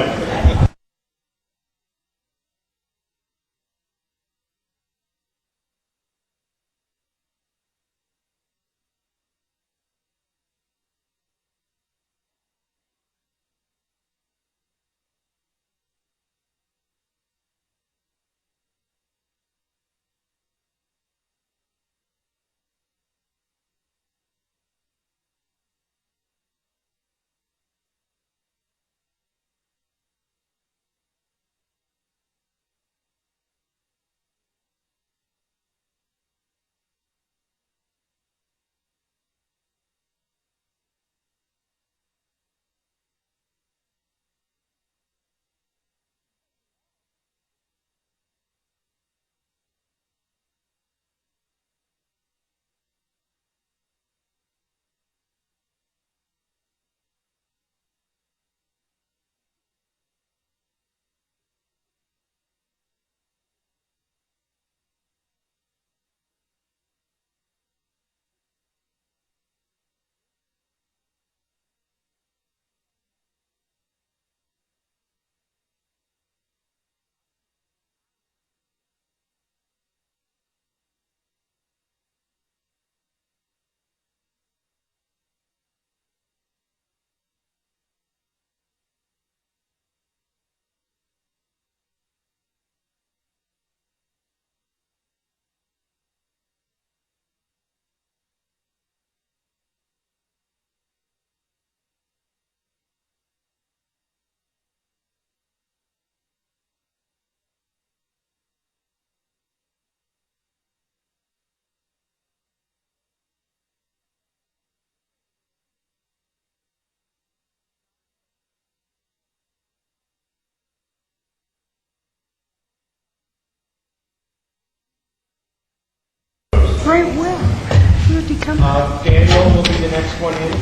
Right, well, where did he come from? Daniel will be the next one in.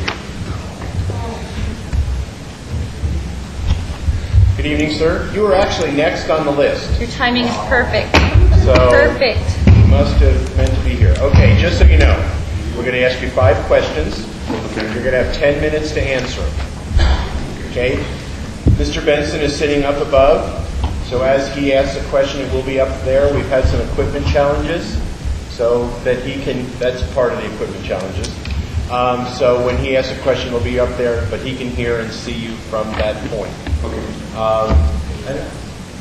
Good evening, sir. You were actually next on the list. Your timing is perfect. So Perfect. You must have meant to be here. Okay, just so you know, we're going to ask you 5 questions. You're going to have 10 minutes to answer them. Okay? Mr. Benson is sitting up above, so as he asks a question, it will be up there. We've had some equipment challenges, so that he can, that's part of the equipment challenges. So when he asks a question, it'll be up there, but he can hear and see you from that point. Okay.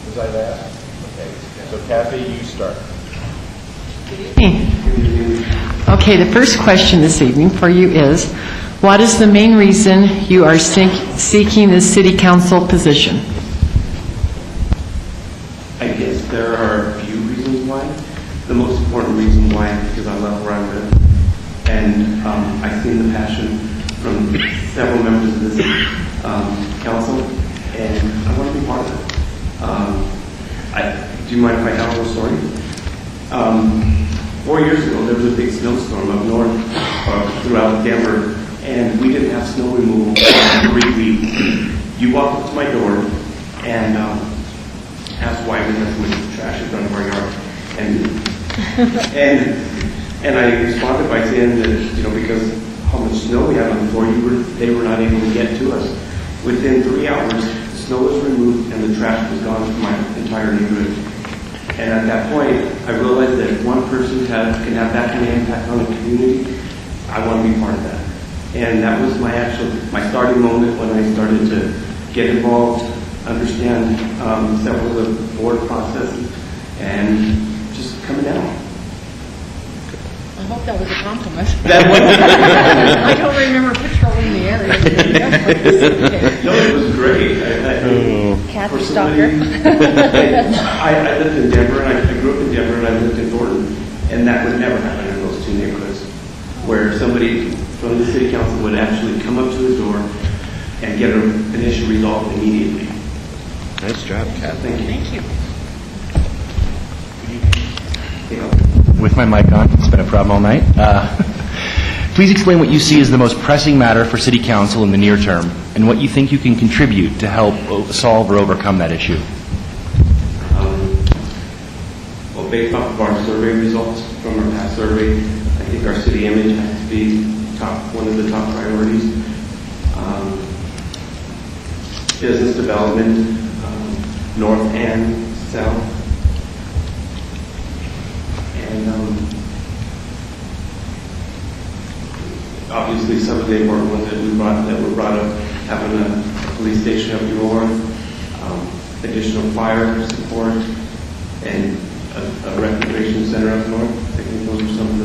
Was I last? Okay. So Kathy, you start. Okay, the first question this evening for you is, what is the main reason you are seeking this city council position? I guess there are a few reasons why. The most important reason why is because I love where I live. And I've seen the passion from several members of this council, and I want to be part of it. Do you mind if I tell a little story? 4 years ago, there was a big snowstorm up north throughout Denver, and we didn't have snow removal for 3 weeks. You walked up to my door and asked why we had so much trash in front of our yard. And I responded by saying that, because how much snow we had on the floor, they were not able to get to us. Within 3 hours, the snow was removed and the trash was gone from my entire neighborhood. And at that point, I realized that if one person can have that kind of impact on the community, I want to be part of that. And that was my starting moment when I started to get involved, understand several of the board processes, and just coming down. I hope that was a compliment. That was. I don't remember patrolling the area. No, it was great. Kathy Stalker. I lived in Denver, and I grew up in Denver, and I lived in Thornton, and that would never happen in those two neighborhoods, where somebody from the city council would actually come up to the door and get an issue resolved immediately. Nice job, Kat. Thank you. Thank you. With my mic on, it's been a problem all night. Please explain what you see as the most pressing matter for City Council in the near term, and what you think you can contribute to help solve or overcome that issue. Well, based off of our survey results from our past survey, I think our city image has to be one of the top priorities. Business development, north and south. And obviously some of the important ones that were brought up, having a police station up north, additional fire support, and a recreation center up north. I think those are some of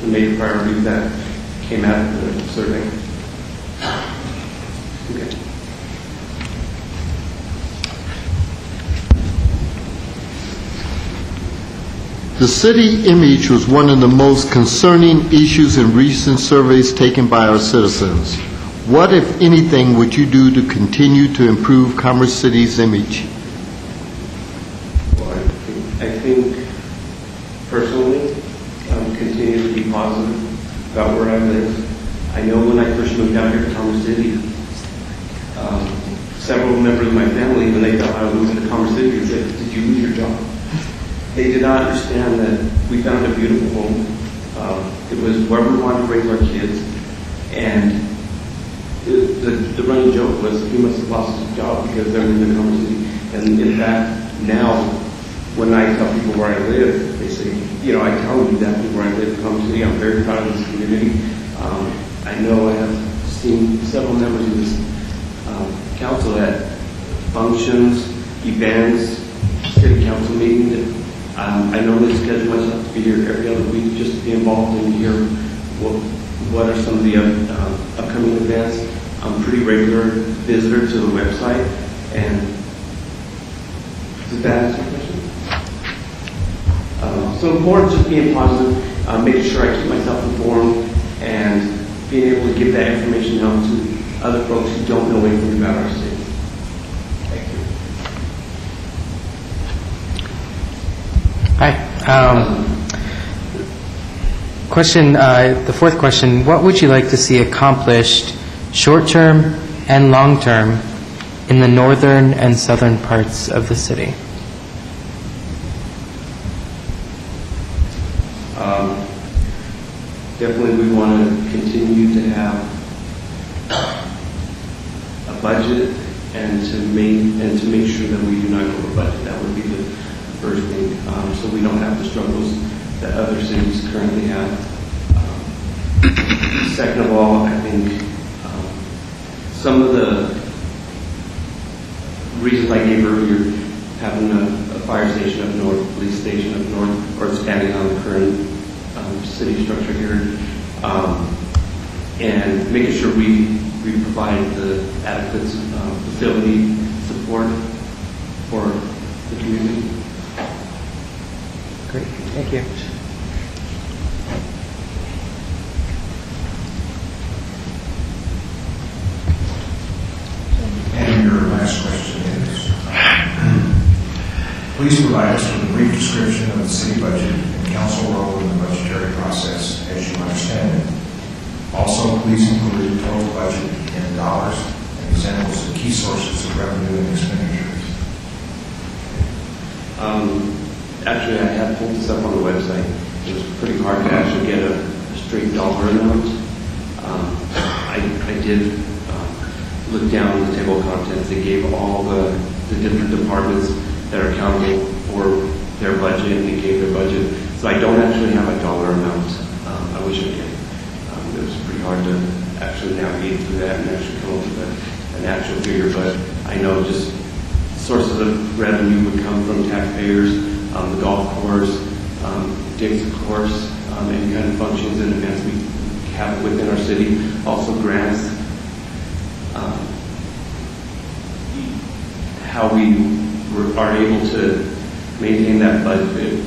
the major priorities that came out of the survey. Okay. The city image was one of the most concerning issues in recent surveys taken by our citizens. What, if anything, would you do to continue to improve Commerce City's image? Well, I think personally, continue to be positive about where I live. I know when I first moved out here to Commerce City, several members of my family, when they thought I was moving to Commerce City, said, "Did you lose your job?" They did not understand that we found a beautiful home. It was where we wanted to raise our kids. And the running joke was he must have lost his job because they're in the Commerce City. And in fact, now, when I tell people where I live, they say, I tell you exactly where I live in Commerce City. I'm very proud of this community. I know I have seen several members of this council at functions, events, city council meetings. I normally schedule myself to be here every other week just to be involved and hear what are some of the upcoming events. I'm a pretty regular visitor to the website. And does that answer your question? So more just being positive, making sure I keep myself informed, and being able to give that information out to other folks who don't know anything about our city. Thank you. Hi. Question, the fourth question, what would you like to see accomplished short-term and long-term in the northern and southern parts of the city? Definitely we want to continue to have a budget and to make sure that we do not go over budget. That would be the first thing, so we don't have the struggles that other cities currently have. Second of all, I think some of the reasons I gave earlier, having a fire station up north, police station up north, or expanding on the current city structure here, and making sure we provide the adequate facility support for the community. Great, thank you. Please provide us with a brief description of the city budget and council role in the budgetary process as you understand it. Also, please include the total budget in dollars and examples of key sources of revenue and expenditures. Actually, I had pulled this up on the website. It was pretty hard to actually get a straight dollar amount. I did look down the table of contents. They gave all the different departments that are accountable for their budget, and they gave their budget. So I don't actually have a dollar amount. I wish I did. It was pretty hard to actually navigate through that and actually come up with an actual figure, but I know just sources of revenue would come from taxpayers, the golf course, Dixie course, any kind of functions and events we have within our city, also grants, how we are able to maintain that budget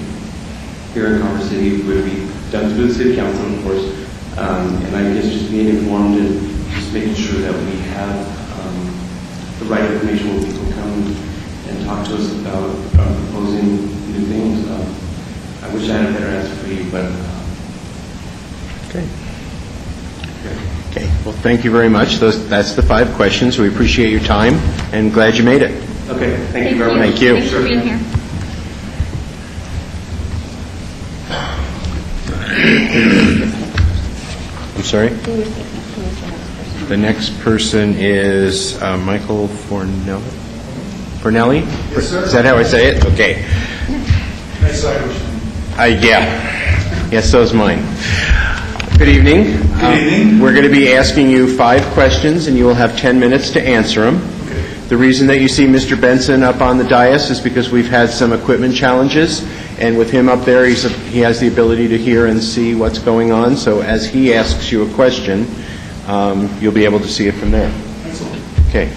here in Commerce City would be done through the city council, of course, and I guess just being informed and just making sure that we have the right information when people come and talk to us about proposing new things. I wish I had a better answer for you, but... Okay, well, thank you very much. That's the 5 questions. We appreciate your time and glad you made it. Okay, thank you very much. Thank you. Thanks for being here. I'm sorry? The next person is Michael Fornelli? Yes, sir. Is that how I say it? Okay. Nice Irish. Yeah. Yes, so is mine. Good evening. Good evening. We're going to be asking you 5 questions, and you will have 10 minutes to answer them. The reason that you see Mr. Benson up on the dais is because we've had some equipment challenges, and with him up there, he has the ability to hear and see what's going on. So as he asks you a question, you'll be able to see it from there. Excellent. Okay.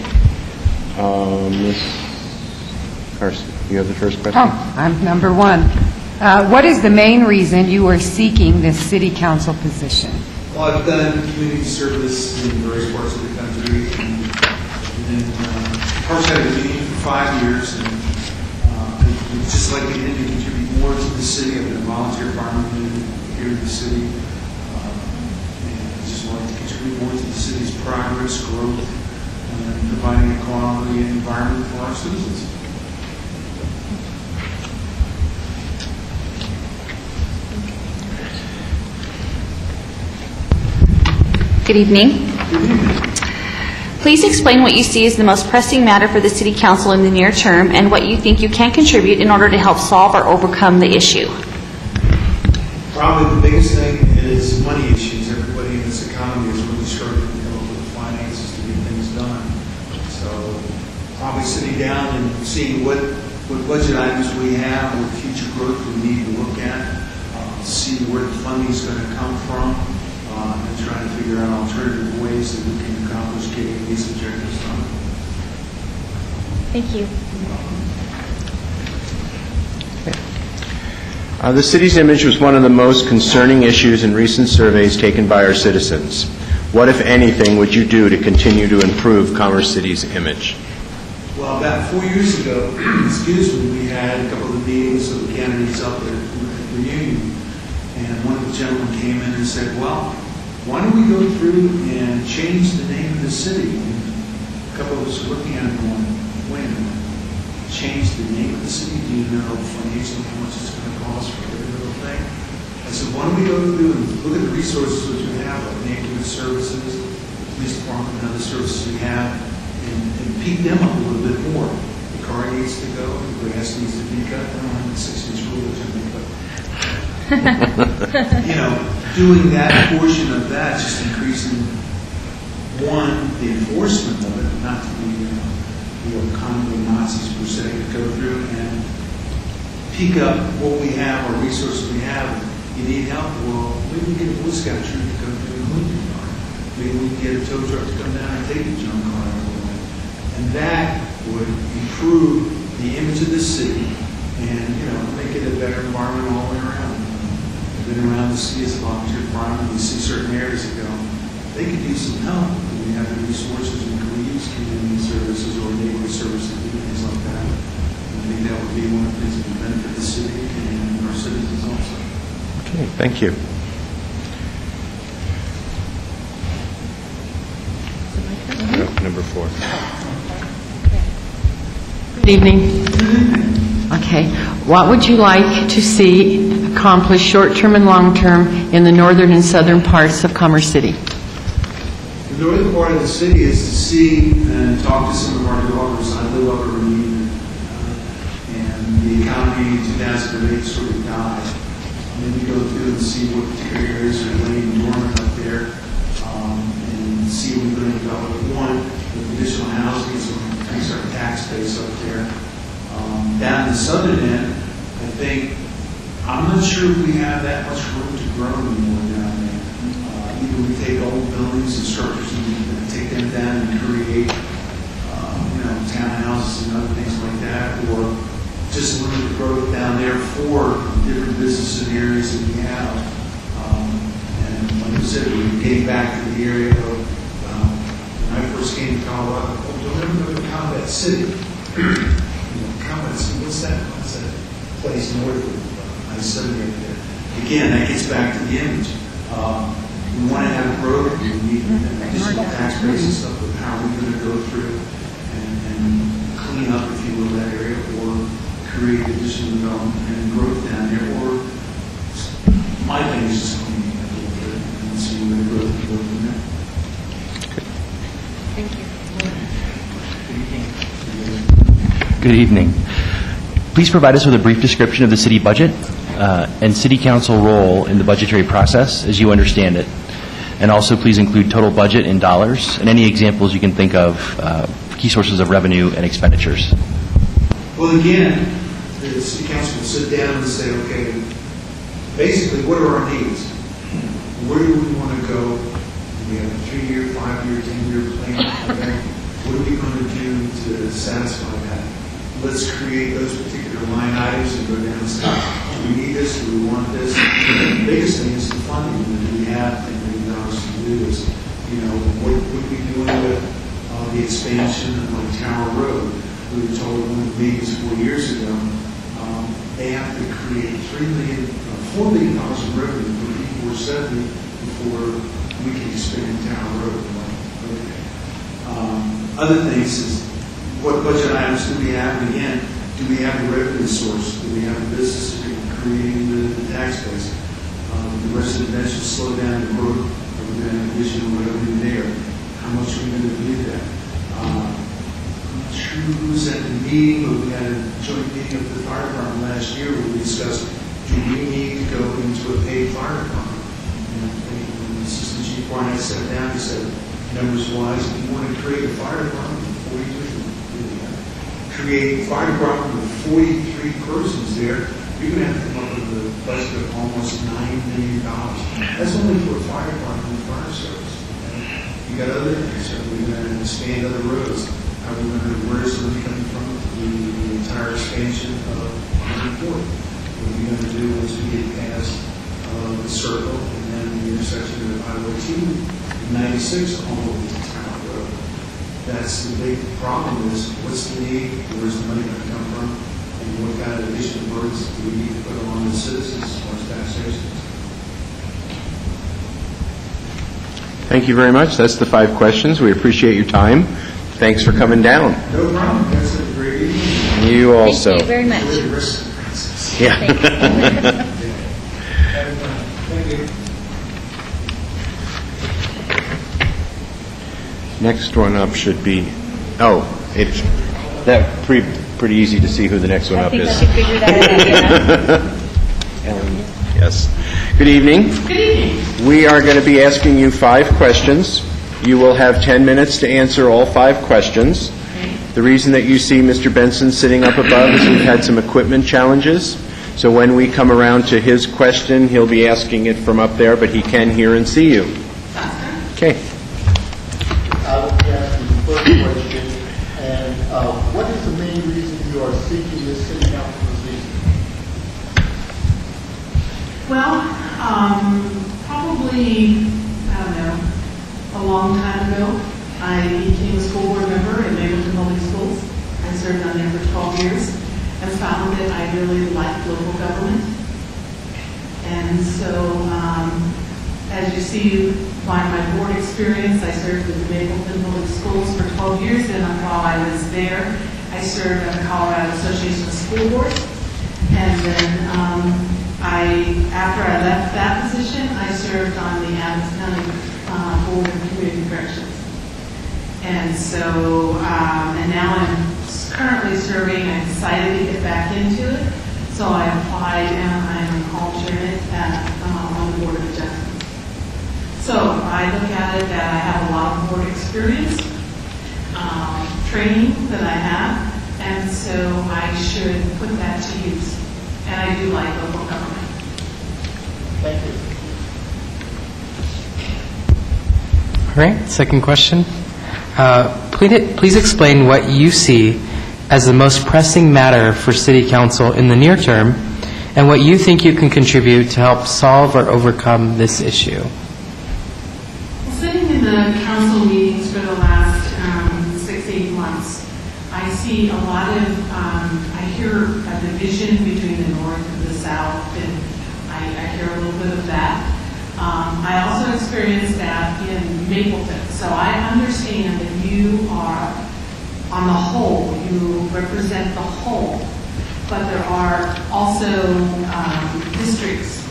Ms. Carson, you have the first question? Oh, I'm number 1. What is the main reason you are seeking this city council position? Well, I've done community service in various parts of the country, and Parks had been meeting for 5 years, and I'd just like to begin to contribute more to the city. I've been a volunteer fireman here in the city, and I just want to contribute more to the city's progress, growth, and providing a quality environment for our citizens. Good evening. Please explain what you see as the most pressing matter for the City Council in the near term and what you think you can contribute in order to help solve or overcome the issue. Probably the biggest thing is money issues. Everybody in this economy is really struggling to come up with the finances to get things done. So probably sitting down and seeing what budget items we have, what future growth we need to look at, see where the funding is going to come from, and trying to figure out alternative ways that we can accomplish getting these objectives done. Thank you. The city's image was one of the most concerning issues in recent surveys taken by our citizens. What, if anything, would you do to continue to improve Commerce City's image? Well, about 4 years ago, we had a couple of meetings of the candidates up at Reunion, and one of the gentlemen came in and said, well, why don't we go through and change the name of the city? And a couple of us were looking at it going, wait a minute, change the name of the city? Do you know financially how much it's going to cost for every little thing? I said, why don't we go through and look at the resources that we have, like neighborhood services, police department, and other services we have, and peak them up a little bit more. The car needs to go, the grass needs to be cut. I don't have a 6-inch ruler to be cut. Doing that portion of that, just increasing, one, the enforcement of it, not to be, convoy Nazis per se, to go through and peak up what we have, or resources we have. You need help? Well, maybe we can get a Boy Scout troop to go through and move the car. Maybe we can get a tow truck to come down and take the junk car out of the way. And that would improve the image of the city and, make it a better environment all the way around. I've been around the city as a volunteer fireman. We see certain areas that go, they could use some help. We have the resources, and can we use community services or neighborhood services to do things like that? And I think that would be one of the things that would benefit the city and our citizens also. Okay, thank you. Number 4. Good evening. Okay. What would you like to see accomplished short-term and long-term in the northern and southern parts of Commerce City? The northern part of the city is to see and talk to some of our developers. I live up in Union, and the economy in 2008 sort of died. And then we go through and see what particular areas are laying dormant up there, and see what we're going to develop. One, with additional housing, so we increase our tax base up there. Down in the southern end, I think, I'm not sure if we have that much room to grow anymore down there. Either we take old buildings and structures and take them down and create, townhouses and other things like that, or just limit the growth down there for different businesses and areas that we have. And like I said, we're getting back to the area of, when I first came to Colorado, don't ever go to Combat City. Combat City, what's that place north of I-70 right there? Again, that gets back to the image. We want to have growth, we need additional tax base and stuff, but how are we going to go through and clean up, if you will, that area, or create additional development and growth down there, or my thing is just cleaning up a little bit and see where the growth can go from there. Thank you. Good evening. Please provide us with a brief description of the city budget and city council role in the budgetary process as you understand it. And also please include total budget in dollars and any examples you can think of key sources of revenue and expenditures. Well, again, the city council will sit down and say, okay, basically, what are our needs? Where do we want to go? We have a 3-year, 5-year, 10-year plan. Okay? What are we going to do to satisfy that? Let's create those particular line items and go down and say, do we need this? Do we want this? The biggest thing is the funding. Do we have $10 million to do this? What are we doing with the expansion of Tower Road? We were told one of the meetings 4 years ago, they have to create $4 million in revenue for P470 before we can expand Tower Road. Other things is, what budget items do we have? And again, do we have the revenue source? Do we have the business creating the tax base? The residential slow down the growth, or we're going to have additional revenue there. How much are we going to do that? I'm not sure who was at the meeting, but we had a joint meeting of the fire department last year where we discussed, do we need to go into a paid fire department? And I think when Assistant Chief Barnett sat down, he said, numbers-wise, if you want to create a fire department with 43 persons there, you're going to have to come up with a budget of almost $9 million. That's only for a fire department and fire service. You got other things. Are we going to expand other roads? Where's the money coming from? The entire expansion of 104. What are we going to do once we get past the circle and then the intersection of Highway 2? 96 all over the town road. That's the big problem is what's the need, where's the money going to come from, and what kind of additional burdens do we need to put on the citizens as far as taxation? Thank you very much. That's the 5 questions. We appreciate your time. Thanks for coming down. No problem. That's a great evening. You also. Thank you very much. Yeah. Thank you. Next one up should be, it's pretty easy to see who the next one up is. I think I should figure that out, yeah. Ellen, yes. Good evening. Good evening. We are going to be asking you 5 questions. You will have 10 minutes to answer all 5 questions. The reason that you see Mr. Benson sitting up above is we've had some equipment challenges. So when we come around to his question, he'll be asking it from up there, but he can hear and see you. Okay. I will ask you the first question, and what is the main reason you are seeking this city council position? Well, probably, I don't know, a long time ago, I became a school board member in Mapleton Public Schools. I served on there for 12 years. have found that I really like local government. And so, as you see by my board experience, I served with the Mapleton Public Schools for 12 years, and while I was there, I served on the Colorado Association of School Boards. And then after I left that position, I served on the Adams County Board of Community Corrections. And so, and now I'm currently serving. I decided to get back into it, so I applied, and I'm alternate on the Board of Adjustment. So I look at it that I have a lot of board experience, training that I have, and so I should put that to use. And I do like local government. Thank you. All right, second question. Please explain what you see as the most pressing matter for City Council in the near term, and what you think you can contribute to help solve or overcome this issue. Well, sitting in the council meetings for the last 6-8 months, I see a lot of, I hear a division between the north and the south, and I hear a little bit of that. I also experienced that in Mapleton, so I understand that you are, on the whole, you represent the whole, but there are also districts.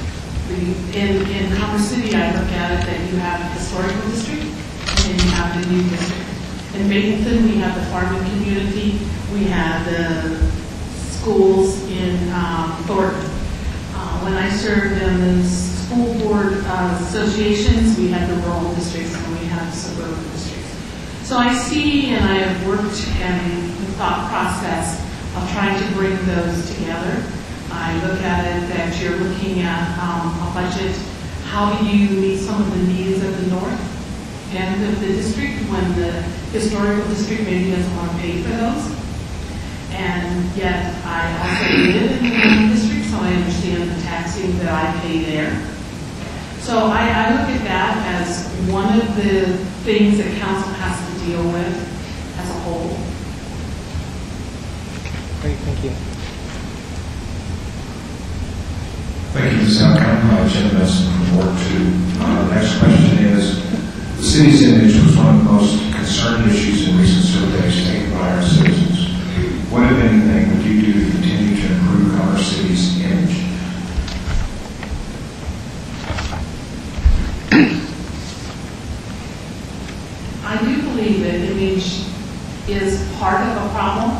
In Commerce City, I look at it that you have the historical district, and then you have the new district. In Mapleton, we have the farming community, we have the schools in Thornton. When I served in the school board associations, we had the rural districts and we had suburban districts. So I see, and I have worked in the thought process of trying to bring those together. I look at it that you're looking at a budget. How do you meet some of the needs of the north end of the district when the historical district maybe doesn't want to pay for those? And yet I also live in the rural district, so I understand the taxing that I pay there. So I look at that as one of the things that council has to deal with as a whole. Great, thank you. Thank you, Ms. Alcott. Jim Nelson from Ward 2. The next question is, the city's image was one of the most concerned issues in recent surveys taken by our citizens. What, if anything, would you do to continue to improve our city's image? I do believe that image is part of a problem,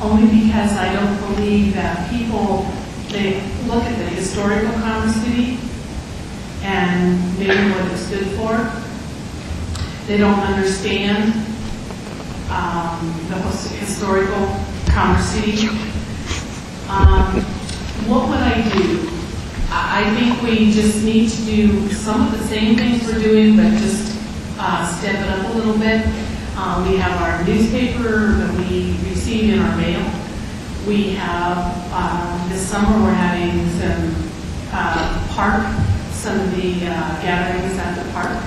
only because I don't believe that people, they look at the historical Commerce City and maybe what it stood for. They don't understand the historical Commerce City. What would I do? I think we just need to do some of the same things we're doing, but just step it up a little bit. We have our newspaper that we receive in our mail. We have, this summer we're having some some of the gatherings at the park.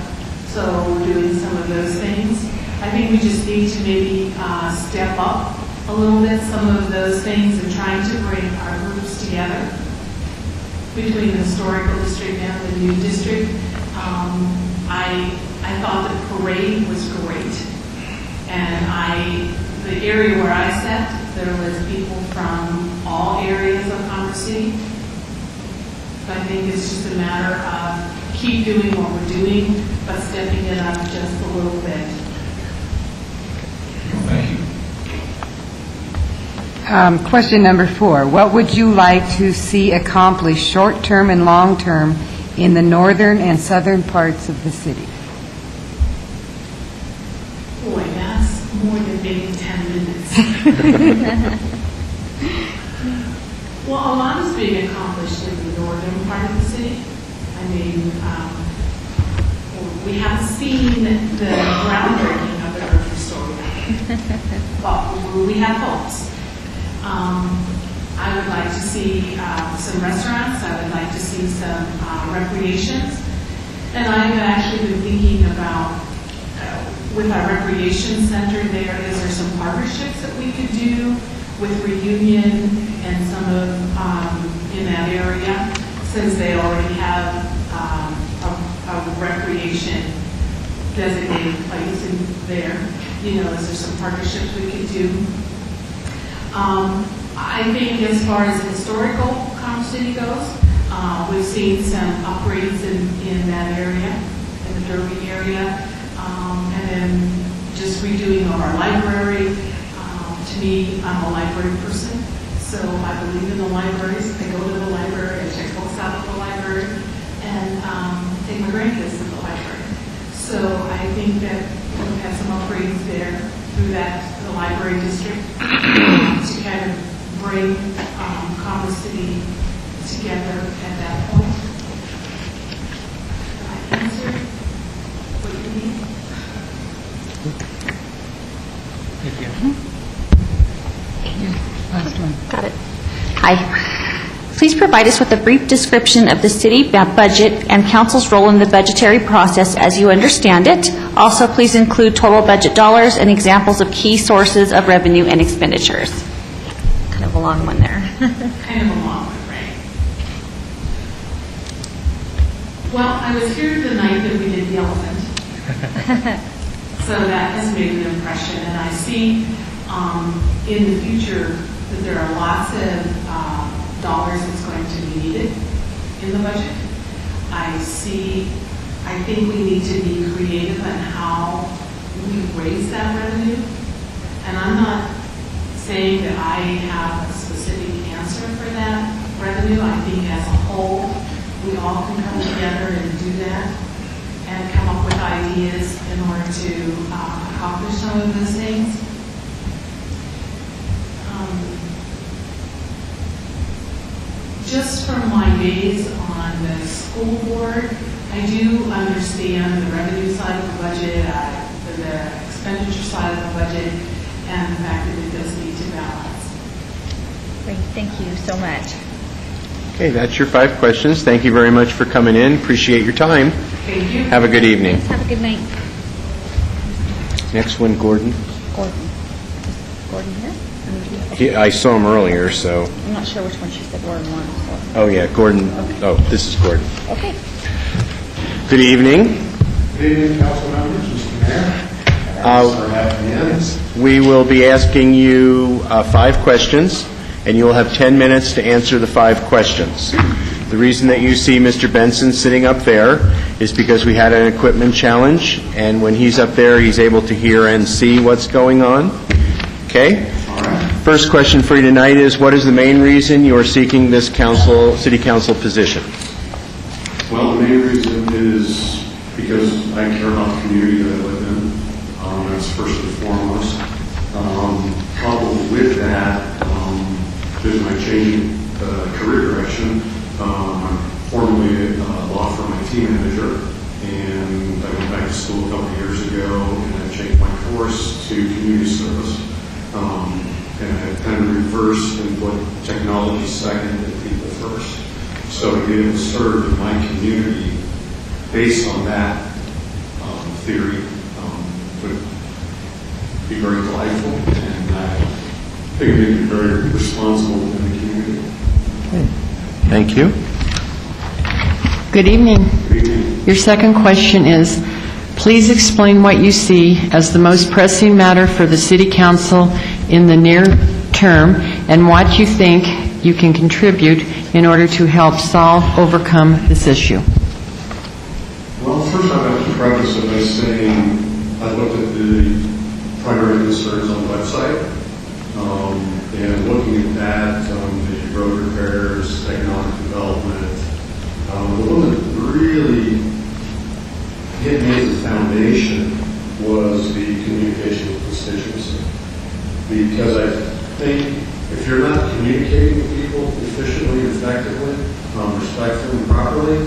So we're doing some of those things. I think we just need to maybe step up a little bit some of those things and trying to bring our groups together between the historical district and the new district. I thought the parade was great. And the area where I sat, there was people from all areas of Commerce City. So I think it's just a matter of keep doing what we're doing, but stepping it up just a little bit. Thank you. Question number 4. What would you like to see accomplished short-term and long-term in the northern and southern parts of the city? Boy, that's more than maybe 10 minutes. Well, a lot is being accomplished in the northern part of the city. I mean, we have seen the groundbreaking of the Earth Restored, but we have hopes. I would like to see some restaurants. I would like to see some recreations. And I've actually been thinking about, with our recreation center there, is there some partnerships that we could do with Reunion and some of, in that area, since they already have a recreation designated place in there. You know, is there some partnerships we could do? I think as far as historical Commerce City goes, we've seen some upgrades in that area, in the Derby area, and then just redoing of our library. To me, I'm a library person, so I believe in the libraries. I go to the library, I check books out of the library, and take my grandkids to the library. So I think that we've had some upgrades there through the library district to kind of bring Commerce City together at that point. Did I answer what you need? Thank you. Last one. Got it. Hi. Please provide us with a brief description of the city budget and council's role in the budgetary process as you understand it. Also, please include total budget dollars and examples of key sources of revenue and expenditures. Kind of a long one there. Kind of a long one, right? Well, I was here the night that we did the elephant. So that has made an impression, and I see in the future that there are lots of dollars that's going to be needed in the budget. I think we need to be creative on how we raise that revenue. And I'm not saying that I have a specific answer for that revenue. I think as a whole, we all can come together and do that and come up with ideas in order to accomplish some of those things. Just from my days on the school board, I do understand the revenue side of the budget, the expenditure side of the budget, and the fact that it does need to balance. Great, thank you so much. Okay, that's your 5 questions. Thank you very much for coming in. Appreciate your time. Thank you. Have a good evening. Have a good night. Next one, Gordon. Gordon here? I saw him earlier, so. I'm not sure which one she said Gordon won. So. Oh, yeah, Gordon. Okay. Oh, this is Gordon. Okay. Good evening. Good evening, council members, Mr. Mayor. Thanks for having me in. We will be asking you 5 questions, and you will have 10 minutes to answer the 5 questions. The reason that you see Mr. Benson sitting up there is because we had an equipment challenge, and when he's up there, he's able to hear and see what's going on. Okay? First question for you tonight is, what is the main reason you are seeking this city council position? Well, the main reason is because I care about the community that I live in. That's first and foremost. Coupled with that, there's my changing career direction. I'm formerly a law firm IT manager, and I went back to school a couple of years ago, and I changed my course to community service. And I kind of reversed and put technology second and people first. So to be able to serve in my community based on that theory would be very delightful, and I think it would be very responsible in the community. Thank you. Good evening. Your second question is, please explain what you see as the most pressing matter for the City Council in the near term and what you think you can contribute in order to help overcome this issue. Well, first I'd have to preface it by saying I looked at the primary concerns on the website, and looking at that, the road repairs, economic development, the one that really hit me as a foundation was the communication with constituency. Because I think if you're not communicating with people efficiently and effectively, respectfully and properly,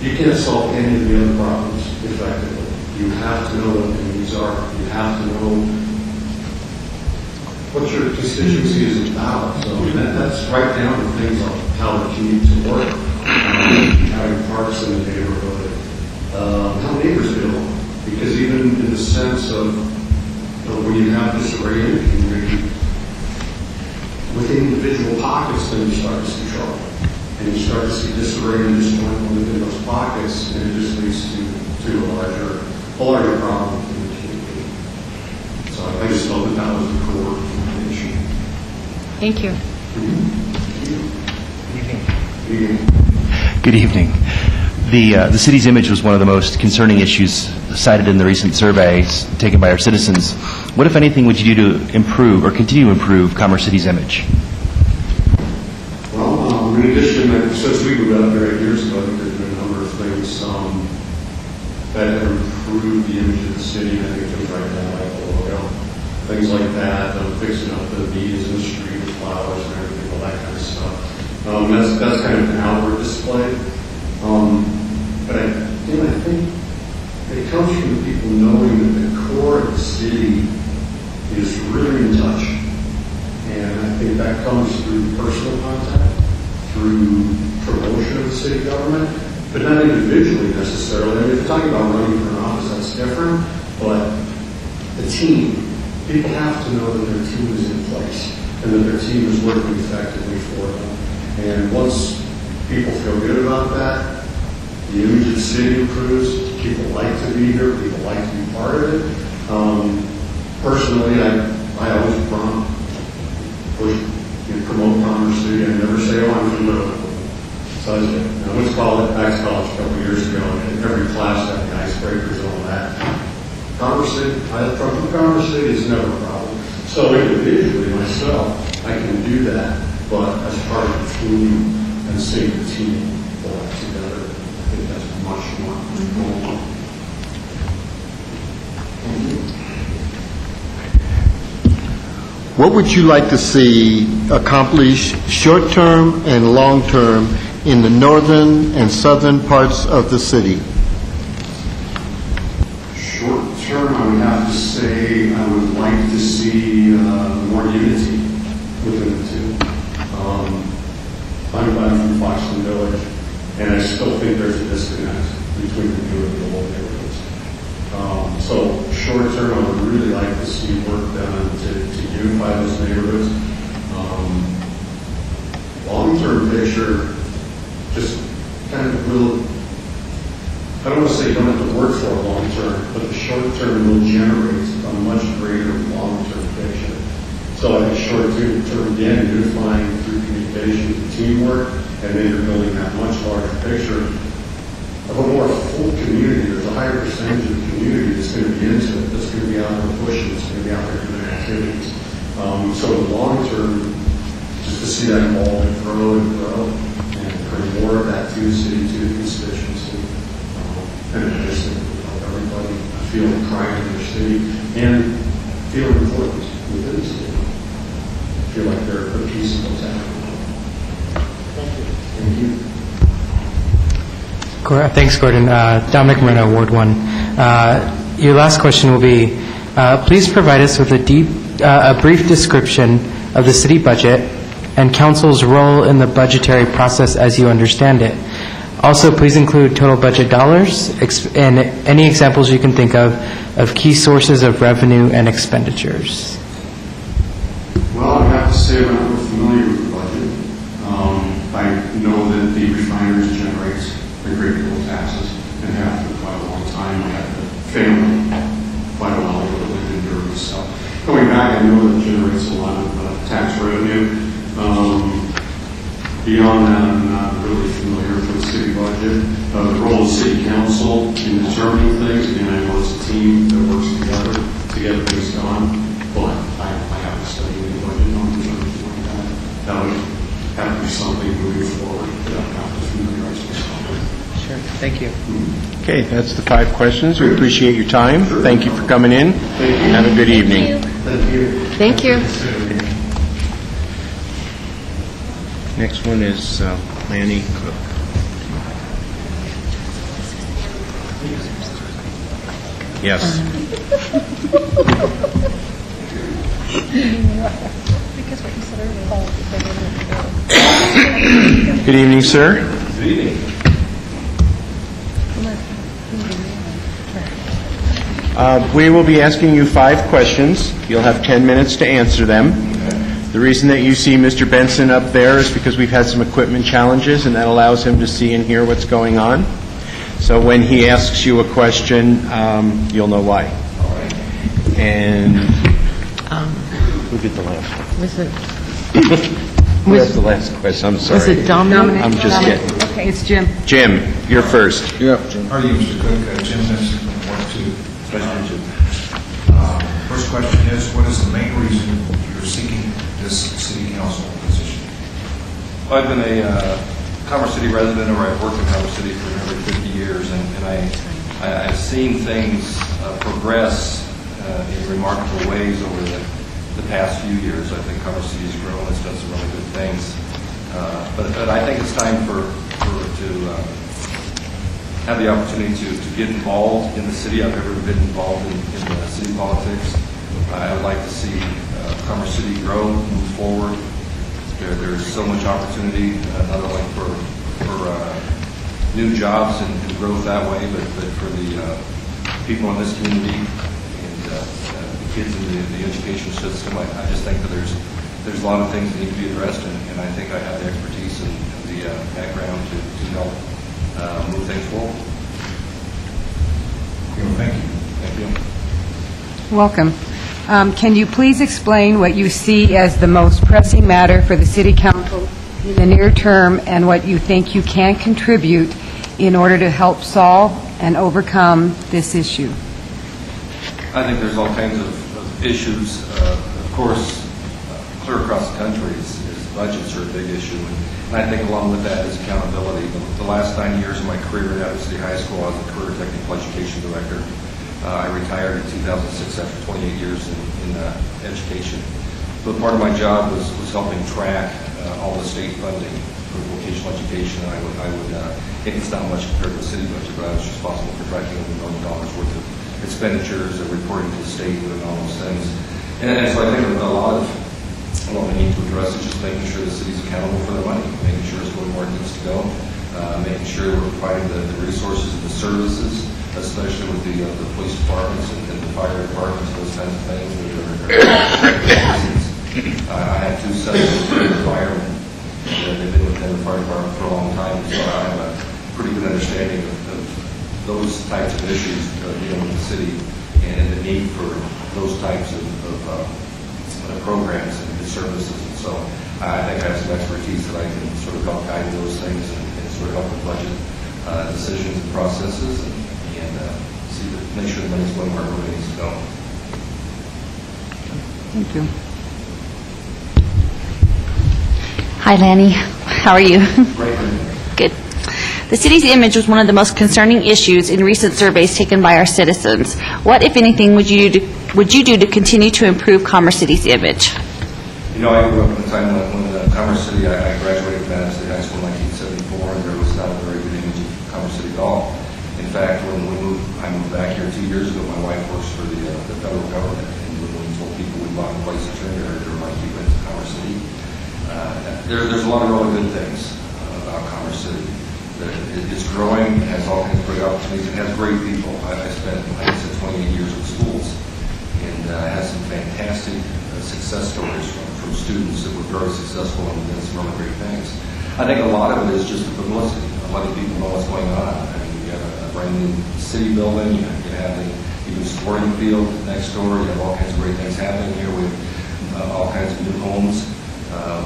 you can't solve any of the other problems effectively. You have to know what the needs are. You have to know what your constituency is about. So that's right down to things like how to commute to work, having parks in the neighborhood, how neighbors get along. Because even in the sense of when you have disarray in the community, see disarray and disjointment within those pockets, and it just leads to a larger problem in the community. So I just felt that was the core of the issue. Thank you. Good evening. The city's image was one of the most concerning issues cited in the recent surveys taken by our citizens. What, if anything, would you do to improve or continue to improve Commerce City's image? Well, in addition, since we moved out there 8 years ago, I think there's been a number of things that have improved the image of the city. I think things right now, like the logo, things like that, fixing up the beads in the street, the flowers and everything, all that kind of stuff. That's kind of an outward display. But I think it comes from the people knowing that the core of the city is really in touch. And I think that comes through personal contact, through promotion of the city government, but not individually necessarily. I mean, if you're talking about running for an office, that's different. But the team, people have to know that their team is in place and that their team is working effectively for them. And once people feel good about that, the image of the city improves. People like to be here. People like to be part of it. Personally, I always promote Commerce City. I never say, oh, I'm from Liverpool. So I went to college, back to college a couple of years ago, and in every class had the icebreakers and all that. Commerce City, I'm from Commerce City is never a problem. So individually, myself, I can do that. But as part of the team and seeing the team pull that together, I think that's much more important. What would you like to see accomplished short-term and long-term in the northern and southern parts of the city? Short term, I would have to say I would like to see more unity within the two. I'm from Foxton Village, and I still think there's a disconnect between the new and the old neighborhoods. So short term, I would really like to see work done to unify those neighborhoods. Long term picture, just kind of will, I don't want to say you don't have to work for a long term, but the short term will generate a much greater long term picture. So I think short term, again, unifying through communication and teamwork, and then you're building that much larger picture of a more full community. There's a higher percentage of the community that's going to be into it, that's going to be out there pushing, that's going to be out there doing activities. So in the long term, just to see that evolve and grow and bring more of that to the city, to the constituency. And I just think help everybody feel pride in their city and feel important within the city. Feel like they're a piece of what's happening. Thank you. Thanks, Gordon. Dominic Moreno, Ward 1. Your last question will be, please provide us with a brief description of the city budget and council's role in the budgetary process as you understand it. Also, please include total budget dollars and any examples you can think of key sources of revenue and expenditures. Well, I have to say I'm not familiar with the budget. I know that the refineries generates a great deal of taxes and have for quite a long time. I had the family quite a while ago that lived in Derby. So going back, I know that it generates a lot of tax revenue. Beyond that, I'm not really familiar with the city budget. The role of city council in determining things, again, I know it's a team that works together to get things done, but I haven't studied any budget numbers or anything like that. That would have to be something moving forward that I have to familiarize myself with. Sure. Thank you. Okay, that's the 5 questions. We appreciate your time. Thank you for coming in. Have a good evening. Thank you. Thank you. Next one is Lanny Cook. Yes. Good evening, sir. Good evening. We will be asking you 5 questions. You'll have 10 minutes to answer them. The reason that you see Mr. Benson up there is because we've had some equipment challenges, and that allows him to see and hear what's going on. So when he asks you a question, you'll know why. And who did the last one? Was it? Who asked the last question? I'm sorry. Was it Dominic? I'm just kidding. Okay, it's Jim. Jim, you're first. How are you, Mr. Cook? Jim Benson from Ward 2. First question is, what is the main reason you're seeking this city council position? I've been a Commerce City resident, or I've worked in Commerce City for nearly 50 years, and I've seen things progress in remarkable ways over the past few years. I think Commerce City has grown, it's done some really good things. But I think it's time to have the opportunity to get involved in the city. I've never been involved in the city politics. I would like to see Commerce City grow, move forward. There's so much opportunity, not only for new jobs and growth that way, but for the people in this community and the kids in the education system. I just think that there's a lot of things that need to be addressed, and I think I have the expertise and the background to help move things forward. Thank you. Thank you. Welcome. Can you please explain what you see as the most pressing matter for the City Council in the near term, and what you think you can contribute in order to help solve and overcome this issue? I think there's all kinds of issues. Of course, clear across the country is budgets are a big issue, and I think along with that is accountability. The last 9 years of my career at Adams City High School, I was a career technical education director. I retired in 2006 after 28 years in education. But part of my job was helping track all the state funding for vocational education. I would think it's not much compared to the city budget, but I was responsible for tracking over $1 million worth of expenditures and reporting to the state and all those things. And so I think a lot of what we need to address is just making sure the city's accountable for their money, making sure it's going where it needs to go, making sure we're providing the resources and the services, especially with the police departments and the fire departments, those kinds of things. I have two sons in the firemen. They've been within the fire department for a long time, so I have a pretty good understanding of those types of issues dealing with the city and the need for those types of programs and services. And so I think I have some expertise that I can sort of help guide those things and sort of help with budget decisions and processes and make sure the money's going where it really needs to go. Thank you. Hi, Lanny. How are you? Good. The city's image was one of the most concerning issues in recent surveys taken by our citizens. What, if anything, would you do to continue to improve Commerce City's image? You know, I grew up in a time when Commerce City, I graduated from Adams City High School in 1974, and there was not a very good image of Commerce City at all. In fact, when I moved back here 2 years ago, my wife works for the federal government, and when we told people we bought a place to turn there, they were like, "You went to Commerce City." There's a lot of really good things about Commerce City. It's growing, it has all kinds of great opportunities, it has great people. I spent, like I said, 28 years in schools, and has some fantastic success stories from students that were very successful and did some really great things. I think a lot of it is just the publicity, letting people know what's going on. I mean, you have a brand new city building, you have the even sporting field next door, you have all kinds of great things happening here. We have all kinds of new homes.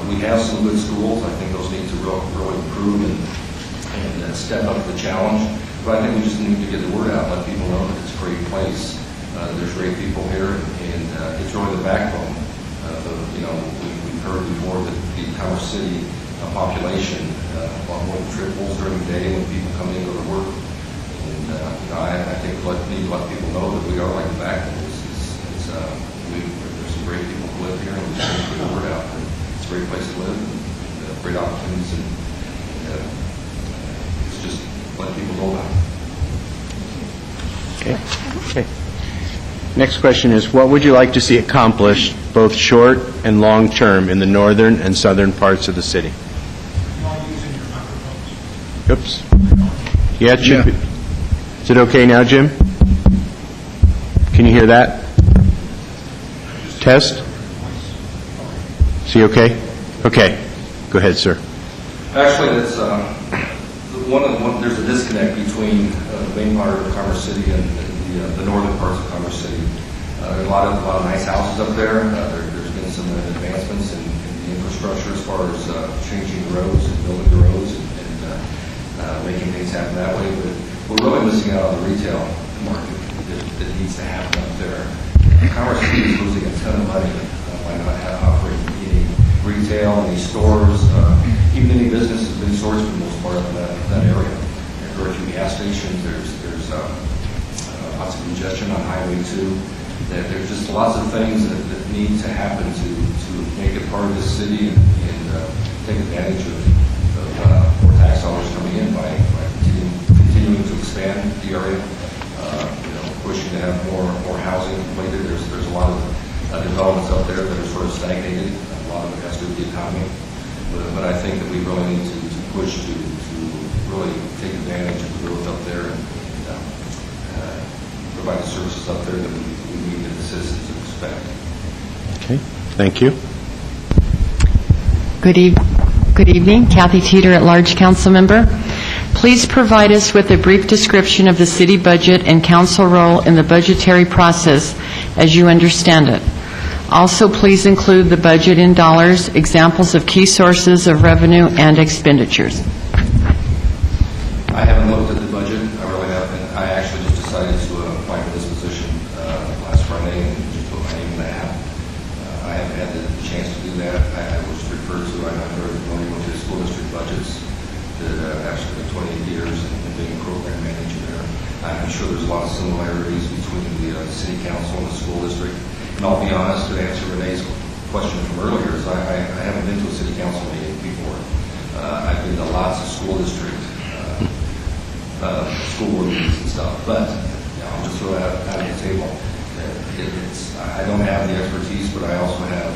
We have some good schools. I think those need to really improve and step up to the challenge. But I think we just need to get the word out, let people know that it's a great place. There's great people here, and it's really the backbone. We've heard before that the Commerce City population more than triples during the day when people come in to go to work. And I think we need to let people know that we are like the backbone. There's some great people who live here, and we just need to get the word out. It's a great place to live, and great opportunities, and it's just let people know about it. Okay. Next question is, what would you like to see accomplished, both short and long term, in the northern and southern parts of the city? Oops. Yeah, it should be. Is it okay now, Jim? Can you hear that? Test? Is he okay? Okay. Go ahead, sir. Actually, that's there's a disconnect between the main part of Commerce City and the northern parts of Commerce City. There are a lot of nice houses up there. There's been some advancements in the infrastructure as far as changing the roads and building the roads and making things happen that way. But we're really missing out on the retail market that needs to happen up there. Commerce City is losing a ton of money by not operating any retail, any stores, even any businesses, any stores for the most part in that area. There are a few gas stations. There's lots of congestion on Highway 2. There's just lots of things that need to happen to make it part of the city and take advantage of more tax dollars coming in by continuing to expand the area. Pushing to have more housing completed. There's a lot of developments out there that are sort of stagnated. A lot of it has to do with the economy. But I think that we really need to push to really take advantage of the growth up there and provide the services up there that we need that the citizens expect. Okay. Thank you. Good evening. Kathy Teeter, at-large council member. Please provide us with a brief description of the city budget and council role in the budgetary process as you understand it. Also, please include the budget in dollars, examples of key sources of revenue and expenditures. I haven't looked at the budget. I really haven't. I actually just decided to apply for this position last Friday and just put my name in the hat. I haven't had the chance to do that. I was referred to, I'm not very familiar with the school district budgets. Actually 28 years and being a program manager there. I'm sure there's a lot of similarities between the city council and the school district. And I'll be honest, to answer Renee's question from earlier, is I haven't been to a city council meeting before. I've been to lots of school district school board meetings and stuff, but I'll just throw that out on the table. I don't have the expertise, but I also have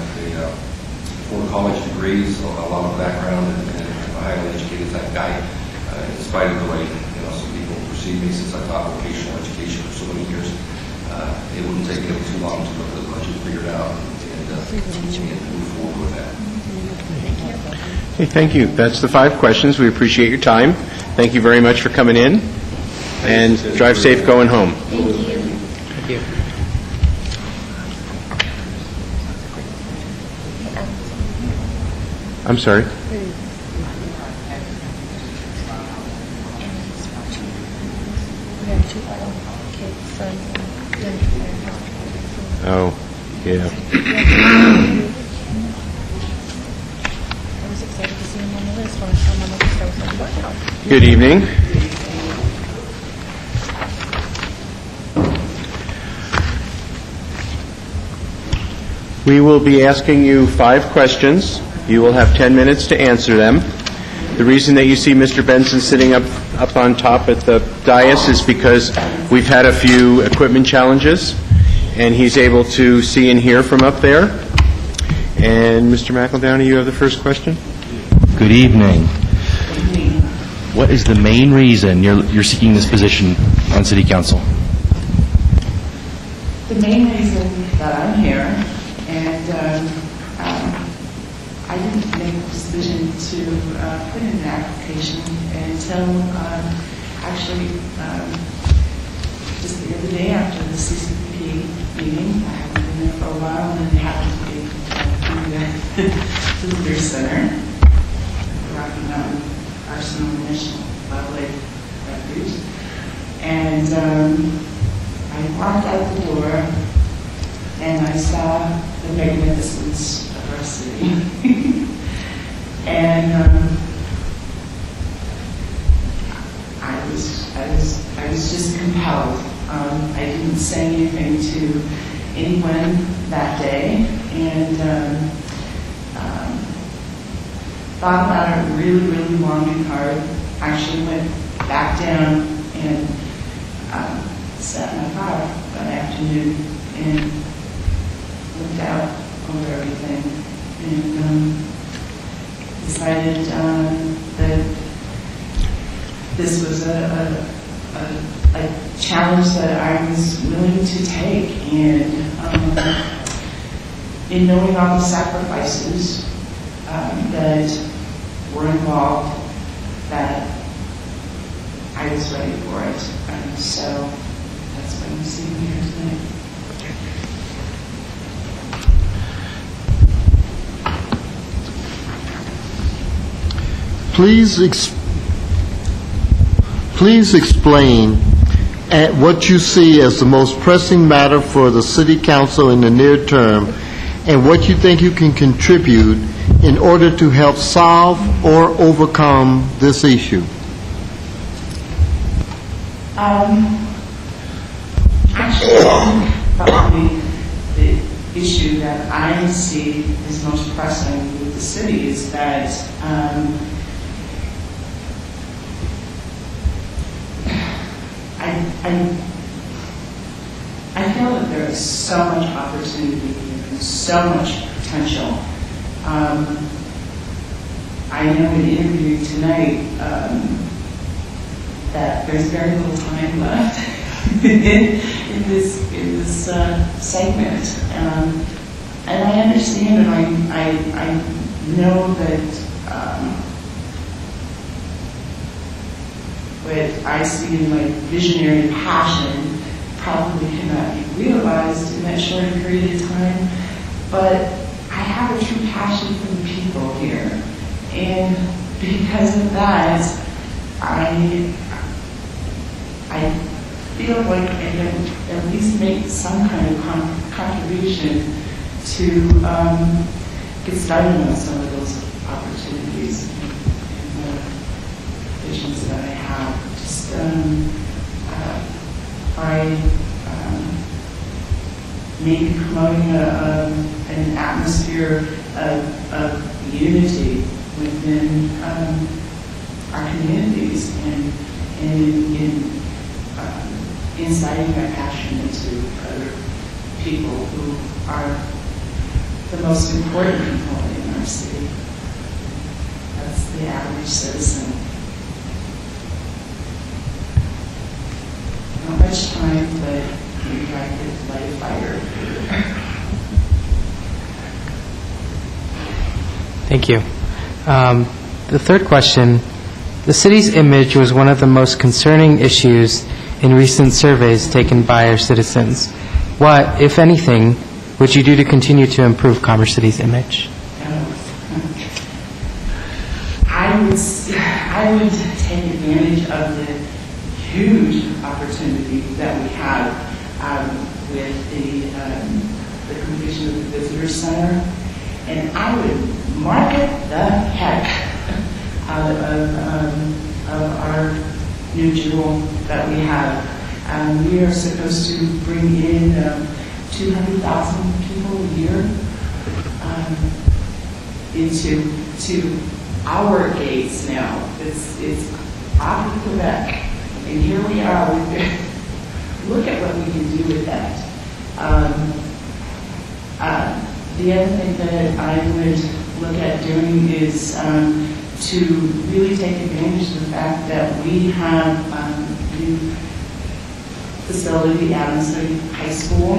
4 college degrees, a lot of background, and a highly educated type guy, in spite of the way some people perceive me since I taught vocational education for so many years. It wouldn't take me too long to look at the budget, figure it out, and move forward with that. Okay, thank you. That's the 5 questions. We appreciate your time. Thank you very much for coming in, and drive safe going home. Thank you. Thank you. I'm sorry. Oh, yeah. I was excited to see him on the list when I saw him on the list. I was like, wow. Good evening. We will be asking you 5 questions. You will have 10 minutes to answer them. The reason that you see Mr. Benson sitting up on top at the dais is because we've had a few equipment challenges, and he's able to see and hear from up there. And Mr. McEldowney, you have the first question. Good evening. What is the main reason you're seeking this position on City Council? The main reason that I'm here, and I didn't make the decision to put in an application until actually just the other day after the CCP meeting. I haven't been there for a while, and it happened to be through the Visitor Center, Rocky Mountain Arsenal National Wildlife Refuge. And I walked out the door, and I saw the magnificence of our city. And I was just compelled. I didn't say anything to anyone that day, and thought about it really, really long and hard. Actually went back down and sat in my car that afternoon and looked out over everything and decided that this was a challenge that I was willing to take. And in knowing all the sacrifices that were involved, that I was ready for it. So that's why I'm sitting here tonight. Please explain what you see as the most pressing matter for the City Council in the near term, and what you think you can contribute in order to help solve or overcome this issue. Actually, probably the issue that I see is most pressing with the city is that I feel that there is so much opportunity and so much potential. I know in the interview tonight that there's very little time left in this segment, and I understand, and I know that what I see in my visionary passion probably cannot be realized in that short period of time, but I have a true passion for the people here, and because of that, I feel like I can at least make some kind of contribution to get started on some of those opportunities and visions that I have. Just by maybe promoting an atmosphere of unity within our communities and inciting that passion into other people who are the most important people in our city. That's the average citizen. Not much time, but maybe I could light a fire. Thank you. The third question, the city's image was one of the most concerning issues in recent surveys taken by our citizens. What, if anything, would you do to continue to improve Commerce City's image? I would take advantage of the huge opportunity that we have with the completion of the visitor center, and I would market the heck out of our new jewel that we have. We are supposed to bring in 200,000 people a year into our gates now. It's off of Quebec, and here we are. Look at what we can do with that. The other thing that I would look at doing is to really take advantage of the fact that we have a new facility at Adams City High School.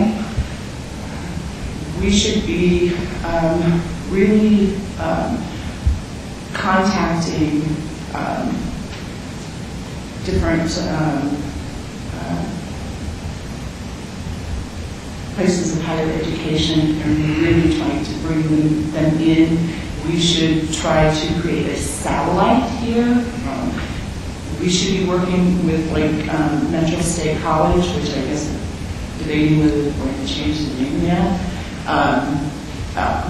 We should be really contacting different places of higher education and really trying to bring them in. We should try to create a satellite here. We should be working with Metro State College, which I guess debating whether they're going to change the name yet.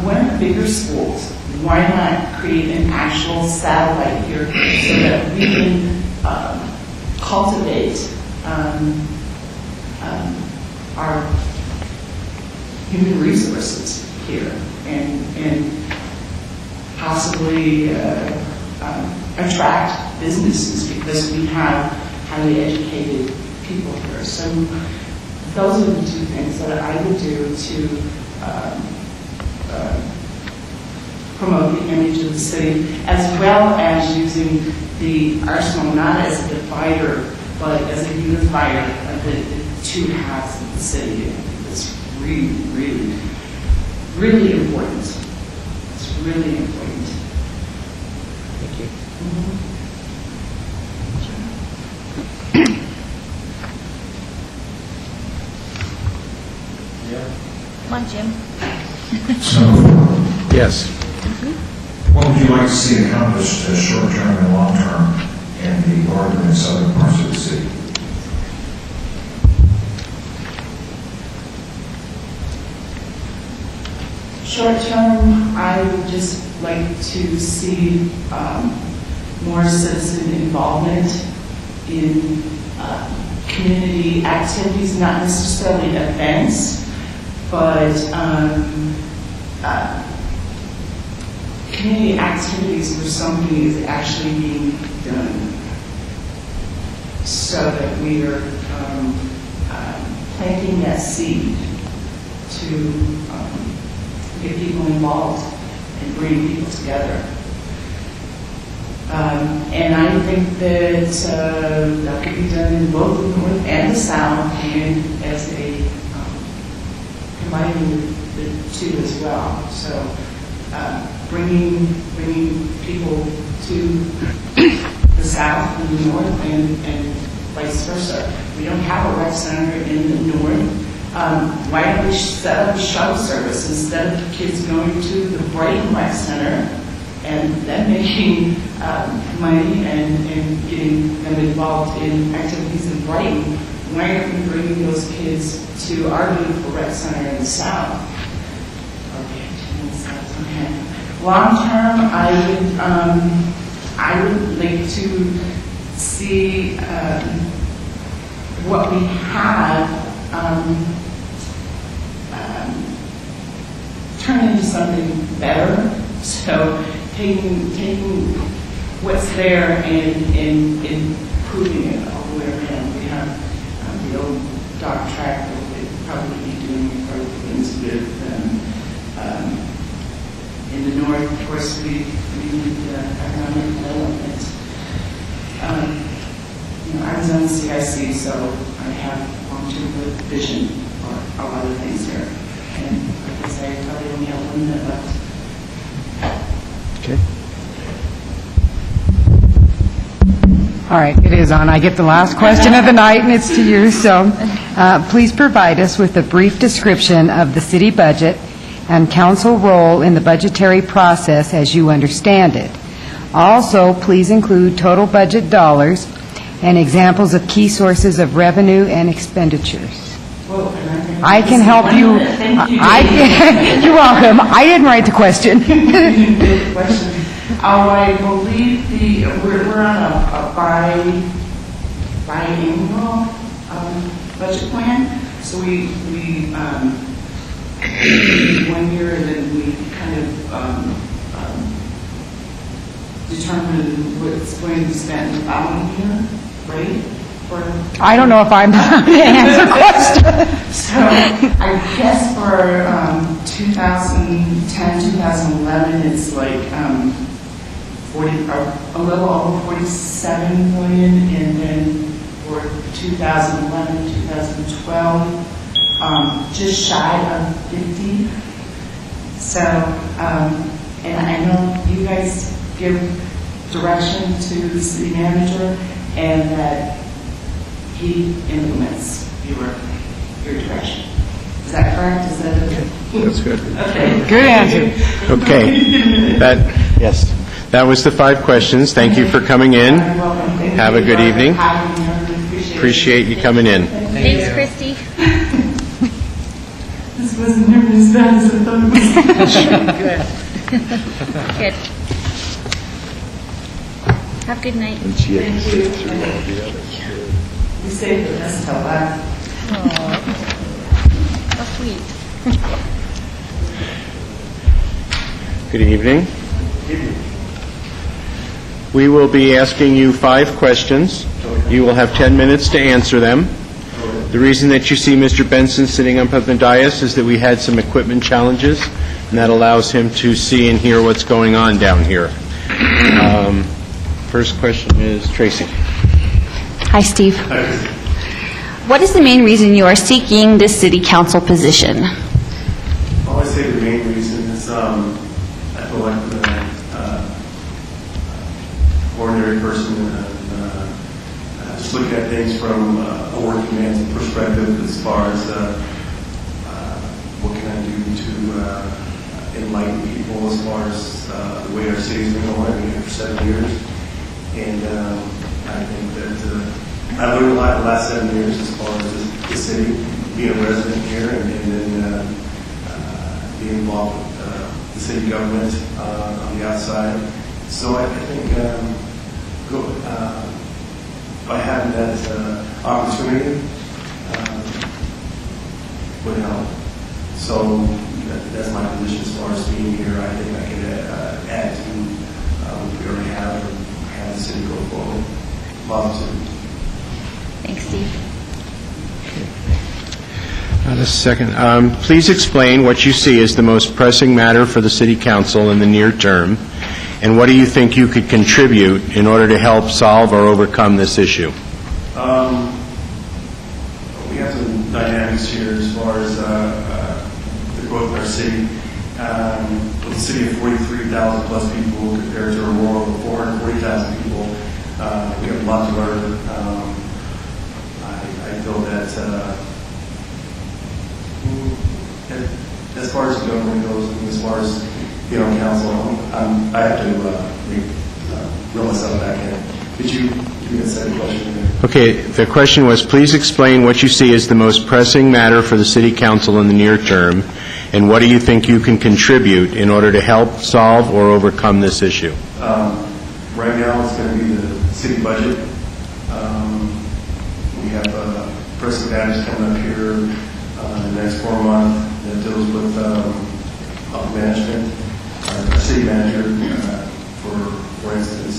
One of the bigger schools, why not create an actual satellite here so that we can cultivate our human resources here and possibly attract businesses because we have highly educated people here. So those are the two things that I would do to promote the image of the city, as well as using the arsenal not as a divider, but as a unifier of the two halves of the city. It's really, really really important. It's really important. Thank you. Come on, Jim. So, Yes. what would you like to see accomplished short-term and long-term in the northern and southern parts of the city? Short term, I would just like to see more citizen involvement in community activities, not necessarily events, but community activities where something is actually being done, so that we are planting that seed to get people involved and bring people together. And I think that that could be done in both the north and the south, and as a combining the two as well. So bringing people to the south and the north, and vice versa. We don't have a rec center in the north. Why don't we set up a shuttle service instead of kids going to the Brighton Rec Center and then making money and getting them involved in activities in Brighton? Why aren't we bringing those kids to our beautiful rec center in the south? Okay. Long term, I would like to see what we have turn into something better. So taking what's there and improving it all the way around. We have the old dog track that we'd probably be doing other things with. In the north, of course, we need economic development. I was on the CIC, so I have long-term vision for a lot of things here. And like I say, I probably only have 1 minute left. Okay. All right, it is on. I get the last question of the night, and it's to you. So please provide us with a brief description of the city budget and council role in the budgetary process as you understand it. Also, please include total budget dollars and examples of key sources of revenue and expenditures. I can help you. You're welcome. I didn't write the question. Good question. I believe we're on a biannual budget plan. So we 1 year, and then we kind of determine what's going to be spent in the following year, right? I don't know if I'm allowed to answer questions. So I guess for 2010, 2011, it's like 40, or a little over 47 million, and then for 2011, 2012, just shy of 50. So, and I know you guys give direction to the city manager, and that he implements your direction. Is that correct? Is that okay? That's good. Okay. Good answer. Okay. Yes. That was the 5 questions. Thank you for coming in. You're welcome. Thank Have you a good for evening. having me. Appreciate you coming in. Thanks, Christy. This wasn't nearly as bad as I thought it was. Good. Have a good night. Thank you. We saved the best till last. How sweet. Good evening. We will be asking you 5 questions. You will have 10 minutes to answer them. The reason that you see Mr. Benson sitting up at the dais is that we had some equipment challenges, and that allows him to see and hear what's going on down here. First question is Tracy. Hi, Steve. What is the main reason you are seeking this city council position? I always say the main perspective as far as what can I do to enlighten people as far as the way our city's been going. I've been here for 7 years, and I think that I learned a lot in the last 7 years as far as the city, being a resident here, and then being involved with the city government on the outside. So I think by having that opportunity would help. So that's my position as far as being here. I think I can add to what we already have and have the city go forward. Positive. Thanks, Steve. Just a second. Please explain what you see as the most pressing matter for the City Council in the near term, and what do you think you could contribute in order to help solve or overcome this issue? We have some dynamics here as far as the growth in our city. With a city of 43,000 plus people compared to a rural of 440,000 people, we have a lot to learn. I feel that as far as the government goes, as far as council, I have to reel myself back in. Could you give me a second question? Okay, the question was, please explain what you see as the most pressing matter for the City Council in the near term, and what do you think you can contribute in order to help solve or overcome this issue? Right now, it's going to be the city budget. We have pressing matters coming up here in the next 4 months that deals with management, our city manager, for instance.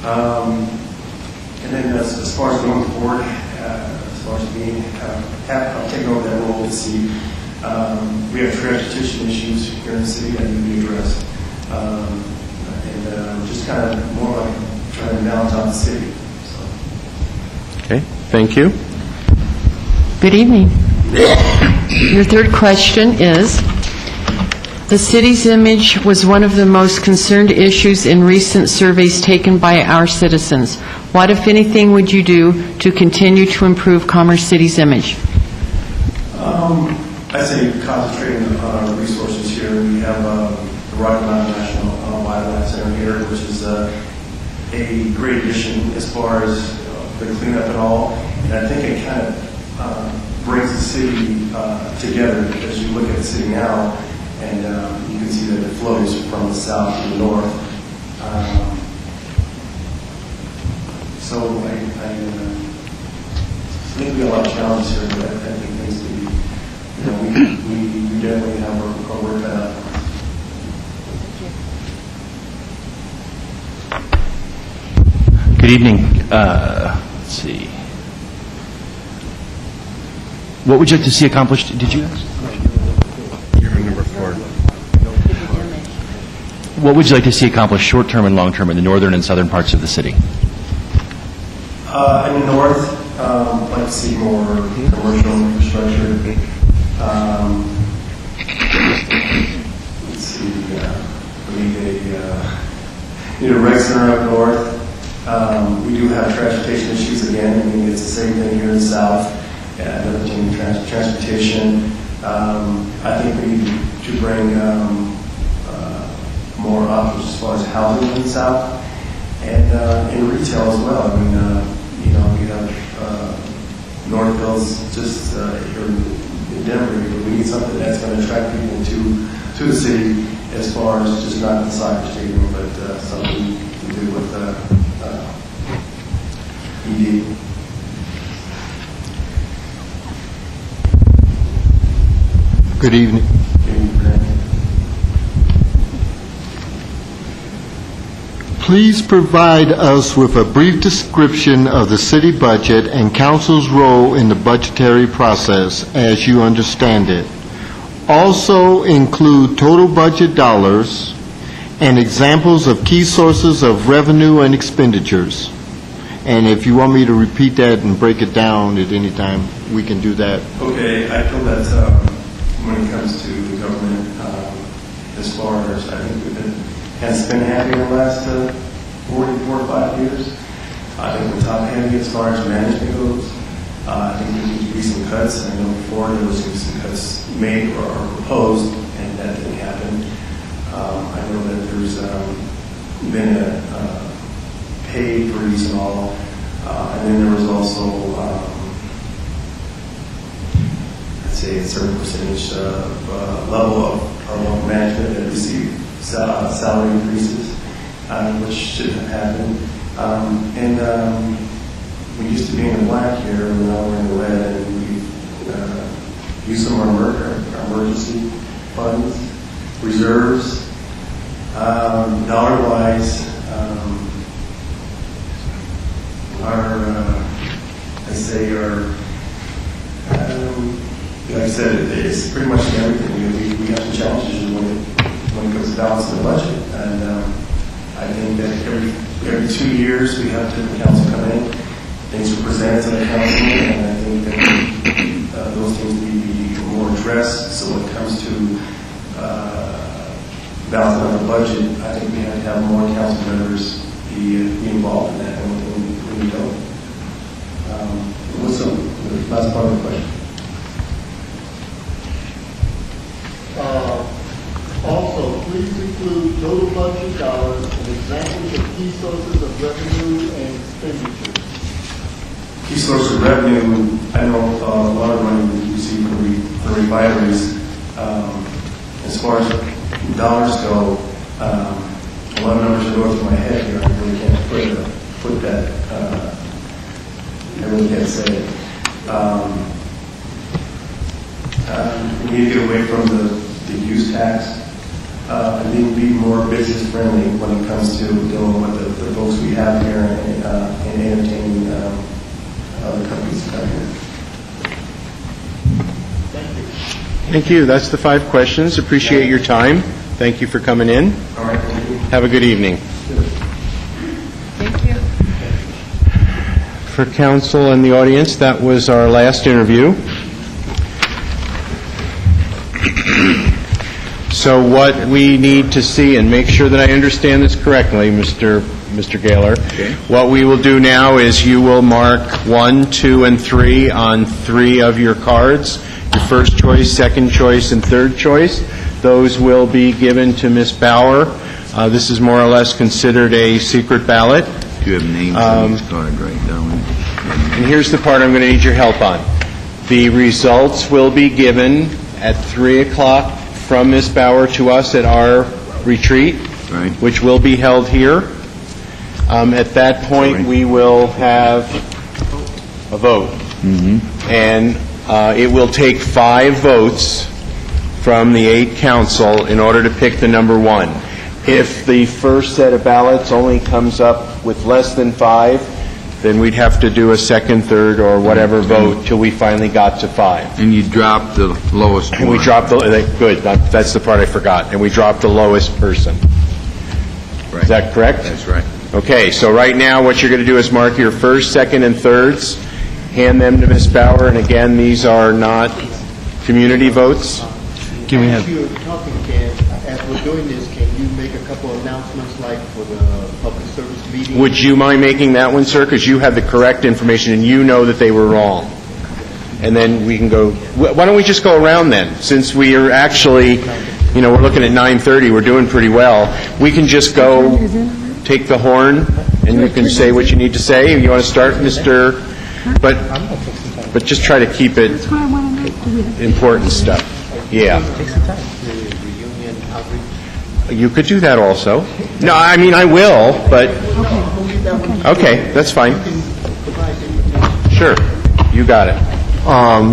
And then as far as going forward, as far as being, I'll take over that role to see. We have transportation issues here in the city that need to be addressed. And just kind of more like trying to balance out the city. Okay, thank you. Good evening. Your third question is, the city's image was one of the most concerned issues in recent surveys taken by our citizens. What, if anything, would you do to continue to improve Commerce City's image? I say concentrating on our resources here. We have the Rocky Mountain National Wildlife Center here, which is a great addition as far as the cleanup and all. And I think it kind of brings the city together as you look at the city now, and you can see that it flows from the south to the north. So I think we have a lot of challenges here, but I think things to be, we definitely have our work cut out. Good evening. Let's see. What would you like to see accomplished? Did you ask? You're on number 4. What would you like to see accomplished short-term and long-term in the northern and southern parts of the city? In the north, I'd like to see more commercial infrastructure. Let's see, we need a rec center up north. We do have transportation issues again. I mean, it's the same thing here in the south. Another thing, transportation. I think we need to bring more options as far as housing in the south and in retail as well. I mean, we have Northville's just here in Denver, but we need something that's going to attract people to the city as far as just not the soccer stadium, but something to do with ED. Good evening. Please provide us with a brief description of the city budget and council's role in the budgetary process as you understand it. Also include total budget dollars and examples of key sources of revenue and expenditures. And if you want me to repeat that and break it down at any time, we can do that. Okay, I feel that when it comes to the government, as far as I think has been happy in the last 4 or 5 years. I think we're top heavy as far as management goes. I think there need to be some cuts. I know before there was some cuts made or proposed, and that didn't happen. I know that there's been a pay freeze and all, and then there was also, I'd say a certain percentage level of our management that received salary increases, which shouldn't have happened. And we used to be in the black here, and now we're in the red, and we use some of our emergency funds, reserves, dollar-wise, like I said, it's pretty much everything. We have some challenges when it comes to balancing the budget, and I think that every 2 years we have different council come in, things are presented to the council, and I think that those things need to be more addressed. So when it comes to balancing the budget, I think we have to have more council members be involved in that, and when we don't. What's the last part of the question? Also, please include total budget dollars and examples of key sources of revenue and expenditures. Key source of revenue, I know a lot of money we receive from the refineries. As far as dollars go, a lot of numbers are going through my head here. I really can't put that. I really can't say it. We need to get away from the use tax. I need to be more business friendly when it comes to dealing with the folks we have here and entertaining other companies that come here. Thank you. That's the 5 questions. Appreciate your time. Thank you for coming in. All right. Thank you. Have a good evening. Thank you. For council and the audience, that was our last interview. So what we need to see, and make sure that I understand this correctly, Mr. Gaylor, what we will do now is you will mark 1, 2, and 3 on 3 of your cards, your first choice, second choice, and third choice. Those will be given to Ms. Bauer. This is more or less considered a secret ballot. Do you have names on these cards right now? And here's the part I'm going to need your help on. The results will be given at 3 o'clock from Ms. Bauer to us at our retreat, which will be held here. At that point, we will have a vote. And it will take 5 votes from the 8 council in order to pick the number 1. If the first set of ballots only comes up with less than 5, then we'd have to do a second, third, or whatever vote till we finally got to 5. And you drop the lowest one. And we dropped good, that's the part I forgot. And we dropped the lowest person. Is that correct? That's right. Okay, so right now what you're going to do is mark your first, second, and thirds, hand them to Ms. Bauer, and again, these are not community votes. Can we have... As you're talking, Ken, as we're doing this, can you make a couple announcements like for the public service meeting? Would you mind making that one, sir? Because you have the correct information and you know that they were wrong. And then we can go... Why don't we just go around then? Since we are actually, we're looking at 9:30, we're doing pretty well. We can just go take the horn and you can say what you need to say. You want to start, Mr. But just try to keep it important stuff. Yeah. You could do that also. No, I mean, I will, but... Okay, that's fine. Sure, you got it.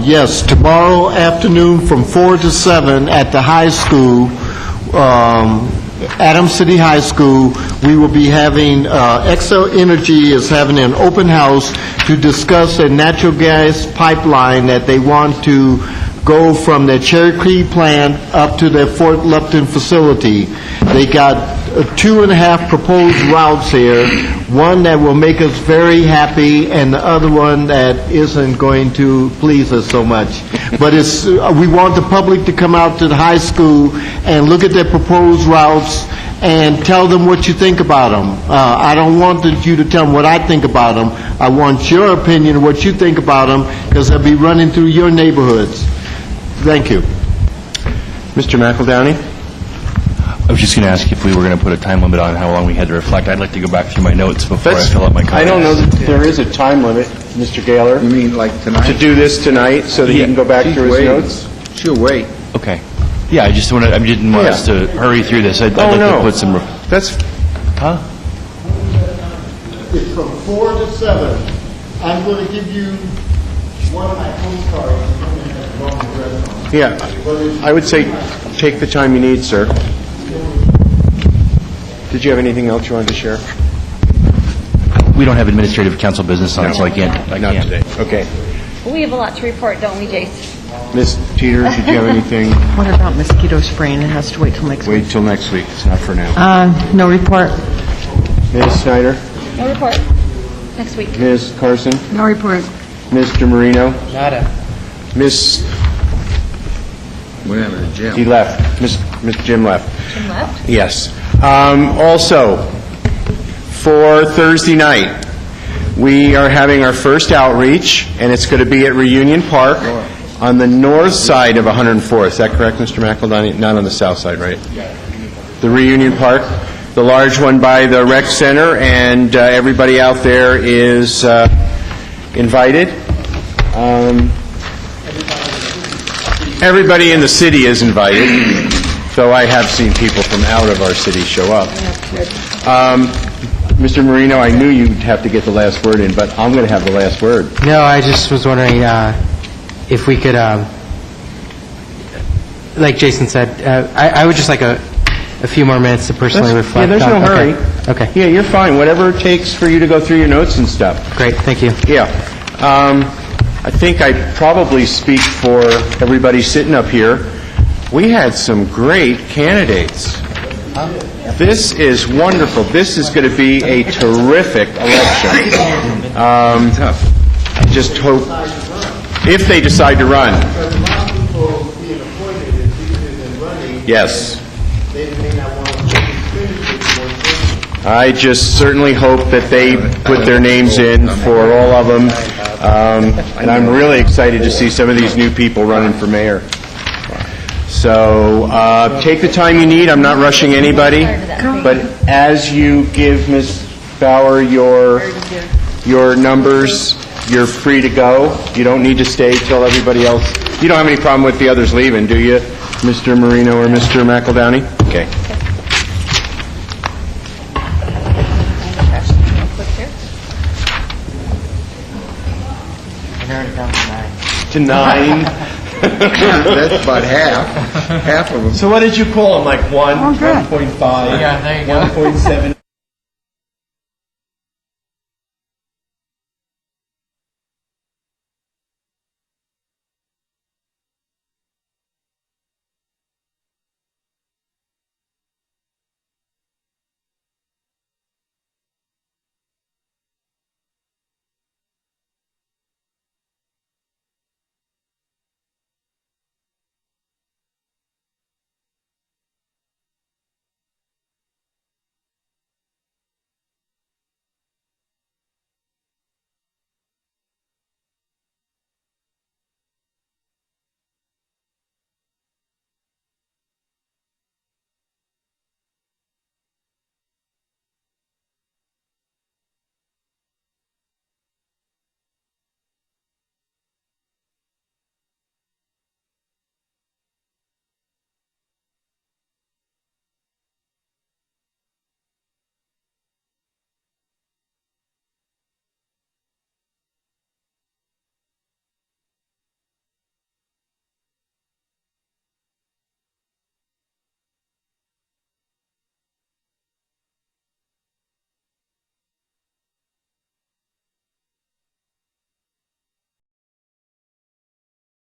Yes, tomorrow afternoon from 4 to 7 at the high school, Adams City High School, we will be having, Xcel Energy is having an open house to discuss a natural gas pipeline that they want to go from their Cherokee plant up to their Fort Lupton facility. They got 2.5 proposed routes here, one that will make us very happy and the other one that isn't going to please us so much. But we want the public to come out to the high school and look at their proposed routes and tell them what you think about them. I don't want you to tell them what I think about them. I want your opinion of what you think about them, because they'll be running through your neighborhoods. Thank you. Mr. McEldowney? I was just going to ask if we were going to put a time limit on how long we had to reflect. I'd like to go back through my notes before I fill out my comments. I don't know that there is a time limit, Mr. Gaylor. You mean like tonight? To do this tonight so that he can go back She's through his waiting. notes? She'll wait. Okay. Yeah, I didn't want us to hurry through this. I'd like to put some... That's... Huh? It's from 4 to 7. I'm going to give you one of my postcards. Yeah, I would say take the time you need, sir. Did you have anything else you wanted to share? We don't have administrative council business on it, so I can't. Not today. Okay. We have a lot to report, don't we, Jace? Ms. Teeter, did you have anything? What about mosquito spraying? It has to wait till next week. Wait till next week. It's not for now. No report. Ms. Snyder? No report. Next week. Ms. Carson? No report. Mr. Marino? Nada. Miss... Whatever, Jim. He left. Miss Jim left. Jim left? Yes. Also, for Thursday night, we are having our first outreach, and it's going to be at Reunion Park on the north side of 104th. Is that correct, Mr. McEldowney? Not on the south side, right? The Reunion Park, the large one by the rec center, and everybody out there is invited. Everybody in the city is invited, though I have seen people from out of our city show up. Mr. Marino, I knew you'd have to get the last word in, but I'm going to have the last word. No, I just was wondering if we could, like Jason said, I would just like a few more minutes to personally reflect. Yeah, there's no hurry. Okay. Yeah, you're fine. Whatever it takes for you to go through your notes and stuff. Great, thank you. Yeah. I think I probably speak for everybody sitting up here. We had some great candidates. This is wonderful. This is going to be a terrific election. I just hope, if they decide to run. Yes. I just certainly hope that they put their names in for all of them. And I'm really excited to see some of these new people running for mayor. So take the time you need. I'm not rushing anybody. But as you give Ms. Bauer your numbers, you're free to go. You don't need to stay till everybody else. You don't have any problem with the others leaving, do you, Mr. Marino or Mr. McEldowney? Okay. To 9. That's about half of them. So what did you call them? Like 1, Oh, good. 1.5, Yeah, there you go. 1.7?